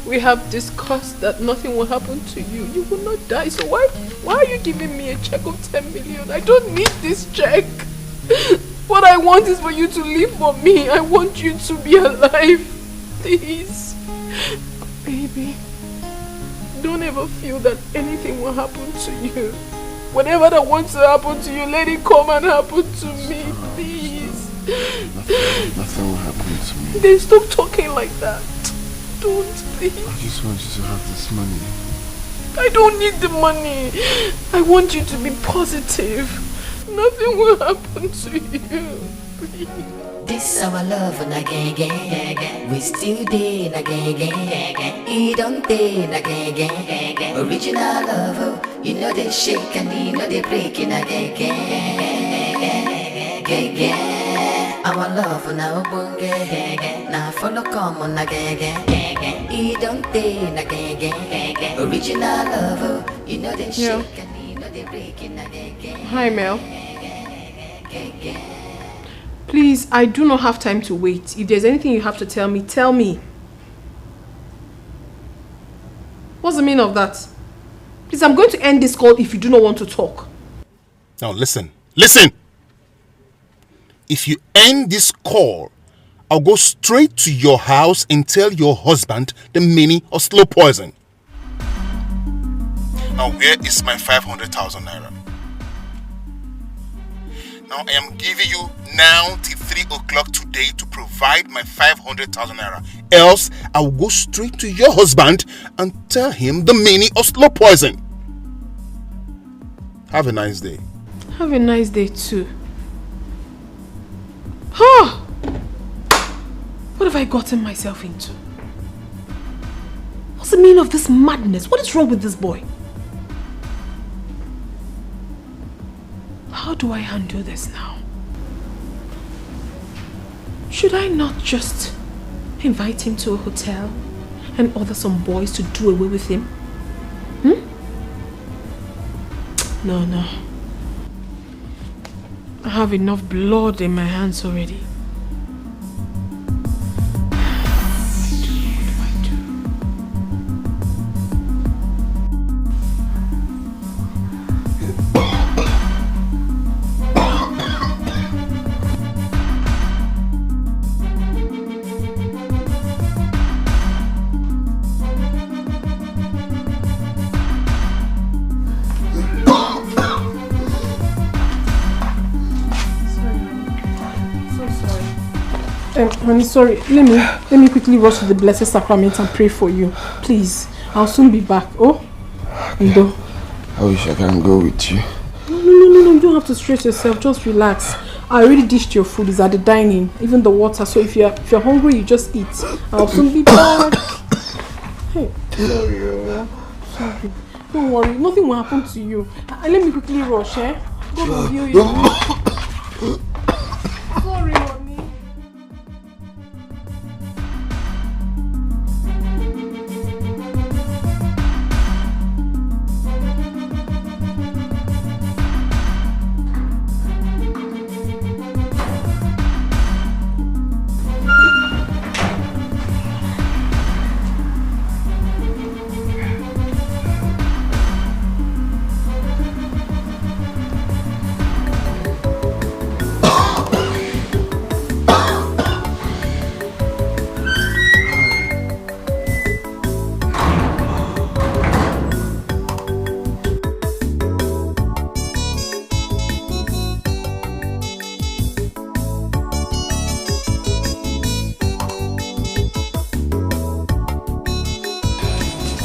M: We have discussed that nothing will happen to you. You will not die. So why are you giving me a check of 10 million? I don't need this check. What I want is for you to live for me. I want you to be alive. Please. Baby. Don't ever feel that anything will happen to you. Whatever that wants to happen to you, let it come and happen to me, please.
A: Nothing will happen to me.
M: Then stop talking like that. Don't, please.
A: I just want you to have this money.
M: I don't need the money. I want you to be positive. Nothing will happen to you. Please.
D: This our love and again. We still did again. He don't did again. Original love, you know they shake and you know they breaking again. Our love now bunge. Now follow come on again. He don't did again. Original love, you know they shake and you know they breaking again.
M: Hi, Mel. Please, I do not have time to wait. If there's anything you have to tell me, tell me. What's the meaning of that? Please, I'm going to end this call if you do not want to talk.
E: Now listen. If you end this call, I'll go straight to your house and tell your husband the meaning of slow poison. Now where is my 500,000 naira? Now I am giving you now till 3 o'clock today to provide my 500,000 naira. Else I will go straight to your husband and tell him the meaning of slow poison. Have a nice day.
M: Have a nice day too. Huh? What have I gotten myself into? What's the meaning of this madness? What is wrong with this boy? How do I handle this now? Should I not just invite him to a hotel and order some boys to do away with him? No. I have enough blood in my hands already. Honey, sorry. Let me quickly rush to the Blessed Sacrament and pray for you. Please. I'll soon be back. Oh? Edo.
A: I wish I can go with you.
M: No. You don't have to stress yourself. Just relax. I already dished your food. It's at the dining. Even the water. So if you're hungry, you just eat. I'll soon be back. Hey. Sorry. Don't worry. Nothing will happen to you. Let me quickly rush, eh? God will heal you. Sorry, honey.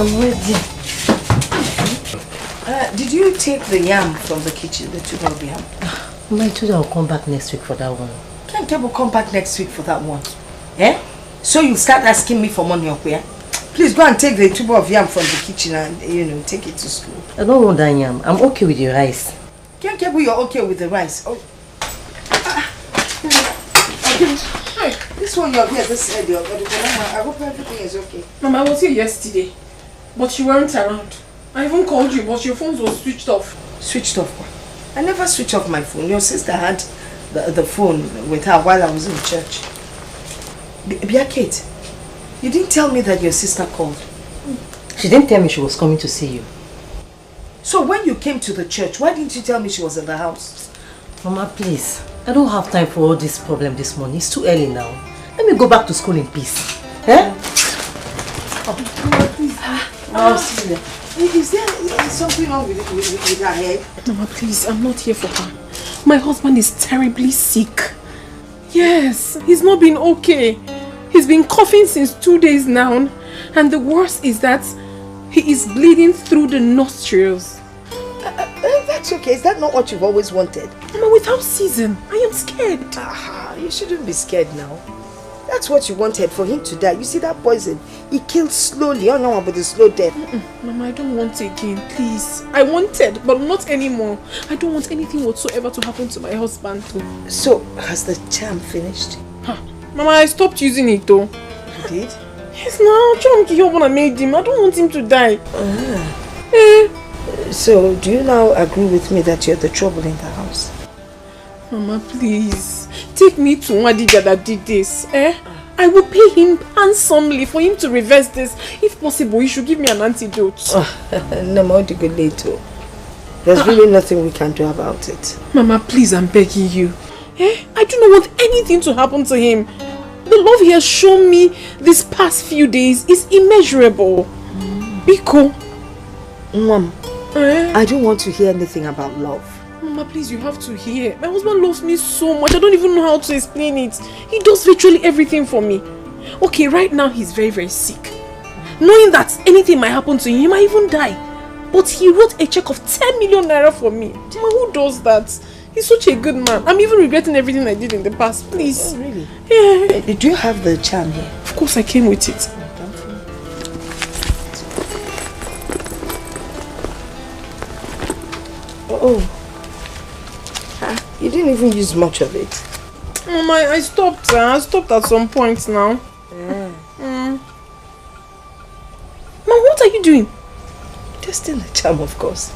I: I'm ready.
N: Did you take the yam from the kitchen, the tube of yam?
I: I told you I'll come back next week for that one.
N: Can't will come back next week for that one? Eh? So you start asking me for money up here? Please go and take the tube of yam from the kitchen and, take it to school.
I: I don't want that yam. I'm okay with your rice.
N: Can't you're okay with the rice. Oh. Hey, this one you're here, this I hope everything is okay.
M: Mama, I was here yesterday, but you weren't around. I even called you, but your phone was switched off.
N: Switched off? I never switched off my phone. Your sister had the phone with her while I was in church. Bia Kate, you didn't tell me that your sister called.
I: She didn't tell me she was coming to see you.
N: So when you came to the church, why didn't you tell me she was in the house?
I: Mama, please. I don't have time for all this problem this morning. It's too early now. Let me go back to school in peace. Eh?
N: Oh, Mama, please. I'll see you. Is there something wrong with her head?
M: Mama, please, I'm not here for her. My husband is terribly sick. Yes, he's not been okay. He's been coughing since 2 days now. And the worst is that he is bleeding through the nostrils.
N: That's okay. Is that not what you've always wanted?
M: Mama, without season, I am scared.
N: You shouldn't be scared now. That's what you wanted, for him to die. You see that poison? He killed slowly. Oh no, but the slow death.
M: Mama, I don't want it again, please. I wanted, but not anymore. I don't want anything whatsoever to happen to my husband.
N: So, has the charm finished?
M: Mama, I stopped using it though.
N: You did?
M: Yes, now. Charm I made him. I don't want him to die.
N: So, do you now agree with me that you're the trouble in the house?
M: Mama, please. Take me to Naija that did this. I will pay him handsomely for him to reverse this. If possible, he should give me an antidote.
N: No more to go later. There's really nothing we can do about it.
M: Mama, please, I'm begging you. I do not want anything to happen to him. The love he has shown me these past few days is immeasurable. Biko.
N: Mom, I don't want to hear anything about love.
M: Mama, please, you have to hear. My husband loves me so much. I don't even know how to explain it. He does virtually everything for me. Okay, right now he's very, very sick. Knowing that anything might happen to him, he might even die. But he wrote a check of 10 million naira for me. Mama, who does that? He's such a good man. I'm even regretting everything I did in the past. Please.
N: Oh, really?
M: Yeah.
N: Did you have the charm here?
M: Of course, I came with it.
N: Oh. You didn't even use much of it.
M: Mama, I stopped. I stopped at some point now. Mom, what are you doing?
N: Testing the charm, of course.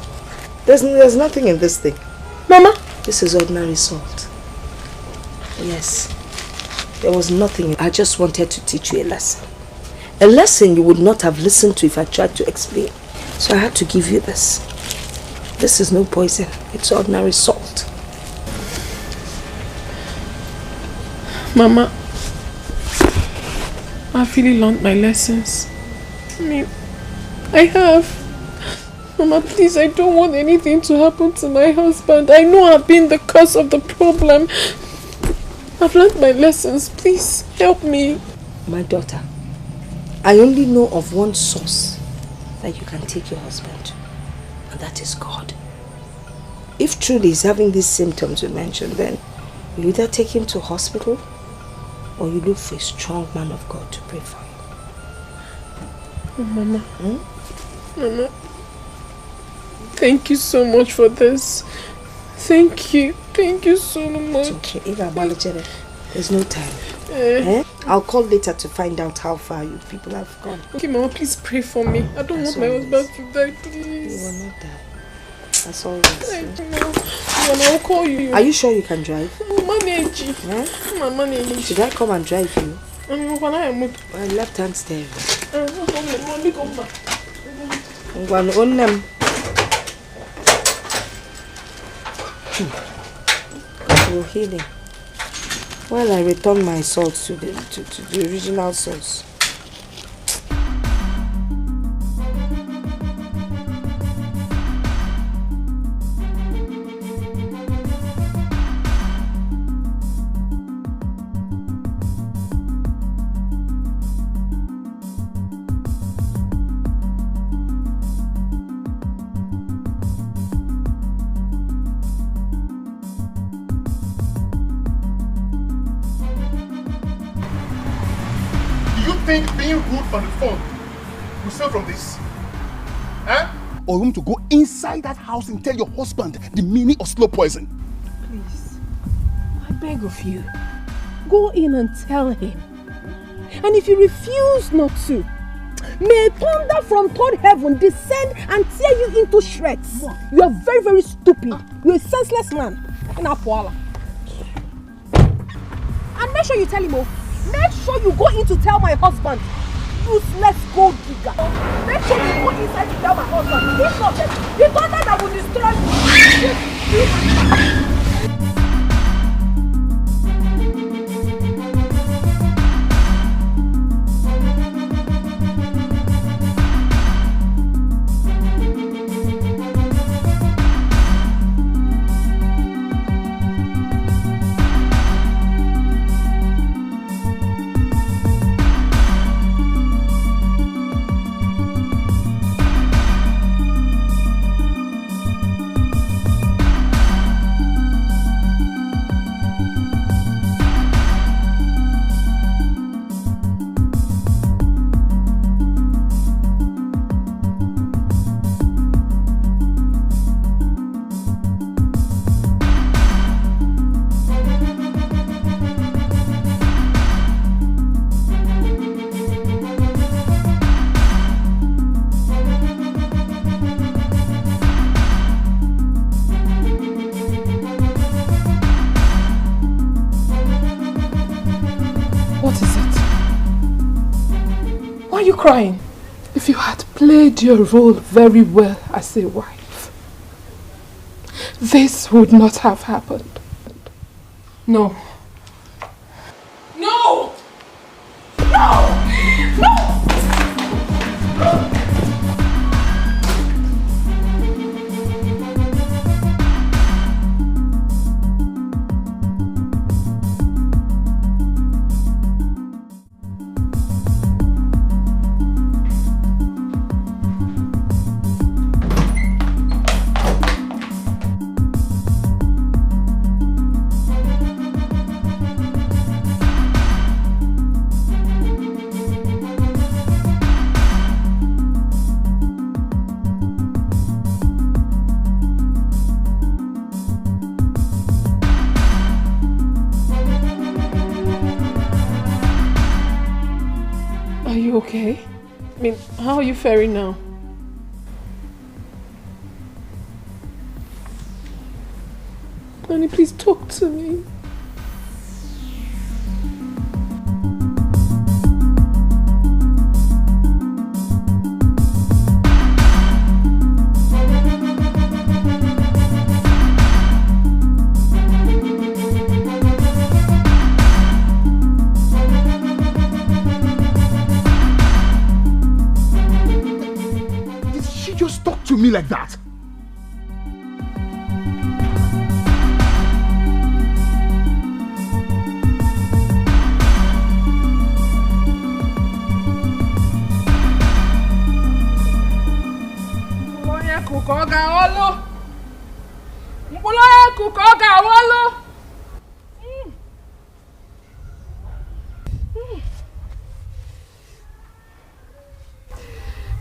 N: There's nothing in this thing.
M: Mama?
N: This is ordinary salt. Yes. There was nothing. I just wanted to teach you a lesson. A lesson you would not have listened to if I tried to explain. So I had to give you this. This is no poison. It's ordinary salt.
M: Mama, I've really learned my lessons. I have. Mama, please, I don't want anything to happen to my husband. I know I've been the cause of the problem. I've learned my lessons. Please, help me.
N: My daughter, I only know of one source that you can take your husband to, and that is God. If truly he's having these symptoms you mentioned, then you either take him to hospital or you look for a strong man of God to pray for you.
M: Oh, Mama. Mama. Thank you so much for this. Thank you. Thank you so much.
N: It's okay. There's no time. I'll call later to find out how far you people have gone.
M: Okay, Mama, please pray for me. I don't want my husband to die, please.
N: You will not die. That's all right.
M: Mama, I'll call you.
N: Are you sure you can drive? Should I come and drive you? My left hand steering. One on them. Healing. While I return my salt to the original source.
E: think being rude on the phone will save from this? Eh? Or you want to go inside that house and tell your husband the meaning of slow poison?
M: Please, I beg of you, go in and tell him. And if you refuse not to, may thunder from third heaven descend and tear you into shreds. You are very, very stupid. You are a senseless man. And make sure you tell him, make sure you go in to tell my husband. Useless gold digger. Make sure you go inside to tell my husband. If not, the thunder that will destroy you. Crying. If you had played your role very well as a wife, this would not have happened. No. No! No! No! Okay? I mean, how are you faring now? Honey, please talk to me.
E: Me like that.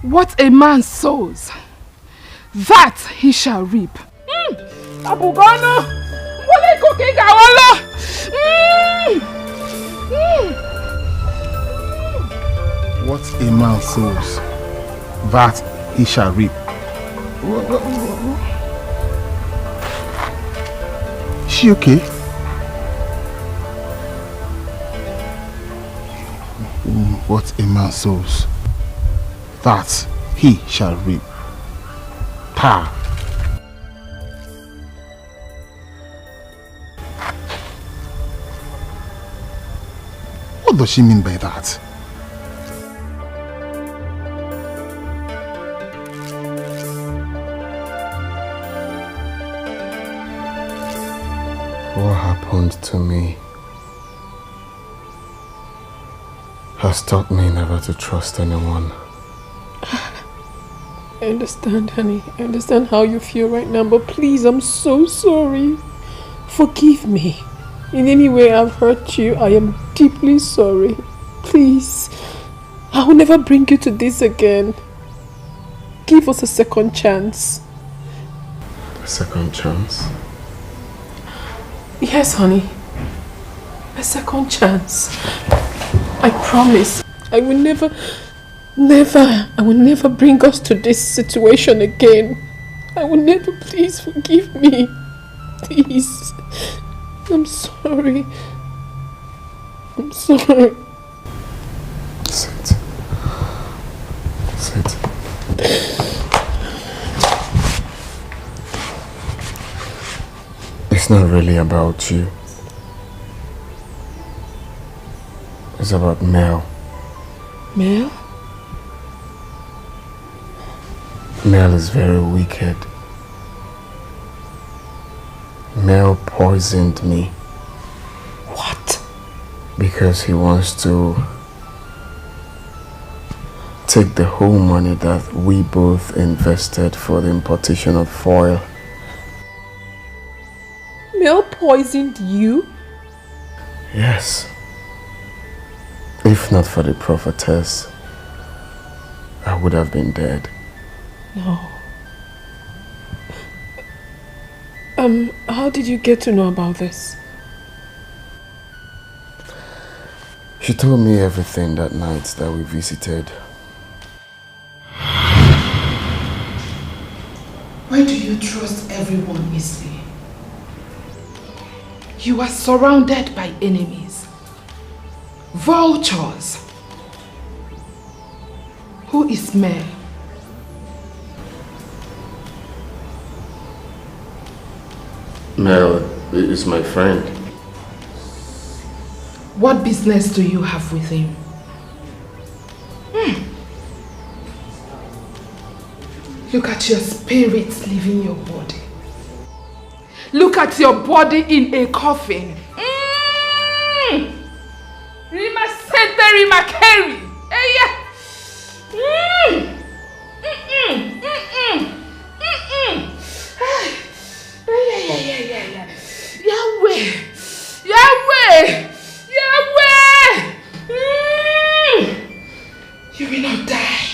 M: What a man sows, that he shall reap.
E: What a man sows, that he shall reap. Is she okay? What a man sows, that he shall reap. Pa. What does she mean by that?
A: What happened to me has taught me never to trust anyone.
M: I understand, honey. I understand how you feel right now, but please, I'm so sorry. Forgive me. In any way I've hurt you, I am deeply sorry. Please, I will never bring you to this again. Give us a second chance.
A: A second chance?
M: Yes, honey. A second chance. I promise. I will never bring us to this situation again. I will never. Please forgive me. Please. I'm sorry. I'm sorry.
A: Sit. Sit. It's not really about you. It's about Mel.
M: Mel?
A: Mel is very wicked. Mel poisoned me.
M: What?
A: Because he wants to take the whole money that we both invested for the importation of foil.
M: Mel poisoned you?
A: Yes. If not for the prophetess, I would have been dead.
M: No. How did you get to know about this?
A: She told me everything that night that we visited.
D: Why do you trust everyone easily? You are surrounded by enemies, vultures. Who is Mel?
A: Mel is my friend.
D: What business do you have with him? Look at your spirit leaving your body. Look at your body in a coffin. Rima Sente, Rima Kerry. Yahweh! Yahweh! Yahweh! You will not die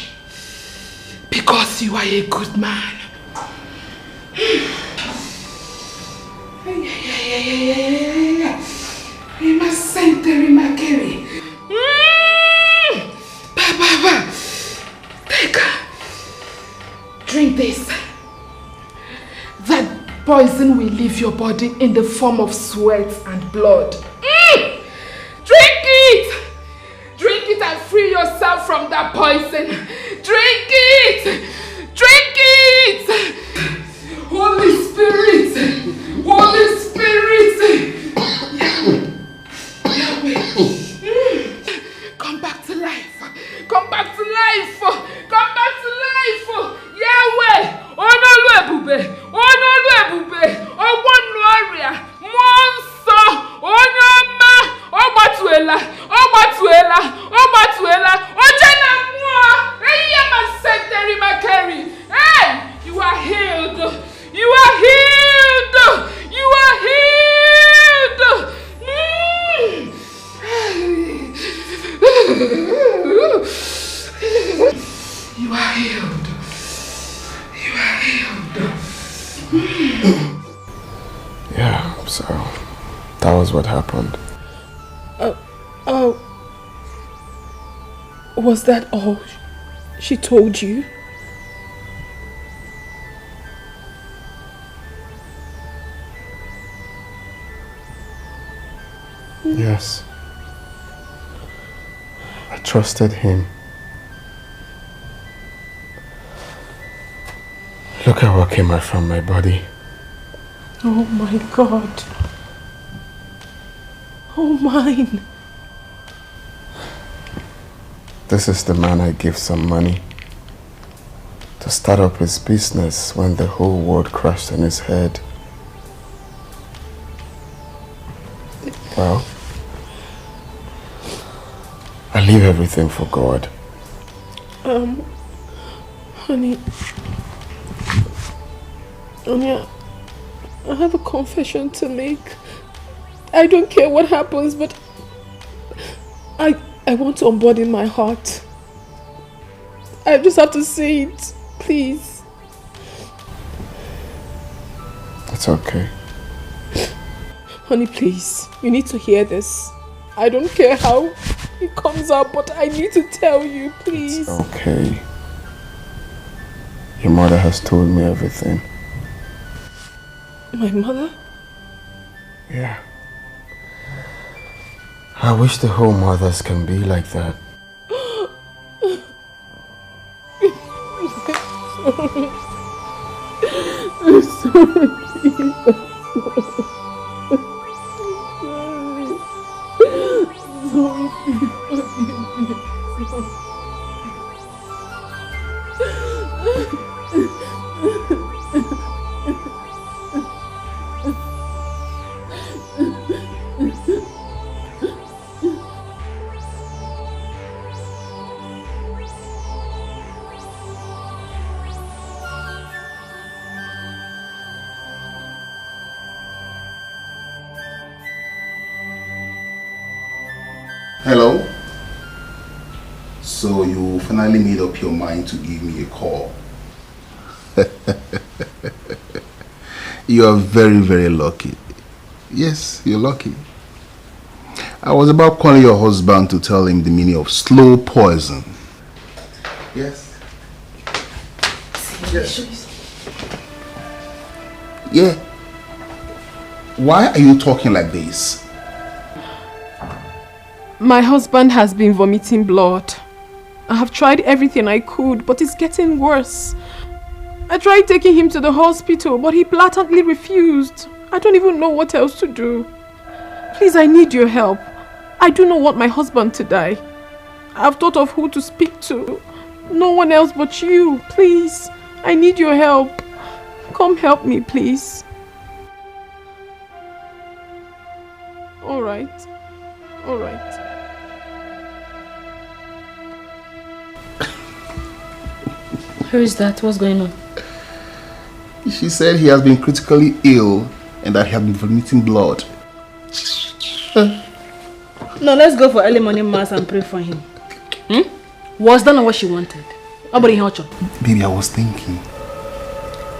D: because you are a good man. Rima Sente, Rima Kerry. Baba, take her. Drink this. That poison will leave your body in the form of sweat and blood. Drink it! Drink it and free yourself from that poison. Drink it! Drink it! Holy Spirit! Holy Spirit! Yahweh! Come back to life! Come back to life! Come back to life! Yahweh! Onolu ebube! Onolu ebube! Owonu ọrịa! Mmụọ nsọ! Onye ọma! Ọgbatuela! Ọgbatuela! Ọgbatuela! Oje na mmụọ! Eyiye ma Sente Rima Kerry! Hey! You are healed! You are healed! You are healed! You are healed. You are healed.
A: Yeah, so that was what happened.
M: Was that all she told you?
A: Yes. I trusted him. Look at what came out from my body.
M: Oh my God. Oh mine.
A: This is the man I gave some money to start up his business when the whole world crashed on his head. Well, I leave everything for God.
M: Honey, I have a confession to make. I don't care what happens, but I want to unburden my heart. I just have to say it. Please.
A: It's okay.
M: Honey, please. You need to hear this. I don't care how it comes out, but I need to tell you, please.
A: It's okay. Your mother has told me everything.
M: My mother?
A: Yeah. I wish the whole mothers can be like that.
M: I'm sorry, please.
E: Hello? So you finally made up your mind to give me a call. You are very, very lucky. Yes, you're lucky. I was about calling your husband to tell him the meaning of slow poison. Yes. Yes. Yeah. Why are you talking like this?
M: My husband has been vomiting blood. I have tried everything I could, but it's getting worse. I tried taking him to the hospital, but he blatantly refused. I don't even know what else to do. Please, I need your help. I do not want my husband to die. I've thought of who to speak to. No one else but you. Please, I need your help. Come help me, please. All right. All right.
J: Who is that? What's going on?
E: She said he has been critically ill and that he has been vomiting blood.
J: No, let's go for early morning mass and pray for him. Was that not what she wanted?
E: Baby, I was thinking,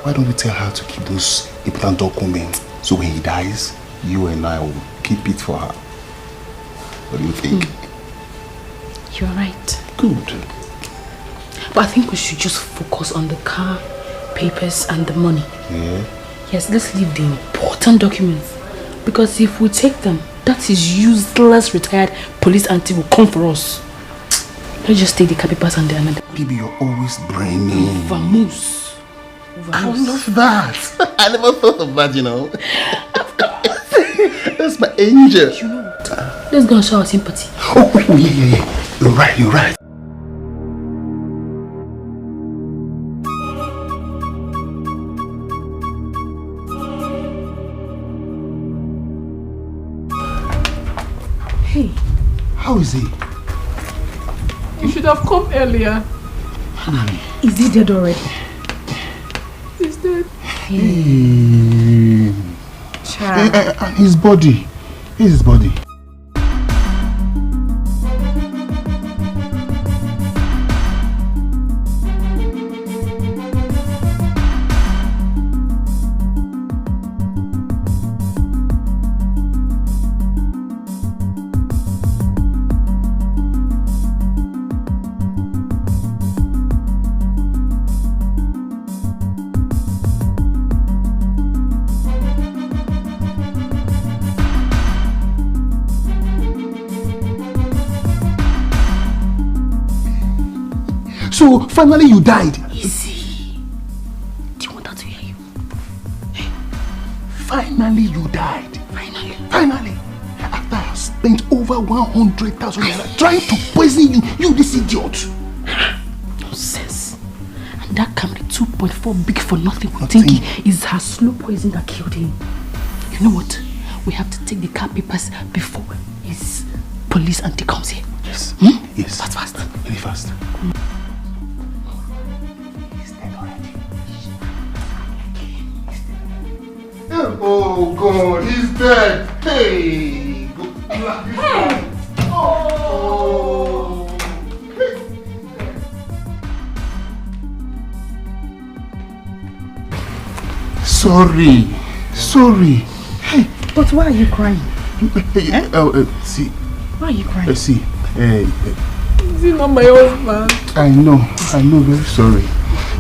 E: why don't we tell her to keep those important documents so when he dies, you and I will keep it for her? What do you think?
J: You're right.
E: Good.
J: But I think we should just focus on the car, papers and the money.
E: Yeah?
J: Yes, let's leave the important documents. Because if we take them, that is useless retired police auntie will come for us. Let's just take the car papers and the another.
E: Baby, you're always brainy.
J: Vamos.
E: I love that. I never thought of that, you know. Of course. That's my angel.
J: You know what? Let's go and show our sympathy.
E: Oh, yeah. You're right.
J: Hey.
E: How is he?
M: You should have come earlier.
J: Is he dead already?
M: He's dead.
E: And his body. Here's his body. So finally you died.
J: Easy. Do you want that to hear you?
E: Hey. Finally you died. Finally. After I have spent over 100,000 naira trying to poison you this idiot.
J: Nonsense. And that camera 2.4 big for nothing. Thinking is her slow poison that killed him. You know what? We have to take the car papers before his police auntie comes here.
E: Yes. Yes.
J: That's fast.
E: Very fast. Oh God, he's dead. Hey.
C: Hey. Oh.
E: sorry. Sorry. Hey.
M: But why are you crying?
E: See.
M: Why are you crying?
E: See.
M: Is he not my husband?
E: I know, very sorry.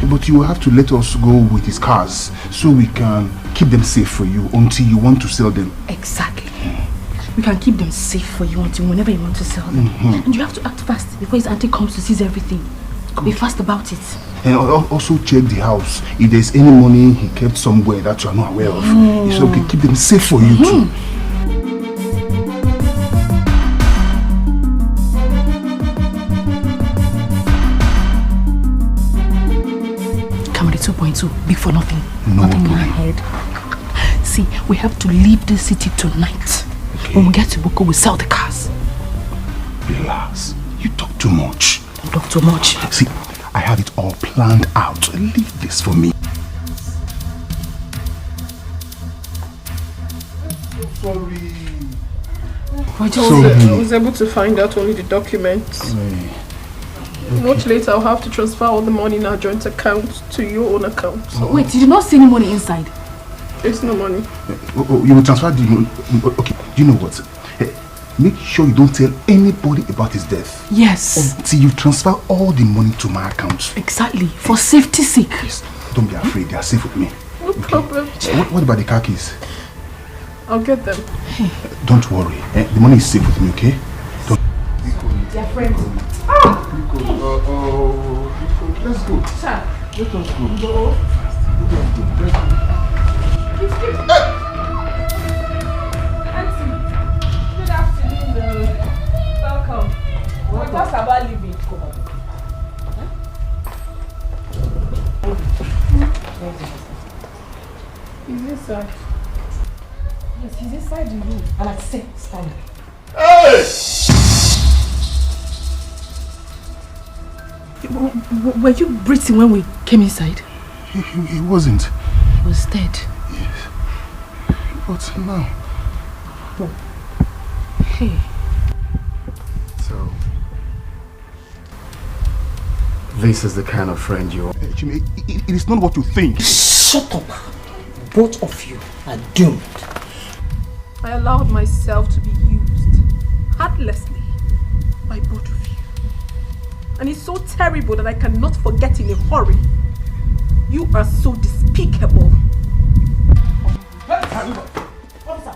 E: But you will have to let us go with his cars so we can keep them safe for you until you want to sell them.
M: Exactly. We can keep them safe for you until whenever you want to sell them. And you have to act fast before his auntie comes to seize everything. Be fast about it.
E: And also check the house. If there's any money he kept somewhere that you are not aware of, so we can keep them safe for you too.
M: Camry 2.2, big for nothing.
E: No
M: nothing in my
E: problem.
M: head. See, we have to leave the city tonight. Okay. When we get to Boko, we sell the cars.
E: Relax. You talk too much.
M: Don't talk too much.
E: See, I have it all planned out. Leave this for me. Sorry.
M: I was able to find out only the documents.
E: Okay.
M: Much later, I'll have to transfer all the money in our joint account to your own account.
J: Wait, you did not see any money inside?
M: There's no money.
E: You will transfer the money. Okay, you know what? Make sure you don't tell anybody about his death.
J: Yes.
E: Until you transfer all the money to my account.
J: Exactly. For safety's sake.
E: Yes. Don't be afraid. They are safe with me.
M: No problem.
E: What about the car keys?
M: I'll get them.
E: Don't worry. The money is safe with me, okay? Don't.
J: Dear friend.
E: Let's go.
J: Sir.
E: Let us go.
J: Go.
M: Auntie, good afternoon. Welcome. We talked about leaving. He's inside.
J: Yes, he's inside the room. And I said, stand.
E: Hey!
J: Were you breathing when we came inside?
E: He wasn't.
J: He was dead.
E: Yes. But now?
J: Hey.
A: So, this is the kind of friend you are.
E: Jimmy, it is not what you think.
I: Shut up. Both of you are doomed.
M: I allowed myself to be used heartlessly by both of you. And it's so terrible that I cannot forget in a hurry. You are so despicable.
J: Officer.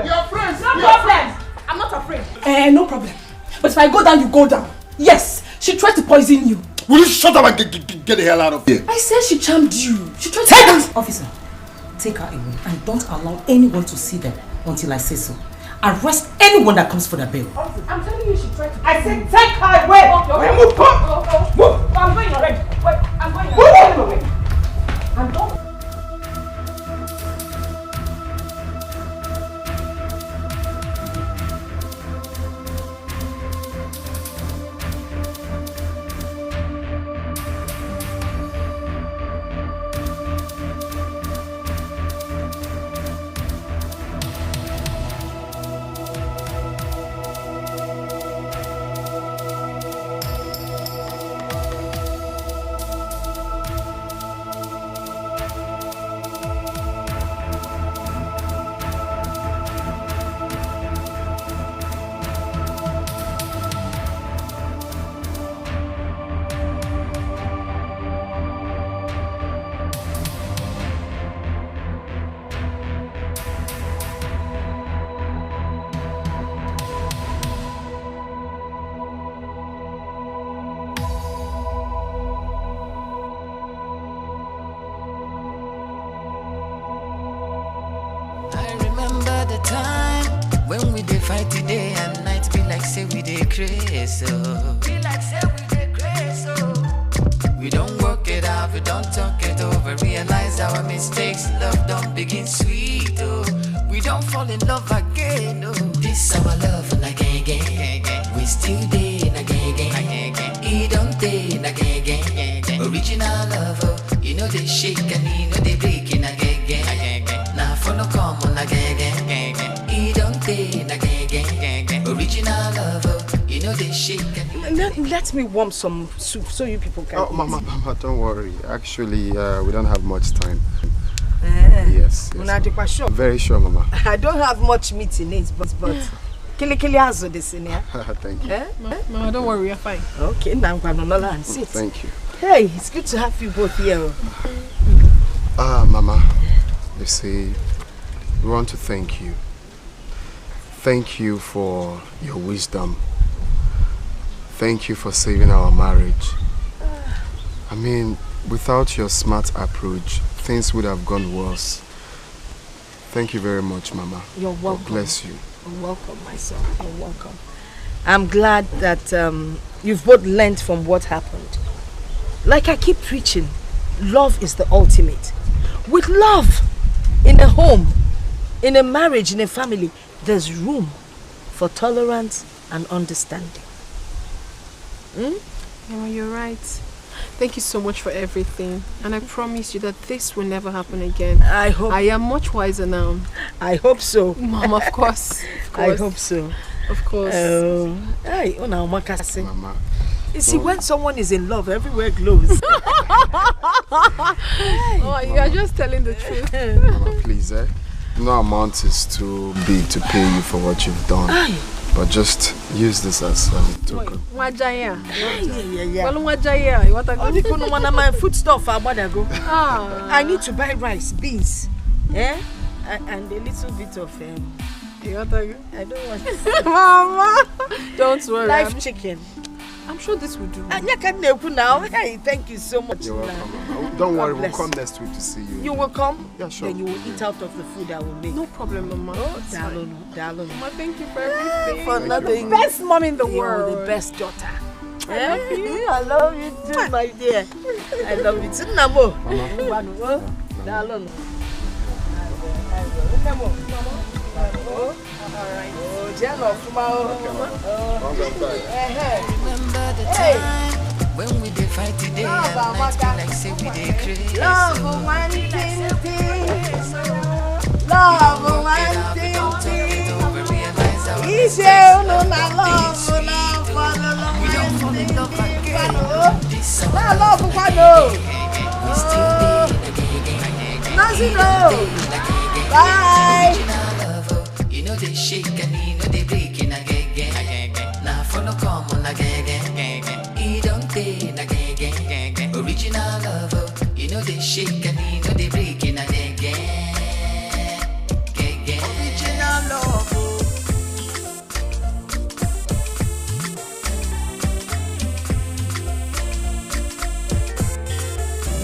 K: Your friends.
J: No problem. I'm not afraid. No problem. But if I go down, you go down. Yes, she tried to poison you.
K: Will you shut up and get the hell out of here?
J: I said she charmed you. She tried to
I: Take her! Officer, take her away and don't allow anyone to see them until I say so. Arrest anyone that comes for the bail.
J: I'm telling you, she tried to.
C: I said take her away!
K: Move,
C: Move! I'm going already. Wait, I'm going already. I'm going.
D: When we dey fight today and night be like say we dey crazy, so be like say we dey crazy, so we don't work it out, we don't talk it over, realize our mistakes, love don't begin sweet, oh, we don't fall in love again, oh, this our love na gang gang, we still dey na gang gang, e don't dey na gang gang, original love, oh, you know they shake and you know they break in a gang gang, now follow come on a gang gang. Original love, you know they
N: Let me warm some soup so you people can eat.
A: Mama, don't worry. Actually, we don't have much time. Yes. Very sure, Mama.
N: I don't have much meat in it, but Kili has this in here.
A: Thank you.
M: Mama, don't worry, you're fine.
N: Okay, now I'm going to sit.
A: Thank you.
N: Hey, it's good to have you both here.
A: Mama, you see, we want to thank you. Thank you for your wisdom. Thank you for saving our marriage. I mean, without your smart approach, things would have gone worse. Thank you very much, Mama.
N: You're welcome.
A: God bless you.
N: You're welcome, my son. You're welcome. I'm glad that you've both learned from what happened. Like I keep preaching, love is the ultimate. With love, in a home, in a marriage, in a family, there's room for tolerance and understanding.
M: Mama, you're right. Thank you so much for everything. And I promise you that this will never happen again.
N: I hope.
M: I am much wiser now.
N: I hope so.
M: Mama, of course.
N: I hope so.
M: Of course.
A: Mama.
N: You see, when someone is in love, everywhere glows.
M: Oh, you are just telling the truth.
A: Mama, please, no amount is too big to pay you for what you've done. But just use this as a token.
N: My food stuff. I need to buy rice, beans, and a little bit of.
M: I don't want.
N: Mama,
M: don't worry.
N: Live chicken.
M: I'm sure this will do.
N: Now. Hey, thank you so much.
A: You're welcome. Don't worry, we'll come next week to see you.
N: You will come?
A: Yeah, sure.
N: Then you will eat out of the food I will make.
M: No problem, Mama.
N: Darling.
M: Mama, thank you for everything.
N: For nothing.
M: The best mom in the world.
N: You're the best daughter.
M: I love you.
N: I love you too, my dear. I love you too, Namo. Darling. Alright.
D: Remember the time when we did fight today and night feel like say we did crazy.
N: Love one thing. Easy, no, not love,
D: we don't fall in love again.
N: not love,
D: We still
N: nothing, no. Bye.
D: You know they shake and you know they break in again. Now follow come on again. You don't pay again. Original love. You know they shake and you know they break in again. Original love.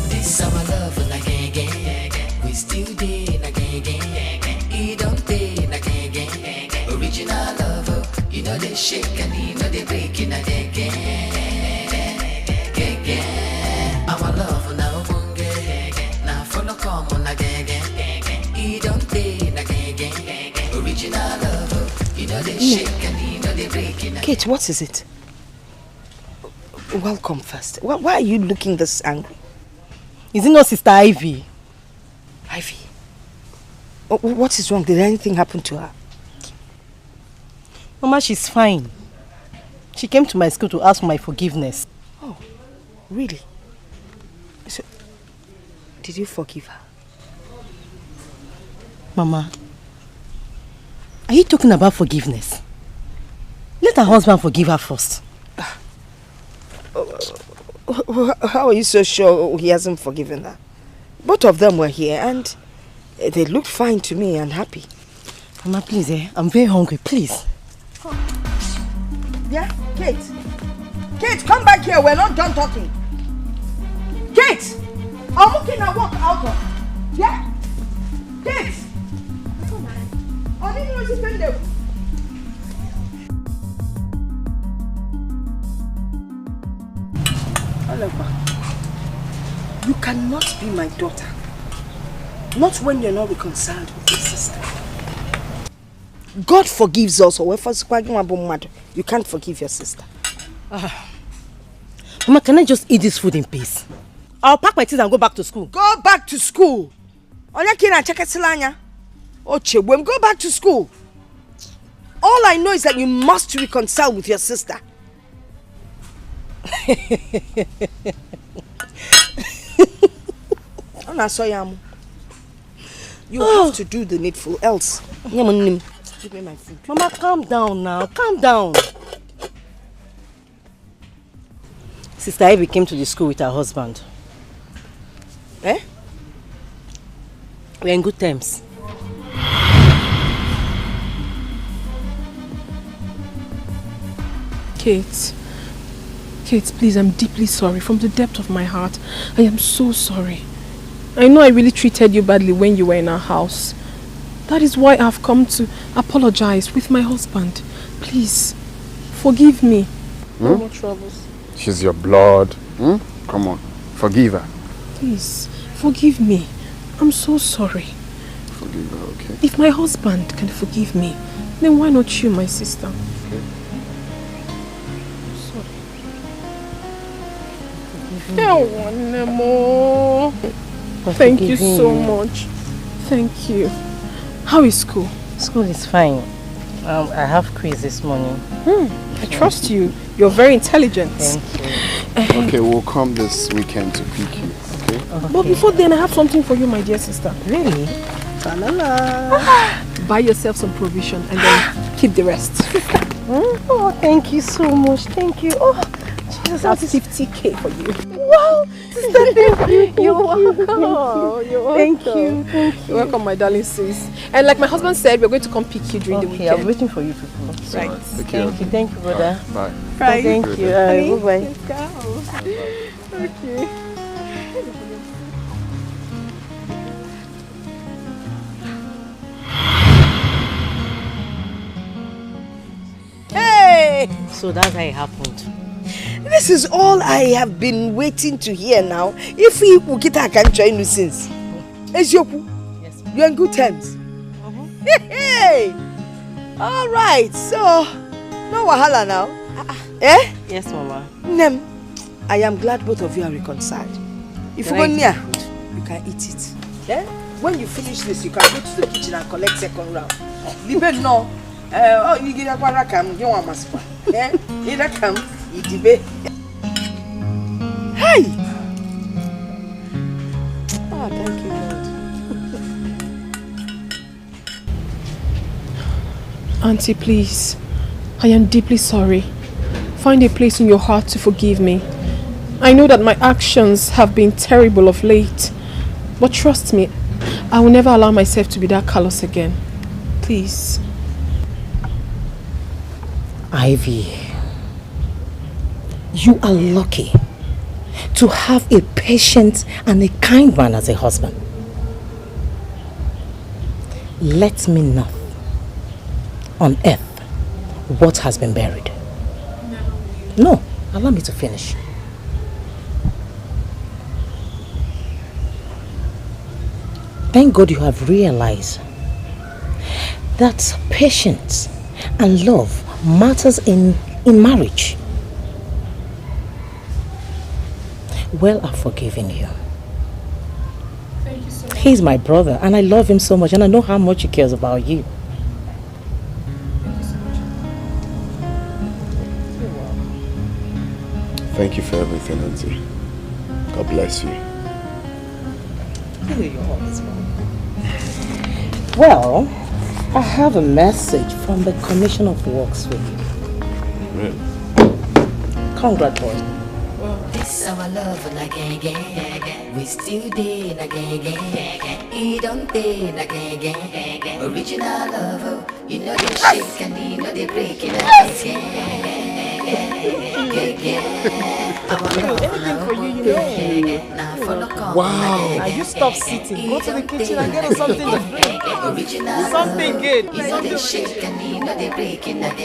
D: This our love again. We still there again. You don't pay again. Original love. You know they shake and you know they break in again. Our love now now follow come on again. You don't pay again. Original love. You know they shake and you know they break in again.
N: Kate, what is it? Welcome first. Why are you looking this angry?
I: Is it not Sister Ivy?
N: Ivy? What is wrong? Did anything happen to her?
I: Mama, she's fine. She came to my school to ask for my forgiveness.
N: Oh, really? So, did you forgive her?
I: Mama, are you talking about forgiveness? Let her husband forgive her first.
N: How are you so sure he hasn't forgiven her? Both of them were here and they looked fine to me and happy.
I: Mama, please, I'm very hungry, please.
N: Yeah, Kate. Kate, come back here. We're not done talking. Kate! I'm looking at walk out of. Yeah? Kate! You cannot be my daughter. Not when you're not reconciled with your sister. God forgives us. You can't forgive your sister.
I: Mama, can I just eat this food in peace? I'll pack my things and go back to school.
N: Go back to school. Go back to school. All I know is that you must reconcile with your sister. You have to do the needful, else. Give me my food.
I: Mama, calm down now. Calm down. Sister Ivy came to the school with her husband. Eh? We're in good terms.
M: Kate, please, I'm deeply sorry. From the depth of my heart, I am so sorry. I know I really treated you badly when you were in our house. That is why I've come to apologize with my husband. Please, forgive me. No more troubles.
A: She's your blood. Come on, forgive her.
M: Please, forgive me. I'm so sorry.
A: Forgive her, okay?
M: If my husband can forgive me, then why not you, my sister?
A: Okay.
M: Thank you so much. Thank you. How is school?
I: School is fine. I have quiz this morning.
M: I trust you. You're very intelligent.
I: Thank you.
A: Okay, we'll come this weekend to pick you, okay?
M: But before then, I have something for you, my dear sister.
I: Really?
M: Buy yourself some provision and then keep the rest.
I: Oh, thank you so much. Thank you. Oh, Jesus,
M: that's 50k for you.
I: Wow, sister, thank you.
M: You're welcome. You're welcome.
I: Thank you.
M: You're welcome, my darling sis. And like my husband said, we're going to come pick you during the weekend.
I: I'm waiting for you people.
M: Right.
I: Thank you, brother.
A: Bye.
I: Bye. Thank you. Bye-bye.
M: Let's go. Okay.
N: Hey!
I: So that's how it happened.
N: This is all I have been waiting to hear now. If we Ukita can join you since. Ezioku,
I: yes,
N: you're in good terms. Hey! All right, so no wahala now. Eh?
I: Yes, Mama.
N: Nem, I am glad both of you are reconciled. If you go near, you can eat it. Eh? When you finish this, you can go to the kitchen and collect second round. Libe no. You get a parakam, you want maspa. Eh? Either come, you debate. Hey! Oh, thank you, Lord.
M: Auntie, please. I am deeply sorry. Find a place in your heart to forgive me. I know that my actions have been terrible of late. But trust me, I will never allow myself to be that callous again. Please.
I: Ivy, you are lucky to have a patient and a kind man as a husband. Let me know on earth what has been buried. No, allow me to finish. Thank God you have realized that patience and love matters in marriage. Well, I've forgiven you.
M: Thank you so much.
I: He's my brother and I love him so much and I know how much he cares about you.
M: Thank you so much.
A: Thank you for everything, Auntie. God bless you.
I: Well, I have a message from the Commission of Works for you.
A: Really?
I: Congratulations.
D: This our love na gang. We still dey na gang. He don't dey na gang. Original love, you know they shake and you know they break it up.
N: Wow. Now you stop sitting. Go to the kitchen and get us something to drink. Something good.
D: You know they shake and you know they break it up.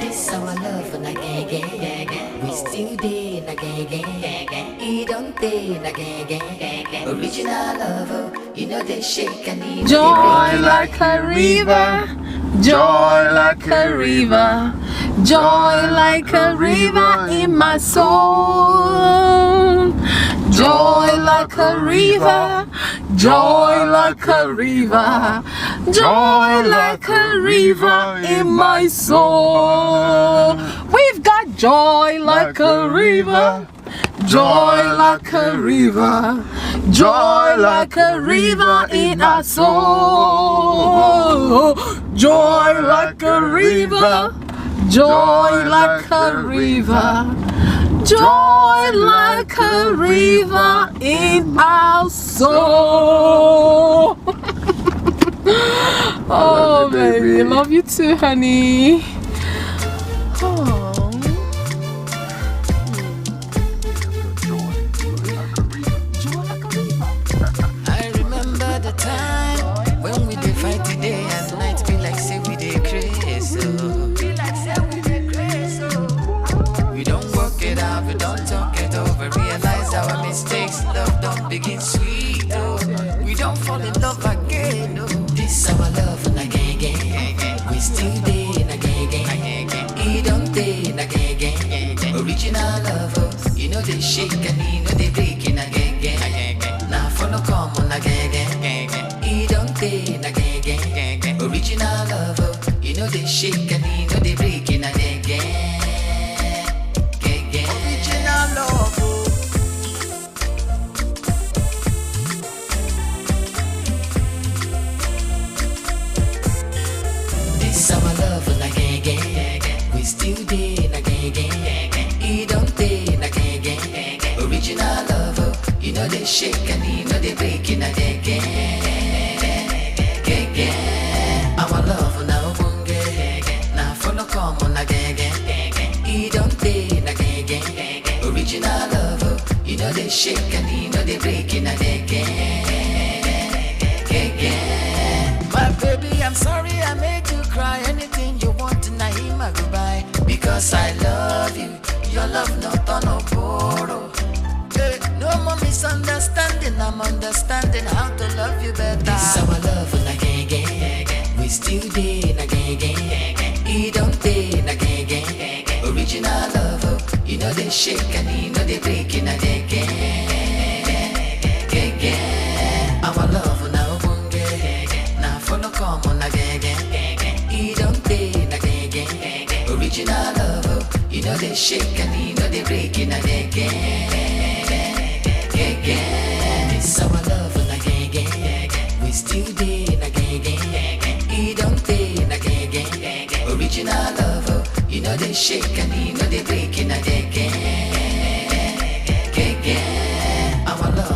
D: This our love na gang. We still dey na gang. He don't dey na gang. Original love, you know they shake and you know
J: Joy like a river, joy like a river, joy like a river in my soul. Joy like a river, joy like a river, joy like a river in my soul. We've got joy like a river, joy like a river, joy like a river in our soul. Joy like a river, joy like a river, joy like a river in our soul. Oh, baby, love you too, honey. Oh.
D: I remember the time when we did fight today and night be like say we did crazy. We don't work it out, we don't talk it over, realize our mistakes, love don't begin sweet, oh. We don't fall in love again, oh. This our love and again, we still day and again, he don't day and again, original love, oh. You know they shake and you know they break in again, now for no common again, he don't day and again, original love, oh. You know they shake and you know they break in again. This our love and again, we still day and again, he don't day and again, original love, oh. You know they shake and you know they break in again. Our love now now for no common again, he don't day and again, original love, oh. You know they shake and you know they break in again. My baby, I'm sorry I made you cry. Anything you want tonight, my goodbye. Because I love you, your love not on a borrow. Hey, no more misunderstanding, I'm understanding how to love you better. This our love and again, we still day and again, he don't day and again, original love, oh. You know they shake and you know they break in again. Our love now now for no common again, he don't day and again, original love, oh. You know they shake and you know they break in again. This our love and again, we still day and again, he don't day and again, original love, oh. You know they shake and you know they break in again. Our love.